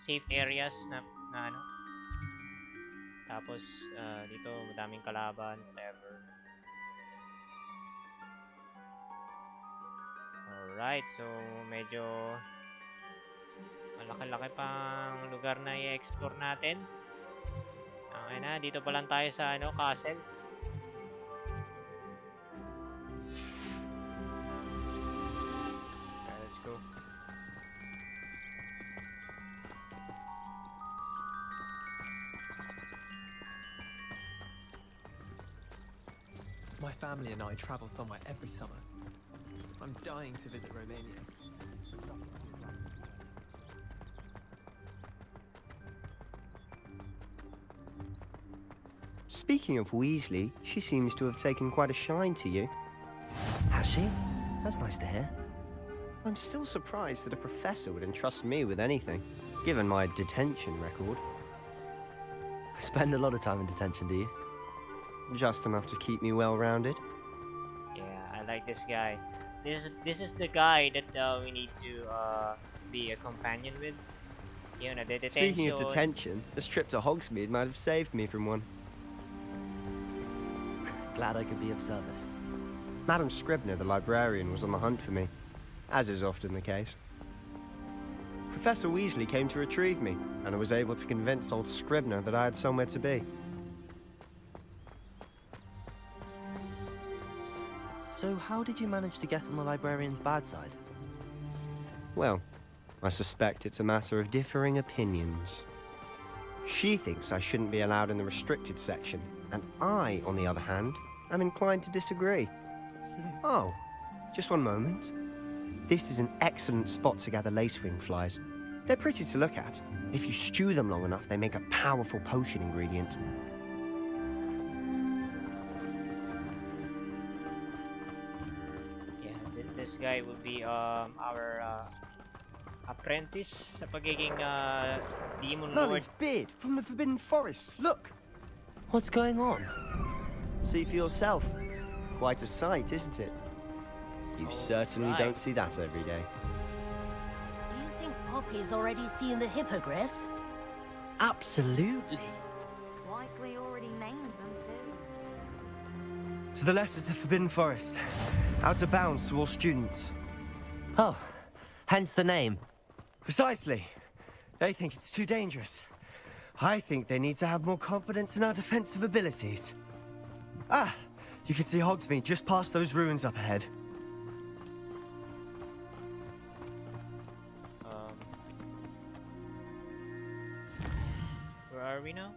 safe areas na ano. Tapos dito madaming kalaban, whatever. Alright, so medyo malaki-laki pang lugar na i-explore natin. Okay na, dito pa lang tayo sa castle. Okay, let's go. My family and I travel somewhere every summer. I'm dying to visit Romania. Speaking of Weasley, she seems to have taken quite a shine to you. Has she? That's nice to hear. I'm still surprised that a professor would entrust me with anything, given my detention record. Spend a lot of time in detention, do you? Just enough to keep me well-rounded. Yeah, I like this guy. This is the guy that we need to be a companion with. You know, the detention. Speaking of detention, this trip to Hogsmeade might have saved me from one. Glad I could be of service. Madam Scribner, the librarian, was on the hunt for me, as is often the case. Professor Weasley came to retrieve me, and I was able to convince old Scribner that I had somewhere to be. So how did you manage to get on the librarian's bad side? Well, I suspect it's a matter of differing opinions. She thinks I shouldn't be allowed in the restricted section, and I, on the other hand, am inclined to disagree. Oh, just one moment. This is an excellent spot to gather lacewing flies. They're pretty to look at. If you stew them long enough, they make a powerful potion ingredient. Yeah, this guy will be our apprentice sa pagiging demon lord. Merlin's beard from the Forbidden Forest. Look! What's going on? See for yourself. Quite a sight, isn't it? You certainly don't see that every day. Do you think Poppy's already seen the hippogriffs? Absolutely. Likely already named them too. To the left is the Forbidden Forest. Out of bounds to all students. Oh, hence the name. Precisely. They think it's too dangerous. I think they need to have more confidence in our defensive abilities. Ah, you can see Hogsmeade just past those ruins up ahead. Where are we now?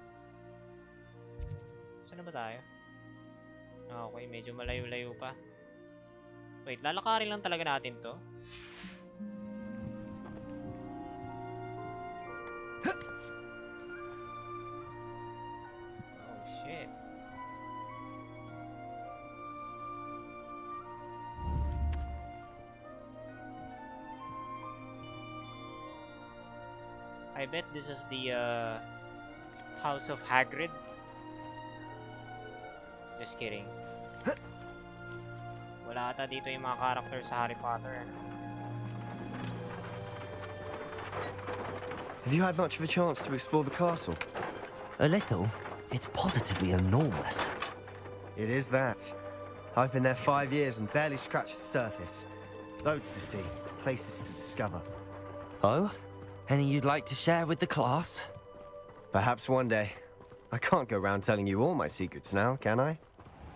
Saan na ba tayo? Okay, medyo malayo-layo pa. Wait, lalakarin lang talaga natin to. Oh shit. I bet this is the House of Hagrid. Just kidding. Wala ata dito yung mga characters sa Harry Potter. Have you had much of a chance to explore the castle? A little. It's positively enormous. It is that. I've been there 5 years and barely scratched the surface. Loads to see, places to discover. Oh? Any you'd like to share with the class? Perhaps one day. I can't go around telling you all my secrets now, can I?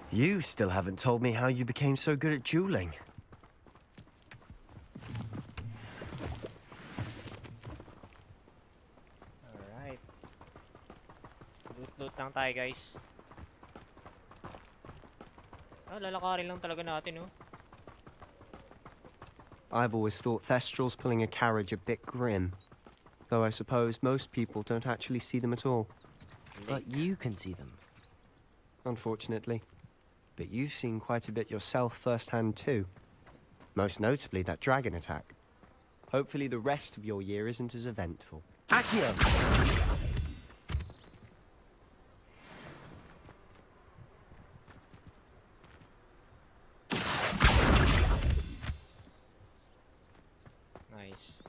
You still haven't told me how you became so good at dueling. Alright. Loot lang tayo, guys. Ah, lalakarin lang talaga natin, oh. I've always thought Thestrals pulling a carriage a bit grim. Though I suppose most people don't actually see them at all. But you can see them. Unfortunately. But you've seen quite a bit yourself firsthand too. Most notably that dragon attack. Hopefully the rest of your year isn't as eventful. Accio! Nice.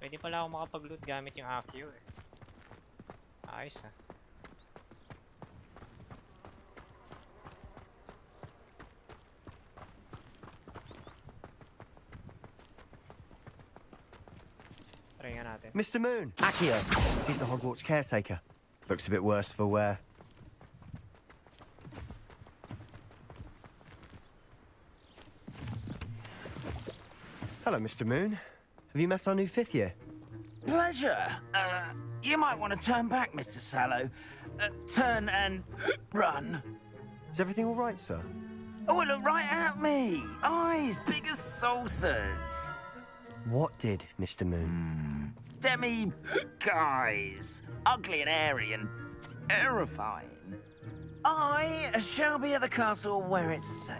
Pwede pala ako makapag-loot gamit yung Accio eh. Ayos ah. Try nga natin. Mr. Moon! Accio! He's the Hogwarts caretaker. Looks a bit worse for wear. Hello, Mr. Moon. Have you met our new 5th year? Pleasure. You might want to turn back, Mr. Sallow. Turn and run. Is everything all right, sir? Oh, look right at me. Eyes big as saucers. What did, Mr. Moon? Demi guys. Ugly and hairy and terrifying. I shall be at the castle where it's safe.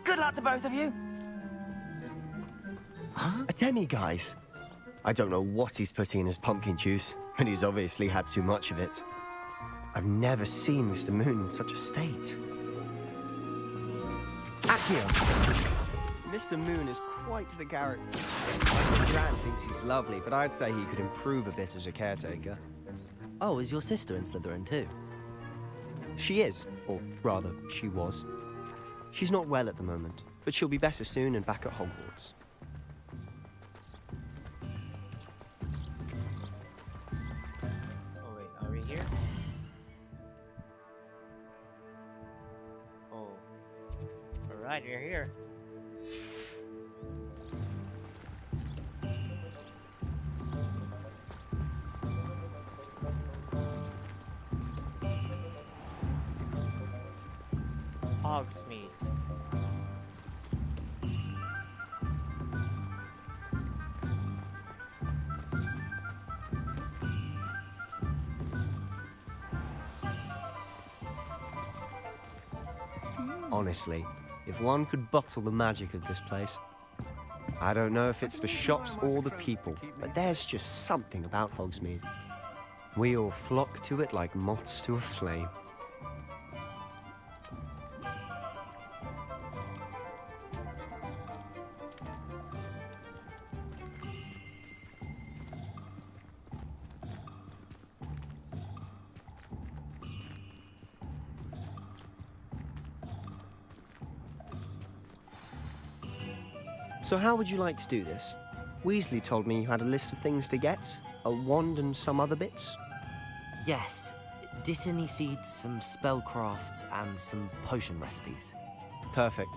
Good luck to both of you. A demi-guise? I don't know what he's putting in his pumpkin juice, but he's obviously had too much of it. I've never seen Mr. Moon in such a state. Accio! Mr. Moon is quite the character. My sister Anne thinks he's lovely, but I'd say he could improve a bit as a caretaker. Oh, is your sister in Slytherin too? She is, or rather, she was. She's not well at the moment, but she'll be better soon and back at Hogwarts. Oh wait, are we here? Oh. Alright, we're here. Hogsmeade. Honestly, if one could bottle the magic of this place. I don't know if it's the shops or the people, but there's just something about Hogsmeade. We all flock to it like moths to a flame. So how would you like to do this? Weasley told me you had a list of things to get, a wand and some other bits. Yes. Dittany seeds, some spellcrafts, and some potion recipes. Perfect.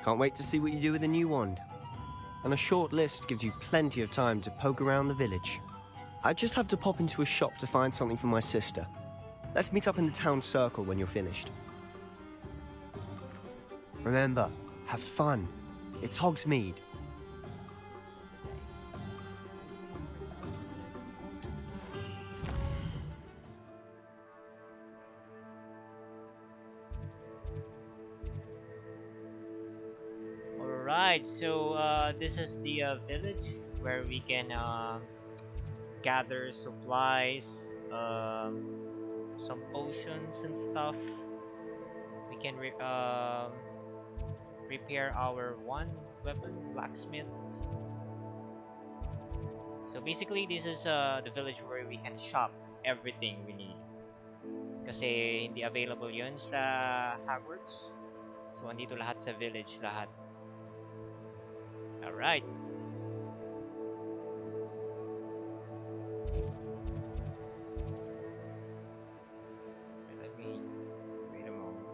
Can't wait to see what you do with the new wand. And a short list gives you plenty of time to poke around the village. I just have to pop into a shop to find something for my sister. Let's meet up in the town circle when you're finished. Remember, have fun. It's Hogsmeade. Alright, so this is the village where we can gather supplies, some potions and stuff. We can repair our one weapon, blacksmith. So basically, this is the village where we can shop everything we need. Kasi hindi available yun sa Hogwarts. So andito lahat sa village, lahat. Alright. Let me wait a moment.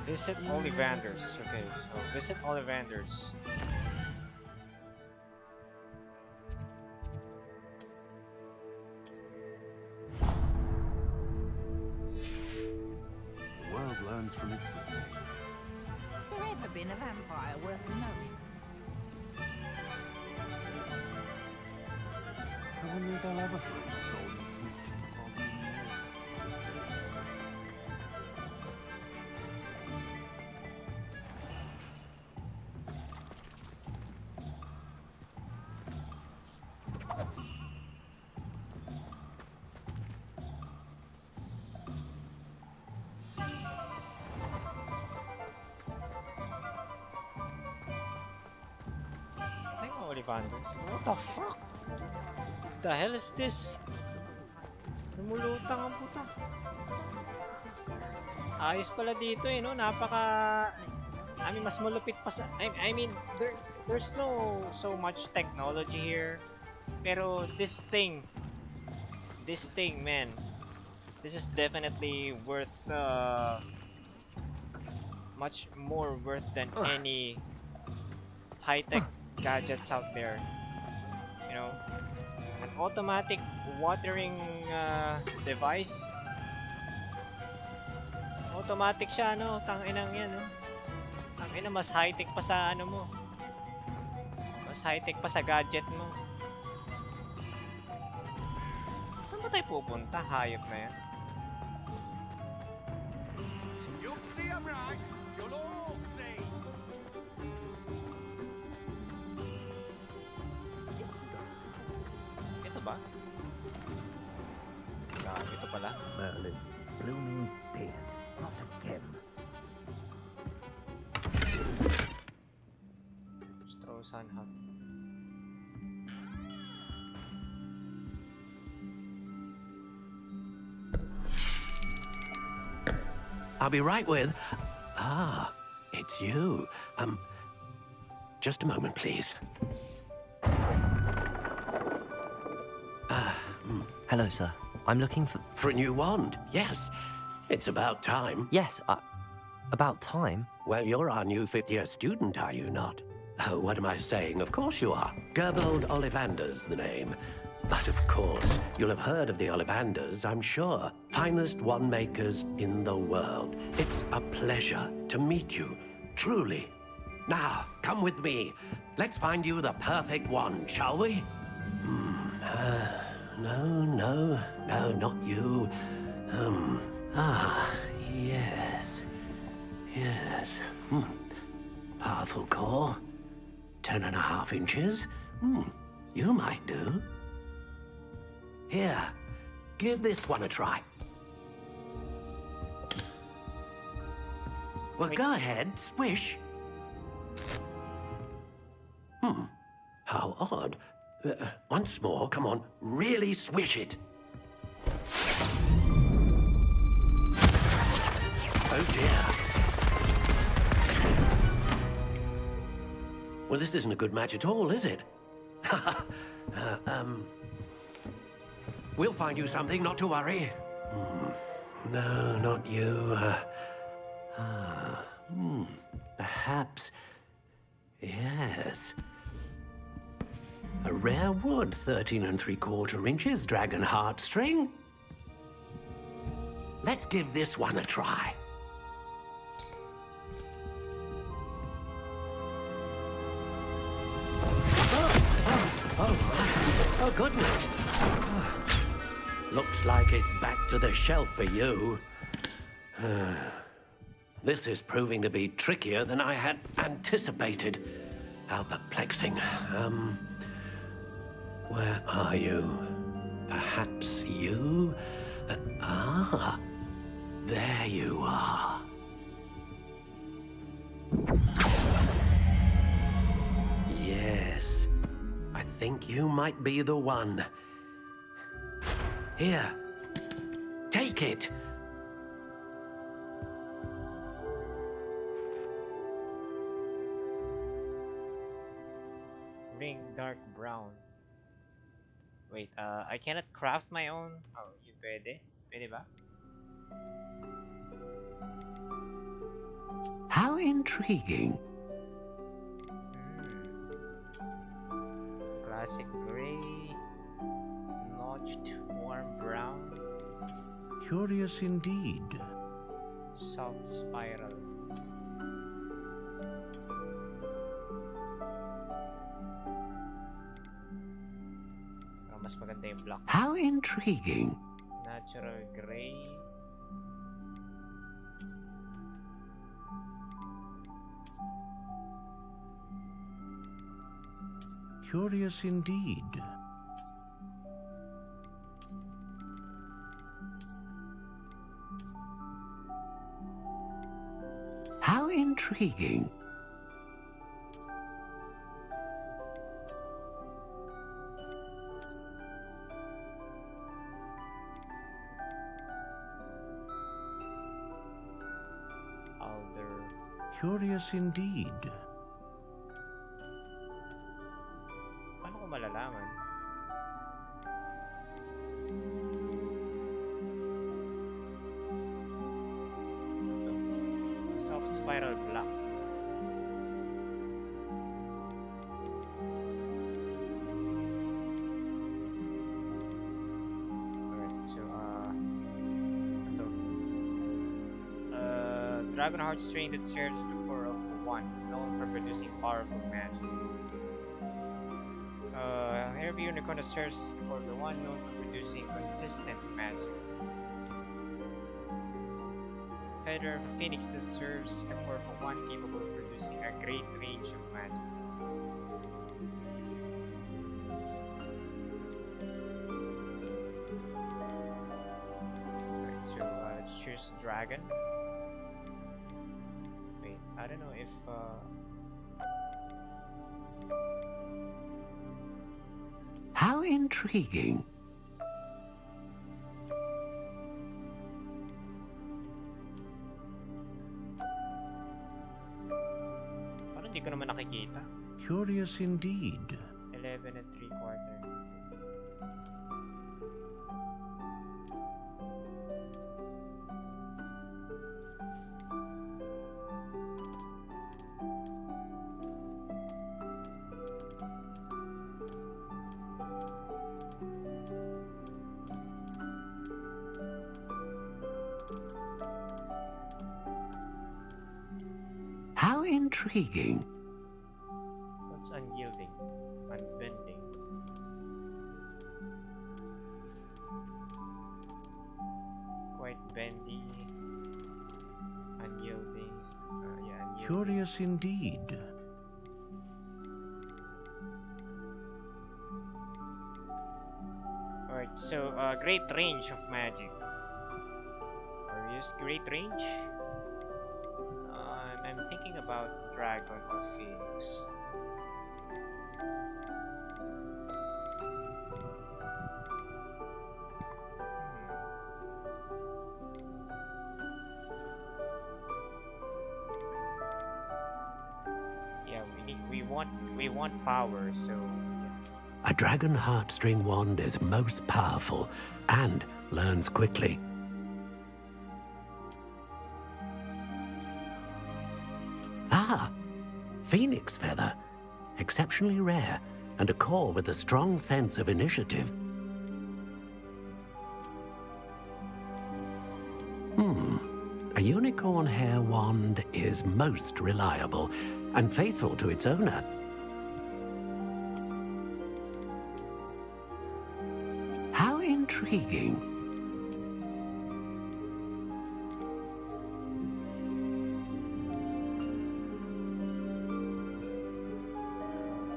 Visit Ollivanders. Okay, so visit Ollivanders. The world learns from its mistakes. Has there ever been a vampire worth knowing? I wonder if they'll ever find the golden snitch in the bottom of the lake. Ay, Ollivanders. What the fuck? The hell is this? Lumulutang ang puta. Ayos pala dito eh, no? Napaka... I mean, mas malupit pa sa... I mean, there's no so much technology here. Pero this thing, man, this is definitely worth, much more worth than any high-tech gadgets out there. You know? An automatic watering device. Automatic siya, no? Tanginang yan, no? Tangina, mas high-tech pa sa ano mo. Mas high-tech pa sa gadget mo. Saan ba tayo pupunta? Hayop na yan. You'll see him right. You'll all see. Ito ba? Ito pala. Merlin, blooming beard, not a gem. Strauss-Hahn Hut. I'll be right with... Ah, it's you. Just a moment, please. Hello, sir. I'm looking for... For a new wand, yes. It's about time. Yes, about time? Well, you're our new fifth-year student, are you not? Oh, what am I saying? Of course you are. Gerbold Ollivander's the name. But of course, you'll have heard of the Ollivanders, I'm sure. Finest wand makers in the world. It's a pleasure to meet you, truly. Now, come with me. Let's find you the perfect wand, shall we? No, not you. Yes. Yes. Powerful core. 10.5 inches. You might do. Here, give this one a try. Well, go ahead, swish. How odd. Once more, come on, really swish it. Oh dear. Well, this isn't a good match at all, is it? We'll find you something, not to worry. No, not you. Perhaps. Yes. A rare wood, 13 3/4 inches, dragon heartstring. Let's give this one a try. Oh, goodness. Looks like it's back to the shelf for you. This is proving to be trickier than I had anticipated. How perplexing. Where are you? Perhaps you? There you are. Yes, I think you might be the one. Here, take it. Ring dark brown. Wait, I cannot craft my own. Oh, you pwede? Pwede ba? intriguing. Classic gray, notched warm brown, Curious indeed. soft spiral. Mas maganda yung black. How intriguing. Natural gray. Curious indeed. How intriguing. Alder. Curious indeed. Paano ko malalaman? Ito. Soft spiral black. Alright, so ito. Dragonheart strain that serves as the core of one, known for producing powerful magic. Heavy unicorn that serves for the one known for producing consistent magic. Feather of a phoenix that serves as the core for one capable of producing a great range of magic. Alright, so let's choose dragon. Wait, I don't know if How intriguing. parang hindi ko naman nakikita. Curious indeed. 11 and 3/4. How intriguing. What's unyielding? Unbending. Quite bendy. Unyielding. Yeah, unyielding. Curious indeed. Alright, so great range of magic. Or use great range? I'm thinking about dragon or phoenix. Yeah, we want power, so A dragon heartstring wand is most powerful and learns quickly. Ah, phoenix feather. Exceptionally rare, and a core with a strong sense of initiative. A unicorn hair wand is most reliable and faithful to its owner. How intriguing.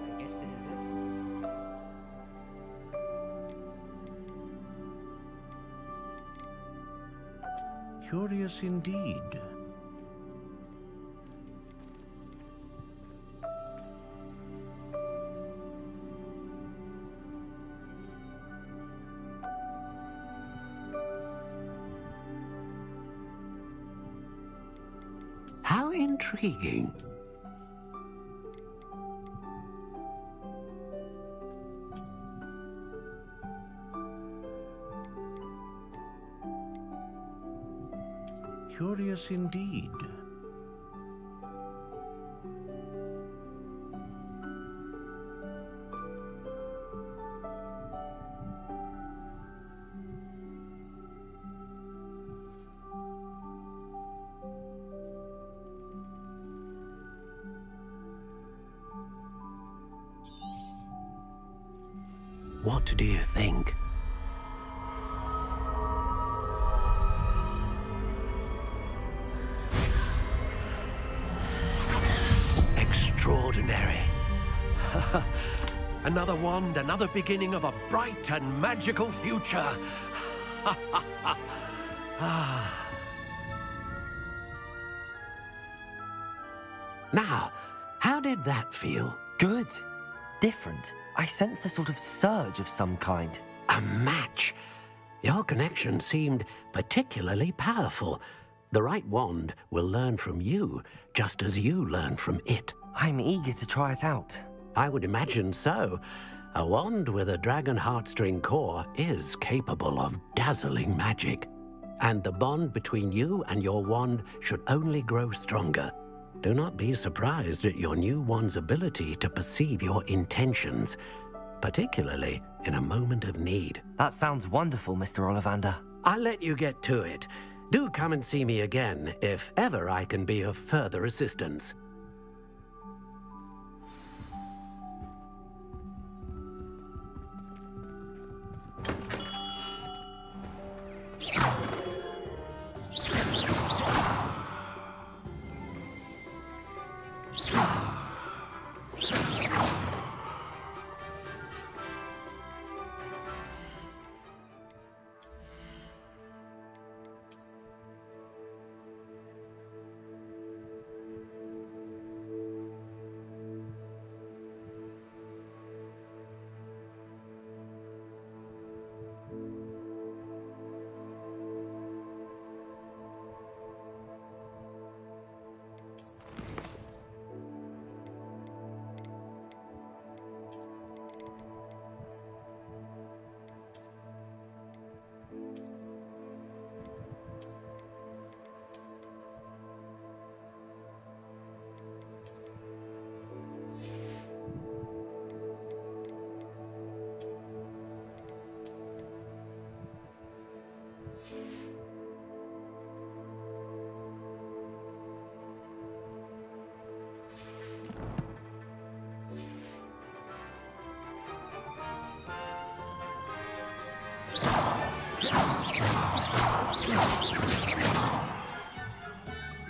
I guess this is it. Curious indeed. How intriguing. Curious indeed. What do you think? Extraordinary. Another wand, another beginning of a bright and magical future. Now, how did that feel? Good. Different. I sensed a sort of surge of some kind. A match. Your connection seemed particularly powerful. The right wand will learn from you, just as you learn from it. I'm eager to try it out. I would imagine so. A wand with a dragon heartstring core is capable of dazzling magic. And the bond between you and your wand should only grow stronger. Do not be surprised at your new wand's ability to perceive your intentions, particularly in a moment of need. That sounds wonderful, Mr. Ollivander. I'll let you get to it. Do come and see me again if ever I can be of further assistance.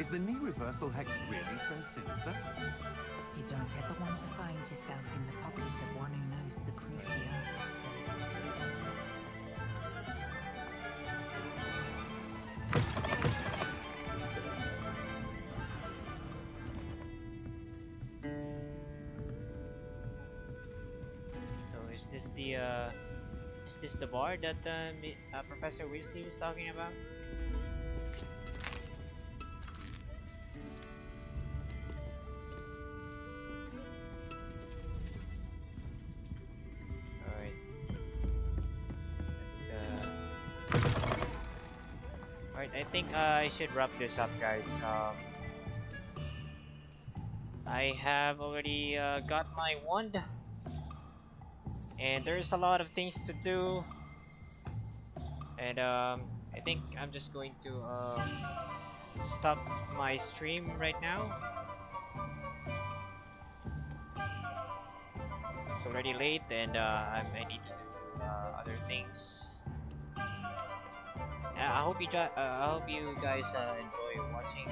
Is the knee reversal hex really so sinister? You don't ever want to find yourself in the pocket of one who knows the cruelty So is this the bar that Professor Weasley was talking about? I think I should wrap this up, guys. I have already got my wand, and there's a lot of things to do, and I think I'm just going to stop my stream right now. It's already late, and I need to do other things. I hope you guys enjoy watching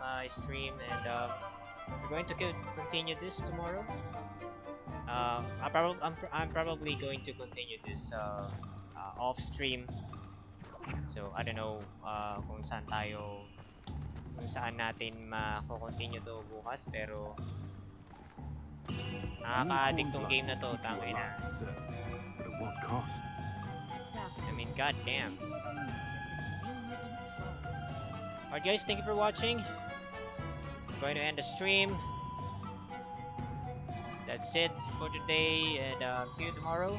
my stream, and we're going to continue this tomorrow. I'm probably going to continue this off stream. So I don't know kung saan natin ma-continue to bukas, pero nakaka-addict tong game na to, tangay na. But at what cost? I mean, goddamn. Alright guys, thank you for watching. I'm going to end the stream. That's it for today, and see you tomorrow.